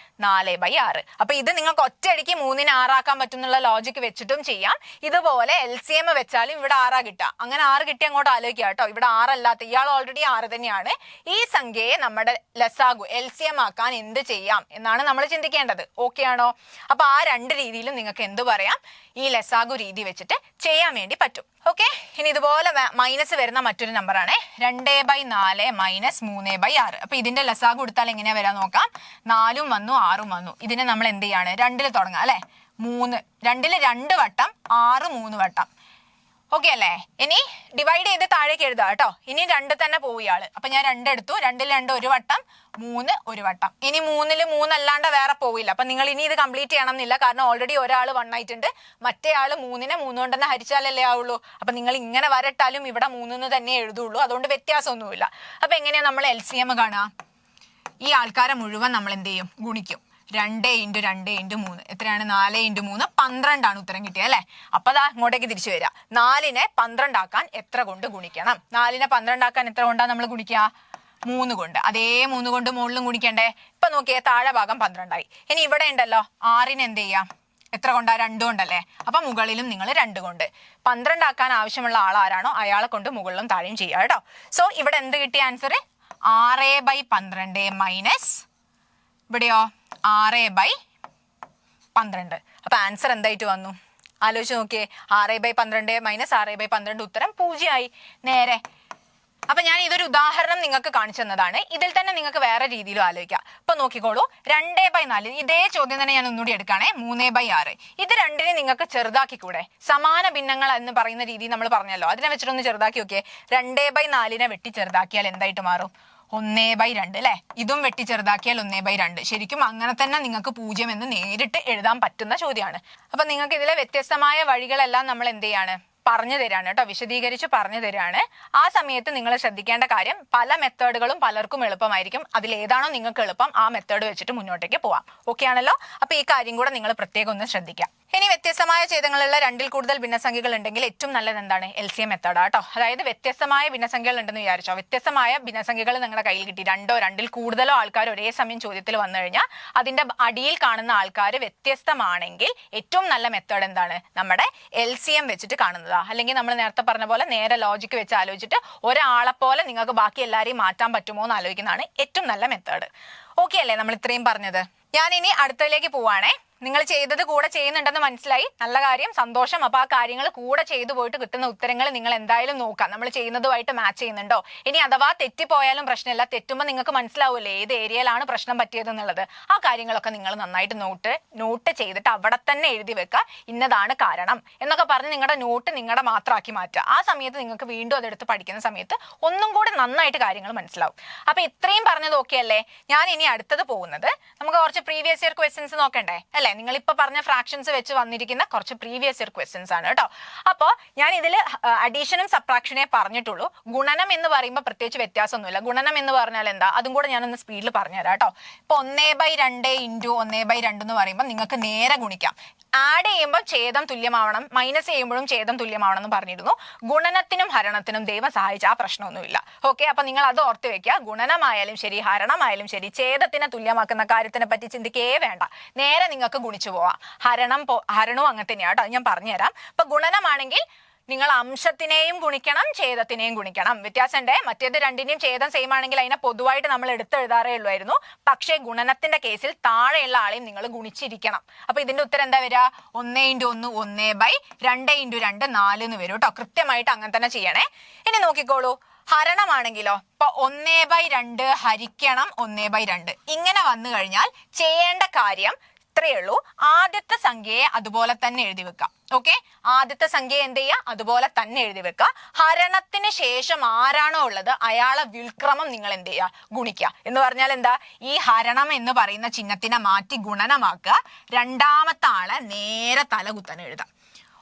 4/6. അപ്പൊ ഇത് നിങ്ങൾക്ക് ഒറ്റയടിക്ക് 3നെ 6 ആക്കാൻ പറ്റുന്നുള്ള ലോജിക്ക് വെച്ചിട്ടും ചെയ്യാം. ഇതുപോലെ LCM വെച്ചാലും ഇവിടെ 6 കിട്ടുക. അങ്ങനെ 6 കിട്ടി അങ്ങോട്ട് ആലോചിക്കുക കേട്ടോ. ഇവിടെ 6 അല്ലാത്ത ഇയാൾ ഓൾറെഡി 6 തന്നെയാണ്. ഈ സംഖ്യയെ നമ്മുടെ ലസാഗു LCM ആക്കാൻ എന്ത് ചെയ്യാം എന്നാണ് നമ്മൾ ചിന്തിക്കേണ്ടത്. ഓക്കെ ആണോ? അപ്പൊ ആ 2 രീതിയിലും നിങ്ങൾക്ക് എന്ത് പറയാം, ഈ ലസാഗു രീതി വെച്ചിട്ട് ചെയ്യാൻ വേണ്ടി പറ്റും. ഓക്കെ, ഇനി ഇതുപോലെ മൈനസ് വരുന്ന മറ്റൊരു നമ്പറാണ് 2/4 - 3/6. അപ്പൊ ഇതിന്റെ ലസാഗു എടുത്താൽ എങ്ങനെയാ വരാൻ നോക്കാം. 4ഉം വന്നു 6ഉം വന്നു. ഇതിനെ നമ്മൾ എന്ത് ചെയ്യാണ്? 2ൽ തുടങ്ങാം അല്ലെ. 2ൽ 2 വട്ടം, 6 3 വട്ടം. ഓക്കെ അല്ലേ? ഇനി ഡിവൈഡ് ചെയ്ത് താഴേക്ക് എഴുതാം കേട്ടോ. ഇനി 2 തന്നെ പോവുകയാള്. അപ്പൊ ഞാൻ 2 എടുത്തു. 2ൽ 2 ഒരു വട്ടം, 3 ഒരു വട്ടം. ഇനി 3ൽ 3 അല്ലാണ്ട് വേറെ പോവില്ല. അപ്പൊ നിങ്ങൾ ഇനി ഇത് കംപ്ലീറ്റ് ചെയ്യണം എന്നില്ല, കാരണം ഓൾറെഡി ഒരാൾ 1 ആയിട്ടുണ്ട്. മറ്റേ ആള് 3നെ 3 കൊണ്ട് തന്നെ ഹരിച്ചാലല്ലേ ആവുള്ളൂ. അപ്പൊ നിങ്ങൾ ഇങ്ങനെ വരട്ടാലും ഇവിടെ 3 തന്നെ എഴുതുള്ളൂ. അതുകൊണ്ട് വ്യത്യാസമൊന്നുമില്ല. അപ്പൊ എങ്ങനെയാ നമ്മൾ LCM കാണുക? ഈ ആൾക്കാരെ മുഴുവൻ നമ്മൾ എന്ത് ചെയ്യും? ഗുണിക്കും. 2 × 2 × 3 എത്രയാണ്? 4 × 3 12 ആണ് ഉത്തരം കിട്ടിയത് അല്ലെ. അപ്പൊ അതാ ഇങ്ങോട്ടേക്ക് തിരിച്ചു വരിക. 4നെ 12 ആക്കാൻ എത്ര കൊണ്ട് ഗുണിക്കണം? 4നെ 12 ആക്കാൻ എത്ര കൊണ്ടാ നമ്മൾ ഗുണിക്കുക? 3 കൊണ്ട്. അതേ 3 കൊണ്ട് മുകളിലും ഗുണിക്കണ്ടേ? ഇപ്പൊ നോക്കിയേ, താഴെ ഭാഗം 12 ആയി. ഇനി ഇവിടെ ഉണ്ടല്ലോ 6നെ എന്ത് ചെയ്യാം? എത്ര കൊണ്ടാ? 2 കൊണ്ടല്ലേ. അപ്പൊ മുകളിലും നിങ്ങൾ 2 കൊണ്ട്. 12 ആക്കാൻ ആവശ്യമുള്ള ആൾ ആരാണോ അയാളെ കൊണ്ട് മുകളിലും താഴെയും ചെയ്യാം കേട്ടോ. സോ ഇവിടെ എന്ത് കിട്ടിയ ആൻസർ? 6/12 മൈനസ് ഇവിടെയോ 6/12. അപ്പൊ ആൻസർ എന്തായിട്ട് വന്നു? ആലോചിച്ച് നോക്കിയേ. 6/12 മൈനസ് 6/12 ഉത്തരം 0 ആയി നേരെ. അപ്പൊ ഞാൻ ഇതൊരു ഉദാഹരണം നിങ്ങൾക്ക് കാണിച്ചു തന്നതാണ്. ഇതിൽ തന്നെ നിങ്ങൾക്ക് വേറെ രീതിയിലും ആലോചിക്കാം. ഇപ്പൊ നോക്കിക്കോളൂ, 2/4 ഇതേ ചോദ്യം തന്നെ ഞാൻ ഒന്നുകൂടി എടുക്കുകയാണെ. 3/6 ഇത് 2നെ നിങ്ങൾക്ക് ചെറുതാക്കിക്കൂടെ? സമാന ഭിന്നങ്ങൾ എന്ന് പറയുന്ന രീതി നമ്മൾ പറഞ്ഞല്ലോ, അതിനെ വെച്ചിട്ടൊന്ന് ചെറുതാക്കി നോക്കിയേ. 2/4നെ വെട്ടി ചെറുതാക്കിയാൽ എന്തായിട്ട് മാറും? 1/2 അല്ലെ. ഇതും വെട്ടി ചെറുതാക്കിയാൽ 1/2. ശരിക്കും അങ്ങനെ തന്നെ നിങ്ങൾക്ക് 0 എന്ന് നേരിട്ട് എഴുതാൻ പറ്റുന്ന ചോദ്യമാണ്. അപ്പൊ നിങ്ങൾക്ക് ഇതിലെ വ്യത്യസ്തമായ വഴികളെല്ലാം നമ്മൾ എന്ത് ചെയ്യാണ്? പറഞ്ഞു തരാണ് കേട്ടോ, വിശദീകരിച്ച് പറഞ്ഞു തരാണ്. ആ സമയത്ത് നിങ്ങൾ ശ്രദ്ധിക്കേണ്ട കാര്യം, പല മെത്തേഡുകളും പലർക്കും എളുപ്പമായിരിക്കും. അതിലേതാണോ നിങ്ങൾക്ക് എളുപ്പം ആ മെത്തേഡ് വെച്ചിട്ട് മുന്നോട്ടേക്ക് പോവാം. ഓക്കെ ആണല്ലോ? അപ്പൊ ഈ കാര്യം കൂടെ നിങ്ങൾ പ്രത്യേകം ഒന്ന് ശ്രദ്ധിക്കാം. ഇനി വ്യത്യസ്തമായ ഛേദങ്ങളുള്ള 2ൽ കൂടുതൽ ഭിന്നസംഖ്യകൾ ഉണ്ടെങ്കിൽ ഏറ്റവും നല്ലത് എന്താണ്? LCM മെത്തേഡ് കേട്ടോ. അതായത് വ്യത്യസ്തമായ ഭിന്നസംഖ്യകൾ ഉണ്ടെന്ന് വിചാരിച്ചോ, വ്യത്യസ്തമായ ഭിന്നസംഖ്യകൾ നിങ്ങളുടെ കയ്യിൽ കിട്ടി, 2ഓ 2ൽ കൂടുതലോ ആൾക്കാർ ഒരേ സമയം ചോദ്യത്തിൽ വന്നു കഴിഞ്ഞാൽ അതിന്റെ അടിയിൽ കാണുന്ന ആൾക്കാർ വ്യത്യസ്തമാണെങ്കിൽ ഏറ്റവും നല്ല മെത്തേഡ് എന്താണ്? നമ്മുടെ LCM വെച്ചിട്ട് കാണുന്നതാ. അല്ലെങ്കിൽ നമ്മൾ നേരത്തെ പറഞ്ഞ പോലെ നേരെ ലോജിക്ക് വെച്ച് ആലോചിച്ചിട്ട് ഒരാളെ പോലെ നിങ്ങൾക്ക് ബാക്കി എല്ലാവരെയും മാറ്റാൻ പറ്റുമോ എന്ന് ആലോചിക്കുന്നതാണ് ഏറ്റവും നല്ല മെത്തേഡ്. ഓക്കെ അല്ലേ? നമ്മൾ ഇത്രയും പറഞ്ഞത്. ഞാൻ ഇനി അടുത്തതിലേക്ക് പോവാണേ. നിങ്ങൾ ചെയ്തത് കൂടെ ചെയ്യുന്നുണ്ടെന്ന് മനസ്സിലായി, നല്ല കാര്യം, സന്തോഷം. അപ്പൊ ആ കാര്യങ്ങൾ കൂടെ ചെയ്തു പോയിട്ട് കിട്ടുന്ന ഉത്തരങ്ങൾ നിങ്ങൾ എന്തായാലും നോക്കാം, നമ്മൾ ചെയ്യുന്നതുമായിട്ട് മാച്ച് ചെയ്യുന്നുണ്ടോ. ഇനി അഥവാ തെറ്റിപ്പോയാലും പ്രശ്നമില്ല, തെറ്റുമ്പോൾ നിങ്ങൾക്ക് മനസ്സിലാവൂലേ ഏത് ഏരിയയിലാണ് പ്രശ്നം പറ്റിയതെന്നുള്ളത്. ആ കാര്യങ്ങളൊക്കെ നിങ്ങൾ നന്നായിട്ട് നോട്ട് ചെയ്തിട്ട് അവിടെ തന്നെ എഴുതി വെക്കുക, ഇന്നതാണ് കാരണം എന്നൊക്കെ പറഞ്ഞ് നിങ്ങളുടെ നോട്ട് നിങ്ങളുടെ മാത്രമാക്കി മാറ്റുക. ആ സമയത്ത് നിങ്ങൾക്ക് വീണ്ടും അതെടുത്ത് പഠിക്കുന്ന സമയത്ത് ഒന്നും കൂടെ നന്നായിട്ട് കാര്യങ്ങൾ മനസ്സിലാവും. അപ്പൊ ഇത്രയും പറഞ്ഞത് ഓക്കെ അല്ലേ? ഞാൻ ഇനി അടുത്തത് പോകുന്നത്, നമുക്ക് കുറച്ച് പ്രീവിയസ് ഇയർ ക്വസ്റ്റ്യൻസ് നോക്കണ്ടേ അല്ലേ? അല്ലെ? നിങ്ങൾ ഇപ്പൊ പറഞ്ഞ ഫ്രാക്ഷൻസ് വെച്ച് വന്നിരിക്കുന്ന കുറച്ച് പ്രീവിയസ് ഇയർ ക്വസ്റ്റ്യൻസ് ആണ് കേട്ടോ. അപ്പോൾ ഞാൻ ഇതിൽ അഡീഷനും സബ്ട്രാക്ഷനെ പറഞ്ഞിട്ടുള്ളൂ. ഗുണനം എന്ന് പറയുമ്പോൾ പ്രത്യേകിച്ച് വ്യത്യാസമൊന്നുമില്ല. ഗുണനം എന്ന് പറഞ്ഞാൽ എന്താ, അതും കൂടെ ഞാനൊന്ന് സ്പീഡിൽ പറഞ്ഞുതരാം കേട്ടോ. ഇപ്പൊ 1/2 ഇൻറ്റു 1/2 എന്ന് പറയുമ്പോൾ നിങ്ങൾക്ക് നേരെ ഗുണിക്കാം. ആഡ് ചെയ്യുമ്പോൾ ഛേദം തുല്യമാവണം, മൈനസ് ചെയ്യുമ്പോഴും ഛേദം തുല്യമാവണം എന്ന് പറഞ്ഞിരുന്നു. ഗുണനത്തിനും ഹരണത്തിനും ദൈവം സഹായിച്ച ആ പ്രശ്നമൊന്നുമില്ല. ഓക്കെ, അപ്പൊ നിങ്ങൾ അത് ഓർത്ത് വെക്കുക. ഗുണനമായാലും ശരി ഹരണമായാലും ശരി ഛേദത്തിനെ തുല്യമാക്കുന്ന കാര്യത്തിനെ പറ്റി ചിന്തിക്കേ വേണ്ട. നേരെ നിങ്ങൾക്ക് ഗുണിച്ചു പോവാം. ഹരണവും അങ്ങനെ തന്നെയാണ് കേട്ടോ. ഞാൻ പറഞ്ഞുതരാം. ഇപ്പൊ ഗുണനമാണെങ്കിൽ നിങ്ങൾ അംശത്തിനെയും ഗുണിക്കണം ഛേദത്തിനെയും ഗുണിക്കണം. വ്യത്യാസമുണ്ട്. മറ്റേത് രണ്ടിന്റെയും ഛേദം സെയിം ആണെങ്കിൽ അതിനെ പൊതുവായിട്ട് നമ്മൾ എടുത്തെഴുതാറേ ഉള്ളായിരുന്നു. പക്ഷേ ഗുണനത്തിന്റെ കേസിൽ താഴെയുള്ള ആളെയും നിങ്ങൾ ഗുണിച്ചിരിക്കണം. അപ്പൊ ഇതിന്റെ ഉത്തരം എന്താ വരിക? 1 × 1 1/2 × 2 4 എന്ന് വരും കേട്ടോ. കൃത്യമായിട്ട് അങ്ങനെ തന്നെ ചെയ്യണേ. ഇനി നോക്കിക്കോളൂ, ഹരണമാണെങ്കിലോ ഇപ്പൊ 1/2 ഹരിക്കണം 1/2 ഇങ്ങനെ വന്നു കഴിഞ്ഞാൽ ചെയ്യേണ്ട കാര്യം ഇത്രയേ ഉള്ളൂ. ആദ്യത്തെ സംഖ്യയെ അതുപോലെ തന്നെ എഴുതി വെക്കാം. ഓക്കെ, ആദ്യത്തെ സംഖ്യ എന്ത് ചെയ്യുക? അതുപോലെ തന്നെ എഴുതി വെക്കുക. ഹരണത്തിന് ശേഷം ആരാണോ ഉള്ളത് അയാളെ വിൽക്രമം നിങ്ങൾ എന്ത് ചെയ്യുക? ഗുണിക്കുക. എന്ന് പറഞ്ഞാൽ എന്താ, ഈ ഹരണം എന്ന് പറയുന്ന ചിഹ്നത്തിനെ മാറ്റി ഗുണനമാക്കുക. രണ്ടാമത്തെ ആളെ നേരെ തലകുത്തനെ എഴുതാം.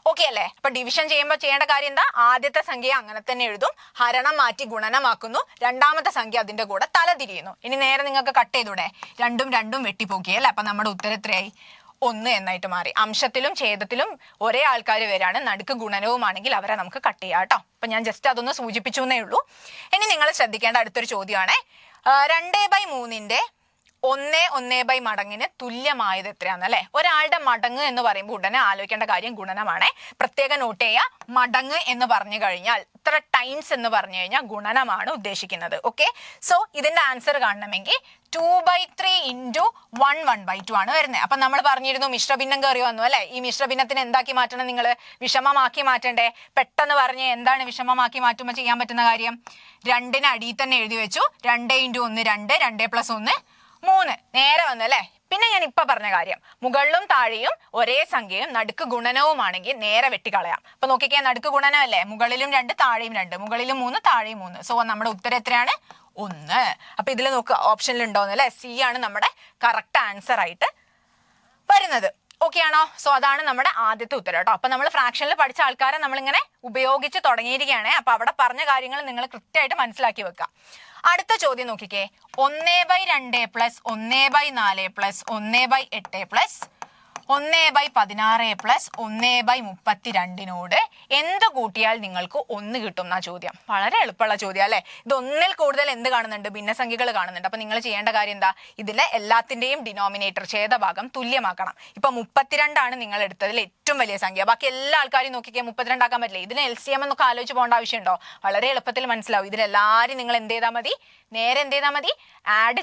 ഓക്കെ അല്ലേ? അപ്പൊ ഡിവിഷൻ ചെയ്യുമ്പോൾ ചെയ്യേണ്ട കാര്യം എന്താ? ആദ്യത്തെ സംഖ്യ അങ്ങനെ തന്നെ എഴുതും, ഹരണം മാറ്റി ഗുണനമാക്കുന്നു, രണ്ടാമത്തെ സംഖ്യ അതിന്റെ കൂടെ തല തിരിയുന്നു. ഇനി നേരെ നിങ്ങൾക്ക് കട്ട് ചെയ്തൂടെ? രണ്ടും വെട്ടിപ്പോക്കിയല്ലേ? അപ്പൊ നമ്മുടെ ഉത്തരം എത്രയായി? 1 എന്നായിട്ട് മാറി. അംശത്തിലും ഛേദത്തിലും ഒരേ ആൾക്കാർ വരാണ്, നടുക്ക് ഗുണനവുമാണെങ്കിൽ അവരെ നമുക്ക് കട്ട് ചെയ്യാം കേട്ടോ. അപ്പൊ ഞാൻ ജസ്റ്റ് അതൊന്ന് സൂചിപ്പിച്ചു എന്നേ ഉള്ളൂ. ഇനി നിങ്ങൾ ശ്രദ്ധിക്കേണ്ട അടുത്തൊരു ചോദ്യമാണ്, 2/3 1 മടങ്ങിന് തുല്യമായത് എത്രയാന്ന് അല്ലെ? ഒരാളുടെ മടങ്ങ് എന്ന് പറയുമ്പോൾ ഉടനെ ആലോചിക്കേണ്ട കാര്യം ഗുണനമാണ്. പ്രത്യേകം നോട്ട് ചെയ്യുക, മടങ്ങ് എന്ന് പറഞ്ഞു കഴിഞ്ഞാൽ ഇത്ര ടൈംസ് എന്ന് പറഞ്ഞു കഴിഞ്ഞാൽ ഗുണനമാണ് ഉദ്ദേശിക്കുന്നത്. ഓക്കെ, സോ ഇതിന്റെ ആൻസർ കാണണമെങ്കിൽ 2/3 × 1 1/2 ആണ് വരുന്നത്. അപ്പൊ നമ്മൾ പറഞ്ഞിരുന്നു മിശ്രഭിന്നം കയറി വന്നു അല്ലെ? ഈ മിശ്രഭിന്നത്തിന് എന്താക്കി മാറ്റണം? നിങ്ങൾ വിഷമമാക്കി മാറ്റണ്ടേ? പെട്ടെന്ന് പറഞ്ഞ് എന്താണ് വിഷമമാക്കി മാറ്റുമ്പോൾ ചെയ്യാൻ പറ്റുന്ന കാര്യം? 2ന് അടിയിൽ തന്നെ എഴുതി വെച്ചു. 2 × 1 2, 2 + 1 3, നേരെ വന്നു അല്ലെ? പിന്നെ ഞാൻ ഇപ്പൊ പറഞ്ഞ കാര്യം, മുകളിലും താഴെയും ഒരേ സംഖ്യയും നടുക്ക് ഗുണനവുമാണെങ്കിൽ നേരെ വെട്ടിക്കളയാം. അപ്പൊ നോക്കിക്കേ, നടുക്ക് ഗുണനം അല്ലേ? മുകളിലും 2 താഴെയും 2, മുകളിലും 3 താഴെയും 3. സോ നമ്മുടെ ഉത്തരം എത്രയാണ്? 1. അപ്പൊ ഇതിൽ നോക്കുക, ഓപ്ഷനിൽ ഉണ്ടോന്ന് അല്ലെ? സി ആണ് നമ്മുടെ കറക്റ്റ് ആൻസർ ആയിട്ട് വരുന്നത്. ഓക്കെ ആണോ? സോ അതാണ് നമ്മുടെ ആദ്യത്തെ ഉത്തരം കേട്ടോ. അപ്പൊ നമ്മൾ ഫ്രാക്ഷനിൽ പഠിച്ച ആൾക്കാരെ നമ്മളിങ്ങനെ ഉപയോഗിച്ച് തുടങ്ങിയിരിക്കുകയാണ്. അപ്പൊ അവിടെ പറഞ്ഞ കാര്യങ്ങൾ നിങ്ങൾ കൃത്യമായിട്ട് മനസ്സിലാക്കി വെക്കുക. അടുത്ത ചോദ്യം നോക്കിക്കേ, 1/2 + 1/4 + 1/8 + 1/16 + 1/32 എന്ത് കൂട്ടിയാൽ നിങ്ങൾക്ക് 1 കിട്ടും എന്നാ ചോദ്യം. വളരെ എളുപ്പമുള്ള ചോദ്യം അല്ലെ? ഇത് ഒന്നിൽ കൂടുതൽ എന്ത് കാണുന്നുണ്ട്? ഭിന്നസംഖ്യകൾ കാണുന്നുണ്ട്. അപ്പൊ നിങ്ങൾ ചെയ്യേണ്ട കാര്യം എന്താ? ഇതിലെ എല്ലാത്തിന്റെയും ഡിനോമിനേറ്റർ ഛേദഭാഗം തുല്യമാക്കണം. ഇപ്പൊ 32 ആണ് നിങ്ങൾ എടുത്തതിൽ ഏറ്റവും വലിയ സംഖ്യ. ബാക്കി എല്ലാ ആൾക്കാരും നോക്കിക്കേ 32 ആക്കാൻ പറ്റില്ല. ഇതിന് LCM എന്നൊക്കെ ആലോചിച്ച് പോകേണ്ട ആവശ്യമുണ്ടോ? വളരെ എളുപ്പത്തിൽ മനസ്സിലാവും. ഇതിലെല്ലാവരും നിങ്ങൾ എന്ത് ചെയ്താൽ മതി? നേരെ എന്ത് ചെയ്താൽ മതി? ആഡ്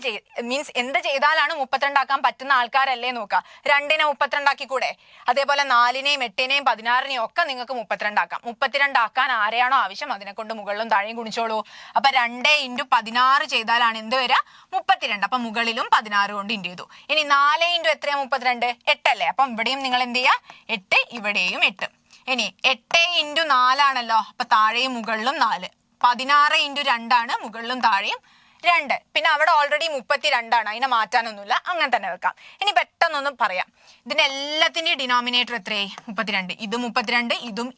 മീൻസ് എന്ത് ചെയ്താലാണ് 32 ആക്കാൻ പറ്റുന്ന ആൾക്കാരല്ലേ നോക്കുക. 2നെ 32 ആക്കിക്കൂടെ? അതേപോലെ 4നെയും 8നെയും 16നെയും ഒക്കെ നിങ്ങൾക്ക് 32 ആക്കാം. 32 ആക്കാൻ ആരെയാണോ ആവശ്യം അതിനെ കൊണ്ട് മുകളിലും താഴെയും ഗുണിച്ചോളൂ. അപ്പൊ 2 × 16 ചെയ്താലാണ് എന്ത് വരിക? 32. അപ്പൊ മുകളിലും 16 കൊണ്ട് ഇൻറ്റു ചെയ്തു. ഇനി 4 × എത്രയാ? 32 8 അല്ലേ? അപ്പം ഇവിടെയും നിങ്ങൾ എന്ത് ചെയ്യുക? 8, ഇവിടെയും 8. ഇനി 8 × 4 ആണല്ലോ, അപ്പൊ താഴെയും മുകളിലും 4. 16 × 2 ആണ്, മുകളിലും താഴെയും 2. പിന്നെ അവിടെ ഓൾറെഡി 32 ആണ്, അതിനെ മാറ്റാനൊന്നുമില്ല, അങ്ങനെ തന്നെ വെക്കാം. ഇനി പെട്ടെന്നൊന്ന് പറയാം, ഇതിന്റെ എല്ലാത്തിന്റെയും ഡിനോമിനേറ്റർ എത്രയായി? 32. ഇത് 32,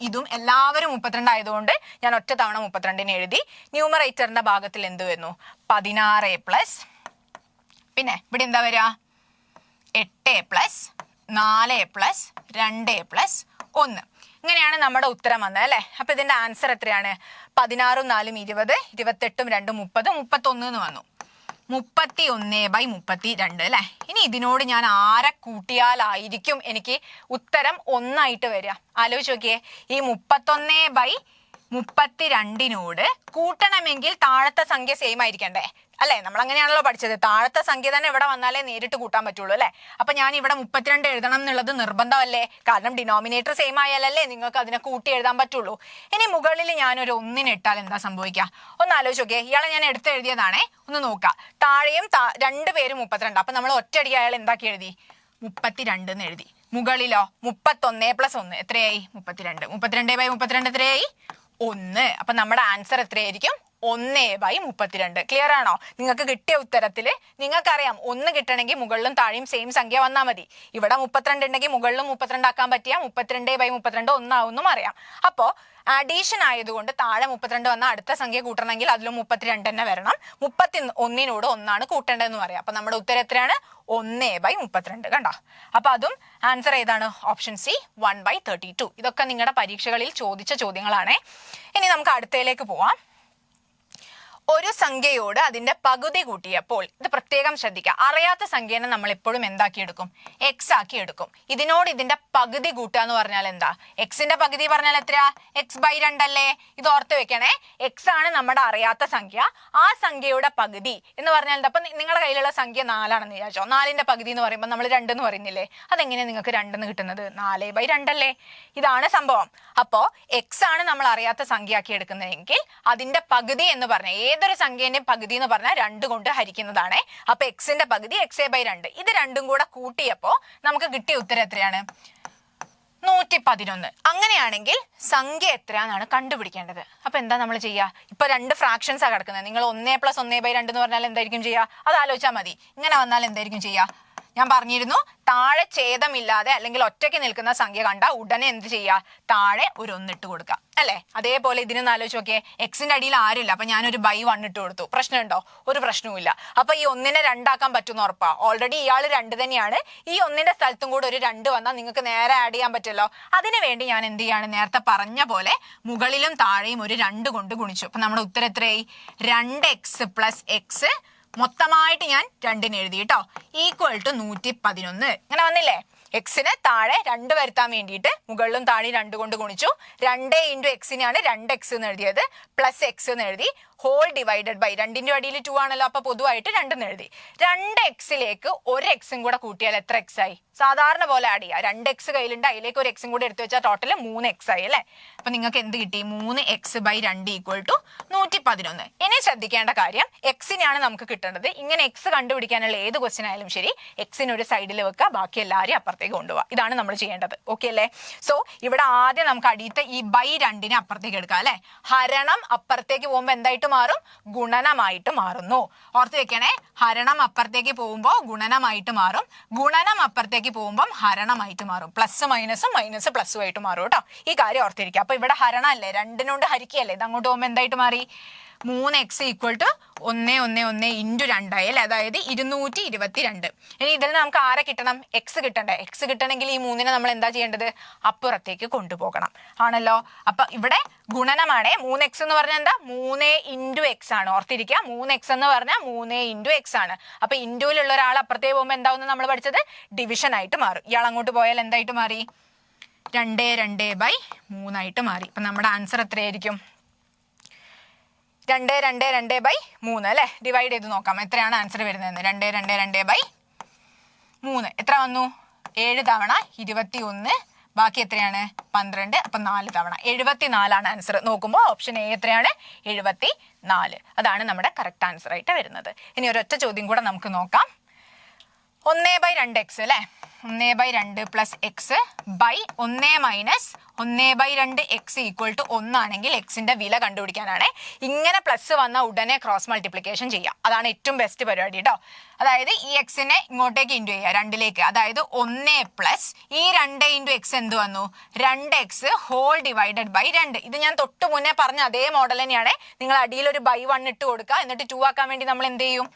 ഇതും എല്ലാവരും 32 ആയതുകൊണ്ട് ഞാൻ ഒറ്റ തവണ 32നെ എഴുതി. ന്യൂമറേറ്ററിന്റെ ഭാഗത്തിൽ എന്ത് വരുന്നു? 16 പ്ലസ്, പിന്നെ ഇവിടെ എന്താ വരിക? 8 പ്ലസ് 4 പ്ലസ് 2 പ്ലസ് 1. ഇങ്ങനെയാണ് നമ്മുടെ ഉത്തരം വന്നത് അല്ലെ? അപ്പൊ ഇതിന്റെ ആൻസർ എത്രയാണ്? 16 4 20, 28 2 30, 31 എന്ന് വന്നു. 31/32 അല്ലെ? ഇനി ഇതിനോട് ഞാൻ ആരെ കൂട്ടിയാലായിരിക്കും എനിക്ക് ഉത്തരം 1 ആയിട്ട് വരിക? ആലോചിച്ച് നോക്കിയേ. ഈ 31/32 കൂട്ടണമെങ്കിൽ താഴത്തെ സംഖ്യ സെയിം ആയിരിക്കണ്ടേ അല്ലെ? നമ്മൾ അങ്ങനെയാണല്ലോ പഠിച്ചത്. താഴത്തെ സംഖ്യ തന്നെ ഇവിടെ വന്നാലേ നേരിട്ട് കൂട്ടാൻ പറ്റുള്ളൂ അല്ലെ? അപ്പൊ ഞാൻ ഇവിടെ 32 എഴുതണം എന്നുള്ളത് നിർബന്ധമല്ലേ? കാരണം ഡിനോമിനേറ്റർ സെയിം ആയാലല്ലേ നിങ്ങൾക്ക് അതിനെ കൂട്ടി എഴുതാൻ പറ്റുള്ളൂ. ഇനി മുകളിൽ ഞാനൊരു 1 ഇട്ടാൽ എന്താ സംഭവിക്കുക? ഒന്ന് ആലോചിച്ച് നോക്കിയേ. ഇയാളെ ഞാൻ എടുത്ത് എഴുതിയതാണേ, ഒന്ന് നോക്കാം. താഴെയും 2 പേരും 32. അപ്പൊ നമ്മൾ ഒറ്റയടിക്ക് അയാൾ എന്താക്കി എഴുതി? 32 എന്ന് എഴുതി. മുകളിലോ 31 + 1 എത്രയായി? 32. 32/32 എത്രയായി? 1. അപ്പൊ നമ്മുടെ ആൻസർ എത്രയായിരിക്കും? 1/32. ക്ലിയർ ആണോ? നിങ്ങൾക്ക് കിട്ടിയ ഉത്തരത്തിൽ നിങ്ങൾക്കറിയാം 1 കിട്ടണമെങ്കിൽ മുകളിലും താഴെയും സെയിം സംഖ്യ വന്നാൽ മതി. ഇവിടെ 32 ഉണ്ടെങ്കിൽ മുകളിലും 32 ആക്കാൻ പറ്റിയ 32/32 1 അറിയാം. അപ്പോൾ അഡീഷൻ ആയതുകൊണ്ട് താഴെ 32 വന്നാൽ അടുത്ത സംഖ്യ കൂട്ടണമെങ്കിൽ അതിലും 32 തന്നെ വരണം. 31 1 കൂട്ടേണ്ടതെന്ന് പറയാം. അപ്പൊ നമ്മുടെ ഉത്തരം എത്രയാണ്? 1/32. കണ്ടോ? അപ്പൊ അതും ആൻസർ ഏതാണ്? Option C 1/32. ഇതൊക്കെ നിങ്ങളുടെ പരീക്ഷകളിൽ ചോദിച്ച ചോദ്യങ്ങളാണ്. ഇനി നമുക്ക് അടുത്തയിലേക്ക് പോവാം. ഒരു സംഖ്യയോട് അതിന്റെ പകുതി കൂട്ടിയപ്പോൾ, ഇത് പ്രത്യേകം ശ്രദ്ധിക്കുക, അറിയാത്ത സംഖ്യനെ നമ്മൾ എപ്പോഴും എന്താക്കി എടുക്കും? എക്സ് ആക്കി എടുക്കും. ഇതിനോട് ഇതിന്റെ പകുതി കൂട്ടുക എന്ന് പറഞ്ഞാൽ എന്താ? എക്സിന്റെ പകുതി പറഞ്ഞാൽ എത്രയാ? x/2 അല്ലേ? ഇത് ഓർത്ത് വെക്കണേ. എക്സ് ആണ് നമ്മുടെ അറിയാത്ത സംഖ്യ. ആ സംഖ്യയുടെ പകുതി എന്ന് പറഞ്ഞാൽ എന്താ? അപ്പൊ നിങ്ങളുടെ കയ്യിലുള്ള സംഖ്യ 4 വിചാരിച്ചോ. 4ന്റെ പകുതി എന്ന് പറയുമ്പോൾ നമ്മൾ 2 എന്ന് പറയുന്നില്ലേ? അതെങ്ങനെയാണ് നിങ്ങൾക്ക് 2 കിട്ടുന്നത്? 4/2 അല്ലേ? ഇതാണ് സംഭവം. അപ്പോ എക്സ് ആണ് നമ്മൾ അറിയാത്ത സംഖ്യ ആക്കി എടുക്കുന്നതെങ്കിൽ അതിന്റെ പകുതി എന്ന് പറഞ്ഞാൽ ഏതൊരു സംഖ്യന്റെ പകുതി എന്ന് പറഞ്ഞാൽ 2 കൊണ്ട് ഹരിക്കുന്നതാണ്. അപ്പൊ എക്സിന്റെ പകുതി x/2. ഇത് രണ്ടും കൂടെ കൂട്ടിയപ്പോ നമുക്ക് കിട്ടിയ ഉത്തരം എത്രയാണ്? 111. അങ്ങനെയാണെങ്കിൽ സംഖ്യ എത്രയാണെന്നാണ് കണ്ടുപിടിക്കേണ്ടത്. അപ്പൊ എന്താ നമ്മൾ ചെയ്യുക? ഇപ്പൊ 2 ഫ്രാക്ഷൻസാ കിടക്കുന്നത്. നിങ്ങൾ 1 + 1/2 എന്ന് പറഞ്ഞാൽ എന്തായിരിക്കും ചെയ്യുക? അത് ആലോചിച്ചാൽ മതി. ഇങ്ങനെ വന്നാൽ എന്തായിരിക്കും ചെയ്യുക? ഞാൻ പറഞ്ഞിരുന്നു, താഴെ ഛേദമില്ലാതെ അല്ലെങ്കിൽ ഒറ്റയ്ക്ക് നിൽക്കുന്ന സംഖ്യ കണ്ട ഉടനെ എന്ത് ചെയ്യുക? താഴെ ഒരു 1 ഇട്ട് കൊടുക്കുക അല്ലെ? അതേപോലെ ഇതിനൊന്ന് ആലോചിച്ച് നോക്കിയേ. എക്സിന്റെ അടിയിൽ ആരുമില്ല. അപ്പൊ ഞാനൊരു /1 ഇട്ട് കൊടുത്തു. പ്രശ്നമുണ്ടോ? ഒരു പ്രശ്നവുമില്ല. അപ്പൊ ഈ 1നെ 2 ആക്കാൻ പറ്റുന്ന ഉറപ്പാ. ഓൾറെഡി ഇയാൾ 2 തന്നെയാണ്. ഈ 1ന്റെ സ്ഥലത്തും കൂടെ ഒരു 2 വന്നാൽ നിങ്ങൾക്ക് നേരെ ആഡ് ചെയ്യാൻ പറ്റുമല്ലോ. അതിനു വേണ്ടി ഞാൻ എന്ത് ചെയ്യാണ്? നേരത്തെ പറഞ്ഞ പോലെ മുകളിലും താഴെയും ഒരു 2 കൊണ്ട് ഗുണിച്ചു. അപ്പൊ നമ്മുടെ ഉത്തരം എത്രയായി? 2x + x മൊത്തമായിട്ട് ഞാൻ 2ന് എഴുതി കേട്ടോ. = 111. ഇങ്ങനെ വന്നില്ലേ? എക്സിന് താഴെ 2 വരുത്താൻ വേണ്ടിയിട്ട് മുകളിലും താഴെ 2 കൊണ്ട് ഗുണിച്ചു. 2 × x-നെയാണ് 2x എന്ന് എഴുതിയത്. +x എന്ന് എഴുതി. ഹോൾ ഡിവൈഡഡ് ബൈ 2ന്റെ അടിയിൽ 2 ആണല്ലോ. അപ്പൊ പൊതുവായിട്ട് 2 എന്ന് എഴുതി. 2x-ലേക്ക് ഒരു എക്സും കൂടെ കൂട്ടിയാൽ എത്ര x ആയി? സാധാരണ പോലെ ആഡ് ചെയ്യുക. 2x കയ്യിലുണ്ട്, അതിലേക്ക് ഒരു എക്സും കൂടെ എടുത്തു വെച്ചാൽ ടോട്ടൽ 3x ആയി അല്ലേ? അപ്പൊ നിങ്ങൾക്ക് എന്ത് കിട്ടി? 3x/2 = 111. ഇനി ശ്രദ്ധിക്കേണ്ട കാര്യം, എക്സിനെയാണ് നമുക്ക് കിട്ടേണ്ടത്. ഇങ്ങനെ എക്സ് കണ്ടുപിടിക്കാനുള്ള ഏത് ക്വസ്റ്റ്യൻ ആയാലും ശരി, എക്സിന് ഒരു സൈഡിൽ വെക്കുക, ബാക്കി എല്ലാവരും അപ്പുറത്തേക്ക് കൊണ്ടുപോകുക. ഇതാണ് നമ്മൾ ചെയ്യേണ്ടത്. ഓക്കെ അല്ലേ? സോ ഇവിടെ ആദ്യം നമുക്ക് അടിയത്തെ ഈ /2നെ അപ്പുറത്തേക്ക് എടുക്കാം അല്ലെ? ഹരണം അപ്പുറത്തേക്ക് പോകുമ്പോൾ എന്തായിട്ട് മാറും? ഗുണനമായിട്ട് മാറുന്നു. ഓർത്ത് വെക്കണേ, ഹരണം അപ്പുറത്തേക്ക് പോകുമ്പോൾ ഗുണനമായിട്ട് മാറും. ഗുണനം അപ്പുറത്തേക്ക് പോകുമ്പോൾ ഹരണമായിട്ട് മാറും. പ്ലസ് മൈനസും മൈനസ് പ്ലസും ആയിട്ട് മാറും കേട്ടോ. ഈ കാര്യം ഓർത്തിരിക്കുക. അപ്പൊ ഇവിടെ ഹരണം അല്ലേ? 2 ഹരിക്കുകയല്ലേ? ഇത് അങ്ങോട്ട് പോകുമ്പോൾ എന്തായിട്ട് മാറി? 3x = 111 × 2 ആയി അല്ലേ? അതായത് 222. ഇനി ഇതിൽ നമുക്ക് ആരെ കിട്ടണം? എക്സ് കിട്ടണ്ടേ? എക്സ് കിട്ടണമെങ്കിൽ ഈ 3നെ നമ്മൾ എന്താ ചെയ്യേണ്ടത്? അപ്പുറത്തേക്ക് കൊണ്ടുപോകണം ആണല്ലോ. അപ്പൊ ഇവിടെ ഗുണനമാണ്. 3x എന്ന് പറഞ്ഞാൽ എന്താ? 3 × x ആണ്. ഓർത്തിരിക്കുക, 3x എന്ന് പറഞ്ഞാൽ 3 × x ആണ്. അപ്പൊ ഇൻഡുവിലുള്ള ഒരാൾ അപ്പുറത്തേക്ക് പോകുമ്പോൾ എന്താവുന്ന നമ്മൾ പഠിച്ചത്? ഡിവിഷൻ ആയിട്ട് മാറും. ഇയാൾ അങ്ങോട്ട് പോയാൽ എന്തായിട്ട് മാറി? 2/2 ആയിട്ട് മാറി. അപ്പൊ നമ്മുടെ ആൻസർ എത്രയായിരിക്കും? 2/2 അല്ലെ? ഡിവൈഡ് ചെയ്ത് നോക്കാം എത്രയാണ് ആൻസർ വരുന്നതെന്ന്. 2/2 എത്ര വന്നു? 7 തവണ 21, ബാക്കി എത്രയാണ്? 12. അപ്പൊ 4 തവണ 74 ആൻസർ. നോക്കുമ്പോൾ ഓപ്ഷൻ എ എത്രയാണ്? 74. അതാണ് നമ്മുടെ കറക്റ്റ് ആൻസർ ആയിട്ട് വരുന്നത്. ഇനി ഒരൊറ്റ ചോദ്യം കൂടെ നമുക്ക് നോക്കാം. 1/2x അല്ലെ? 1/2 + x / 1 - 1/2x = 1 ആണെങ്കിൽ എക്സിന്റെ വില കണ്ടുപിടിക്കാനാണ്. ഇങ്ങനെ പ്ലസ് വന്ന ഉടനെ ക്രോസ് മൾട്ടിപ്ലിക്കേഷൻ ചെയ്യാം. അതാണ് ഏറ്റവും ബെസ്റ്റ് പരിപാടി കേട്ടോ. അതായത് ഈ എക്സിനെ ഇങ്ങോട്ടേക്ക് ഇൻറ്റു ചെയ്യുക 2ലേക്ക്. അതായത് 1 + ഈ 2 × x എന്ത് വന്നു? 2x whole divided by 2. ഇത് ഞാൻ തൊട്ട് മുന്നേ പറഞ്ഞ അതേ മോഡൽ തന്നെയാണ്. നിങ്ങൾ അടിയിൽ ഒരു /1 ഇട്ട് കൊടുക്കുക. എന്നിട്ട് 2 ആക്കാൻ വേണ്ടി നമ്മൾ എന്ത് ചെയ്യും?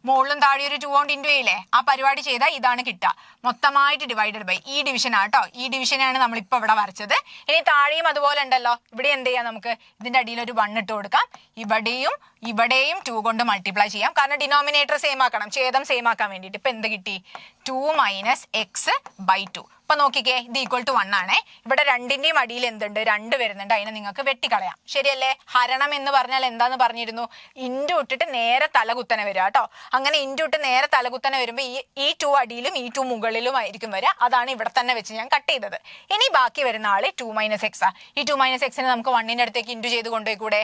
മുകളിലും താഴെ ഒരു 2 കൊണ്ട് ഇൻറ്റു ചെയ്യില്ലേ? ആ പരിപാടി ചെയ്താൽ ഇതാണ് കിട്ടുക. മൊത്തമായിട്ട് ഡിവൈഡഡ് ബൈ ഈ ഡിവിഷൻ ആട്ടോ. ഈ ഡിവിഷനാണ് നമ്മൾ ഇപ്പൊ ഇവിടെ വരച്ചത്. ഇനി താഴെയും അതുപോലെ ഉണ്ടല്ലോ. ഇവിടെ എന്ത് ചെയ്യാം? നമുക്ക് ഇതിന്റെ അടിയിൽ ഒരു 1 ഇട്ട് കൊടുക്കാം. ഇവിടെയും 2 കൊണ്ട് മൾട്ടിപ്ലൈ ചെയ്യാം. കാരണം ഡിനോമിനേറ്റർ സെയിം ആക്കണം, ഛേദം സെയിം ആക്കാൻ വേണ്ടിയിട്ട്. ഇപ്പൊ എന്ത് കിട്ടി? 2 - x/2. അപ്പൊ നോക്കിക്കേ, ഇത് = 1 ആണേ. ഇവിടെ 2ന്റെയും അടിയിൽ എന്തുണ്ട്? 2 വരുന്നുണ്ട്. അതിനെ നിങ്ങൾക്ക് വെട്ടിക്കളയാം. ശരിയല്ലേ? ഹരണം എന്ന് പറഞ്ഞാൽ എന്താന്ന് പറഞ്ഞിരുന്നു? ഇൻറ്റു ഇട്ടിട്ട് നേരെ തലകുത്തനെ വരിക കേട്ടോ. അങ്ങനെ ഇൻറ്റു ഇട്ട് നേരെ തലകുത്തനെ വരുമ്പോൾ ഈ 2 അടിയിലും ഈ 2 മുകളിലും ആയിരിക്കും വരിക. അതാണ് ഇവിടെ തന്നെ വെച്ച് ഞാൻ കട്ട് ചെയ്തത്. ഇനി ബാക്കി വരുന്ന ആള് 2 - x ആ. ഈ 2 - x-നെ നമുക്ക് 1ന്റെ അടുത്തേക്ക് ഇൻറ്റു ചെയ്ത് കൊണ്ടുപോയിക്കൂടെ?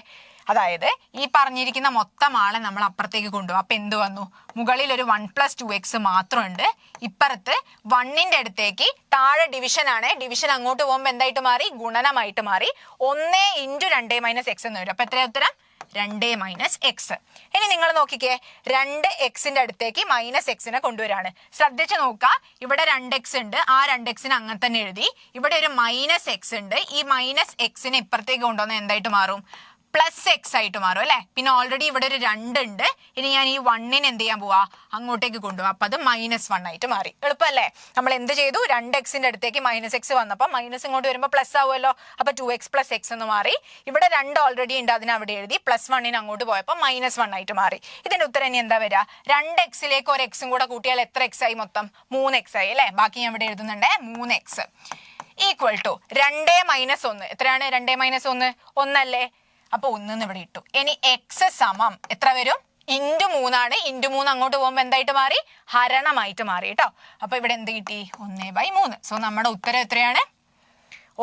അതായത് ഈ പറഞ്ഞിരിക്കുന്ന മൊത്തം ആളെ നമ്മൾ അപ്പുറത്തേക്ക് കൊണ്ടുപോകും. അപ്പൊ എന്ത് വന്നു? മുകളിൽ ഒരു 1 + 2x മാത്രമുണ്ട്. ഇപ്പുറത്ത് 1ന്റെ അടുത്തേക്ക് താഴെ ഡിവിഷൻ ആണ്. ഡിവിഷൻ അങ്ങോട്ട് പോകുമ്പോൾ എന്തായിട്ട് മാറി? ഗുണനമായിട്ട് മാറി. 1 × 2 - x എന്ന് വരും. അപ്പൊ എത്രയാ ഉത്തരം? 2 മൈനസ് എക്സ്. ഇനി നിങ്ങൾ നോക്കിക്കേ, 2x അടുത്തേക്ക് മൈനസ് എക്സിനെ കൊണ്ടുവരാണ്. ശ്രദ്ധിച്ച് നോക്കുക, ഇവിടെ 2x ഉണ്ട്, ആ 2xനെ അങ്ങനെ തന്നെ എഴുതി. ഇവിടെ ഒരു മൈനസ് എക്സ് ഉണ്ട്, ഈ മൈനസ് എക്സിനെ ഇപ്പുറത്തേക്ക് കൊണ്ടുവന്ന് എന്തായിട്ട് മാറും? പ്ലസ് എക്സ് ആയിട്ട് മാറും അല്ലെ. പിന്നെ ഓൾറെഡി ഇവിടെ ഒരു 2 ഉണ്ട്, ഇനി ഞാൻ ഈ 1നെ എന്ത് ചെയ്യാൻ പോവാ? അങ്ങോട്ടേക്ക് കൊണ്ടുപോവാ. അപ്പൊ അത് -1 ആയിട്ട് മാറി. എളുപ്പമല്ലേ? നമ്മൾ എന്ത് ചെയ്തു? 2x അടുത്തേക്ക് മൈനസ് എക്സ് വന്നപ്പോൾ മൈനസ് ഇങ്ങോട്ട് വരുമ്പോൾ പ്ലസ് ആവുമല്ലോ. അപ്പൊ 2x + x എന്ന് മാറി. ഇവിടെ 2 ഓൾറെഡി ഉണ്ട്, അതിനെ അവിടെ എഴുതി. +1നെ അങ്ങോട്ട് പോയപ്പോൾ -1 ആയിട്ട് മാറി. ഇതിന്റെ ഉത്തരം ഇനി എന്താ വരിക? 2xലേക്ക് ഒരു എക്സും കൂടെ കൂട്ടിയാൽ എത്ര എക്സ് ആയി? മൊത്തം 3x ആയി അല്ലെ. ബാക്കി ഞാൻ ഇവിടെ എഴുതുന്നുണ്ട്, 3x ഈക്വൽ ടു 2 - 1. എത്രയാണ് 2 - 1? 1 അല്ലേ. അപ്പൊ 1 ഇവിടെ ഇട്ടു. ഇനി എക്സ് സമം എത്ര വരും? *3 ആണ്. *3 അങ്ങോട്ട് പോകുമ്പോൾ എന്തായിട്ട് മാറി? ഹരണമായിട്ട് മാറി കേട്ടോ. അപ്പൊ ഇവിടെ എന്ത് കിട്ടി? 1/3. സോ നമ്മുടെ ഉത്തരം എത്രയാണ്?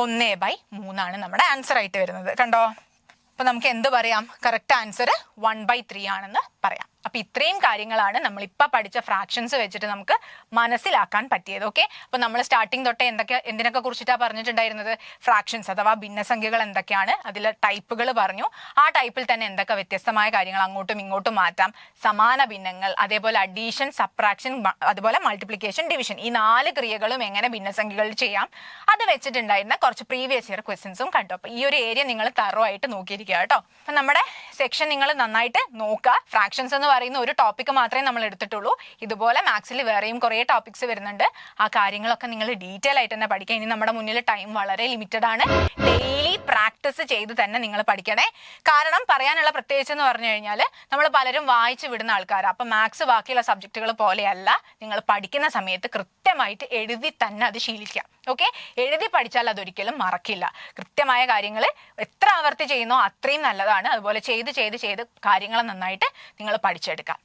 1/3 ആണ് നമ്മുടെ ആൻസർ ആയിട്ട് വരുന്നത്. കണ്ടോ? അപ്പൊ നമുക്ക് എന്ത് പറയാം? കറക്റ്റ് ആൻസർ 1/3 ആണെന്ന് പറയാം. അപ്പൊ ഇത്രയും കാര്യങ്ങളാണ് നമ്മൾ ഇപ്പൊ പഠിച്ച ഫ്രാക്ഷൻസ് വെച്ചിട്ട് നമുക്ക് മനസ്സിലാക്കാൻ പറ്റിയത്. ഓക്കെ, അപ്പൊ നമ്മൾ സ്റ്റാർട്ടിങ് തൊട്ടേ എന്തിനൊക്കെ കുറിച്ചിട്ടാണ് പറഞ്ഞിട്ടുണ്ടായിരുന്നത്? ഫ്രാക്ഷൻസ് അഥവാ ഭിന്നസംഖ്യകൾ എന്തൊക്കെയാണ്, അതിലെ ടൈപ്പുകൾ പറഞ്ഞു. ആ ടൈപ്പിൽ തന്നെ എന്തൊക്കെ വ്യത്യസ്തമായ കാര്യങ്ങൾ അങ്ങോട്ടും ഇങ്ങോട്ടും മാറ്റാം, സമാന ഭിന്നങ്ങൾ, അതേപോലെ അഡീഷൻ, സബ്ട്രാക്ഷൻ, അതുപോലെ മൾട്ടിപ്ലിക്കേഷൻ, ഡിവിഷൻ, ഈ 4 ക്രിയകളും എങ്ങനെ ഭിന്നസംഖ്യകളിൽ ചെയ്യാം, അത് വെച്ചിട്ടുണ്ടായിരുന്ന കുറച്ച് പ്രീവിയസ് ഇയർ ക്വസ്റ്റ്യൻസും കണ്ടു. അപ്പൊ ഈ ഒരു ഏരിയ നിങ്ങൾ തറോ ആയിട്ട് നോക്കിയിരിക്കുക കേട്ടോ. അപ്പൊ നമ്മുടെ സെക്ഷൻ നിങ്ങൾ നന്നായിട്ട് നോക്കുക. ഫ്രാക്ഷൻസ് എന്ന് പറയുന്ന ഒരു ടോപ്പിക് മാത്രമേ നമ്മൾ എടുത്തിട്ടുള്ളൂ. ഇതുപോലെ മാത്സിൽ വേറെയും കുറേ ടോപ്പിക്സ് വരുന്നുണ്ട്. ആ കാര്യങ്ങളൊക്കെ നിങ്ങൾ ഡീറ്റെയിൽ ആയിട്ട് തന്നെ പഠിക്കുക. ഇനി നമ്മുടെ മുന്നിൽ ടൈം വളരെ ലിമിറ്റഡ് ആണ്. ഡെയിലി പ്രാക്ടീസ് ചെയ്ത് തന്നെ നിങ്ങൾ പഠിക്കണേ. കാരണം പറയാനുള്ള പ്രത്യേകിച്ച് എന്ന് പറഞ്ഞു കഴിഞ്ഞാൽ നമ്മൾ പലരും വായിച്ചു വിടുന്ന ആൾക്കാരാണ്. അപ്പം മാത്സ് ബാക്കിയുള്ള സബ്ജക്റ്റുകൾ പോലെയല്ല. നിങ്ങൾ പഠിക്കുന്ന സമയത്ത് കൃത്യമായിട്ട് എഴുതി തന്നെ അത് ശീലിക്കുക. ഓക്കെ, എഴുതി പഠിച്ചാൽ അതൊരിക്കലും മറക്കില്ല. കൃത്യമായ കാര്യങ്ങൾ എത്ര ആവർത്തി ചെയ്യുന്നോ അത്രയും നല്ലതാണ്. അതുപോലെ ചെയ്ത് ചെയ്ത് ചെയ്ത് കാര്യങ്ങൾ നന്നായിട്ട് നിങ്ങൾ പഠിച്ചെടുക്കാം.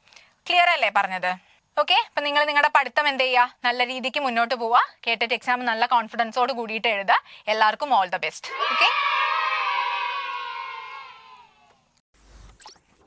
ക്ലിയർ അല്ലേ പറഞ്ഞത്? ഓക്കെ, അപ്പൊ നിങ്ങൾ നിങ്ങളുടെ പഠിത്തം എന്ത് ചെയ്യുക? നല്ല രീതിക്ക് മുന്നോട്ട് പോവുക. കേട്ടിട്ട് എക്സാം നല്ല കോൺഫിഡൻസോട് കൂടിയിട്ട് എഴുതുക. എല്ലാവർക്കും ഓൾ ദ ബെസ്റ്റ്. ഓക്കെ.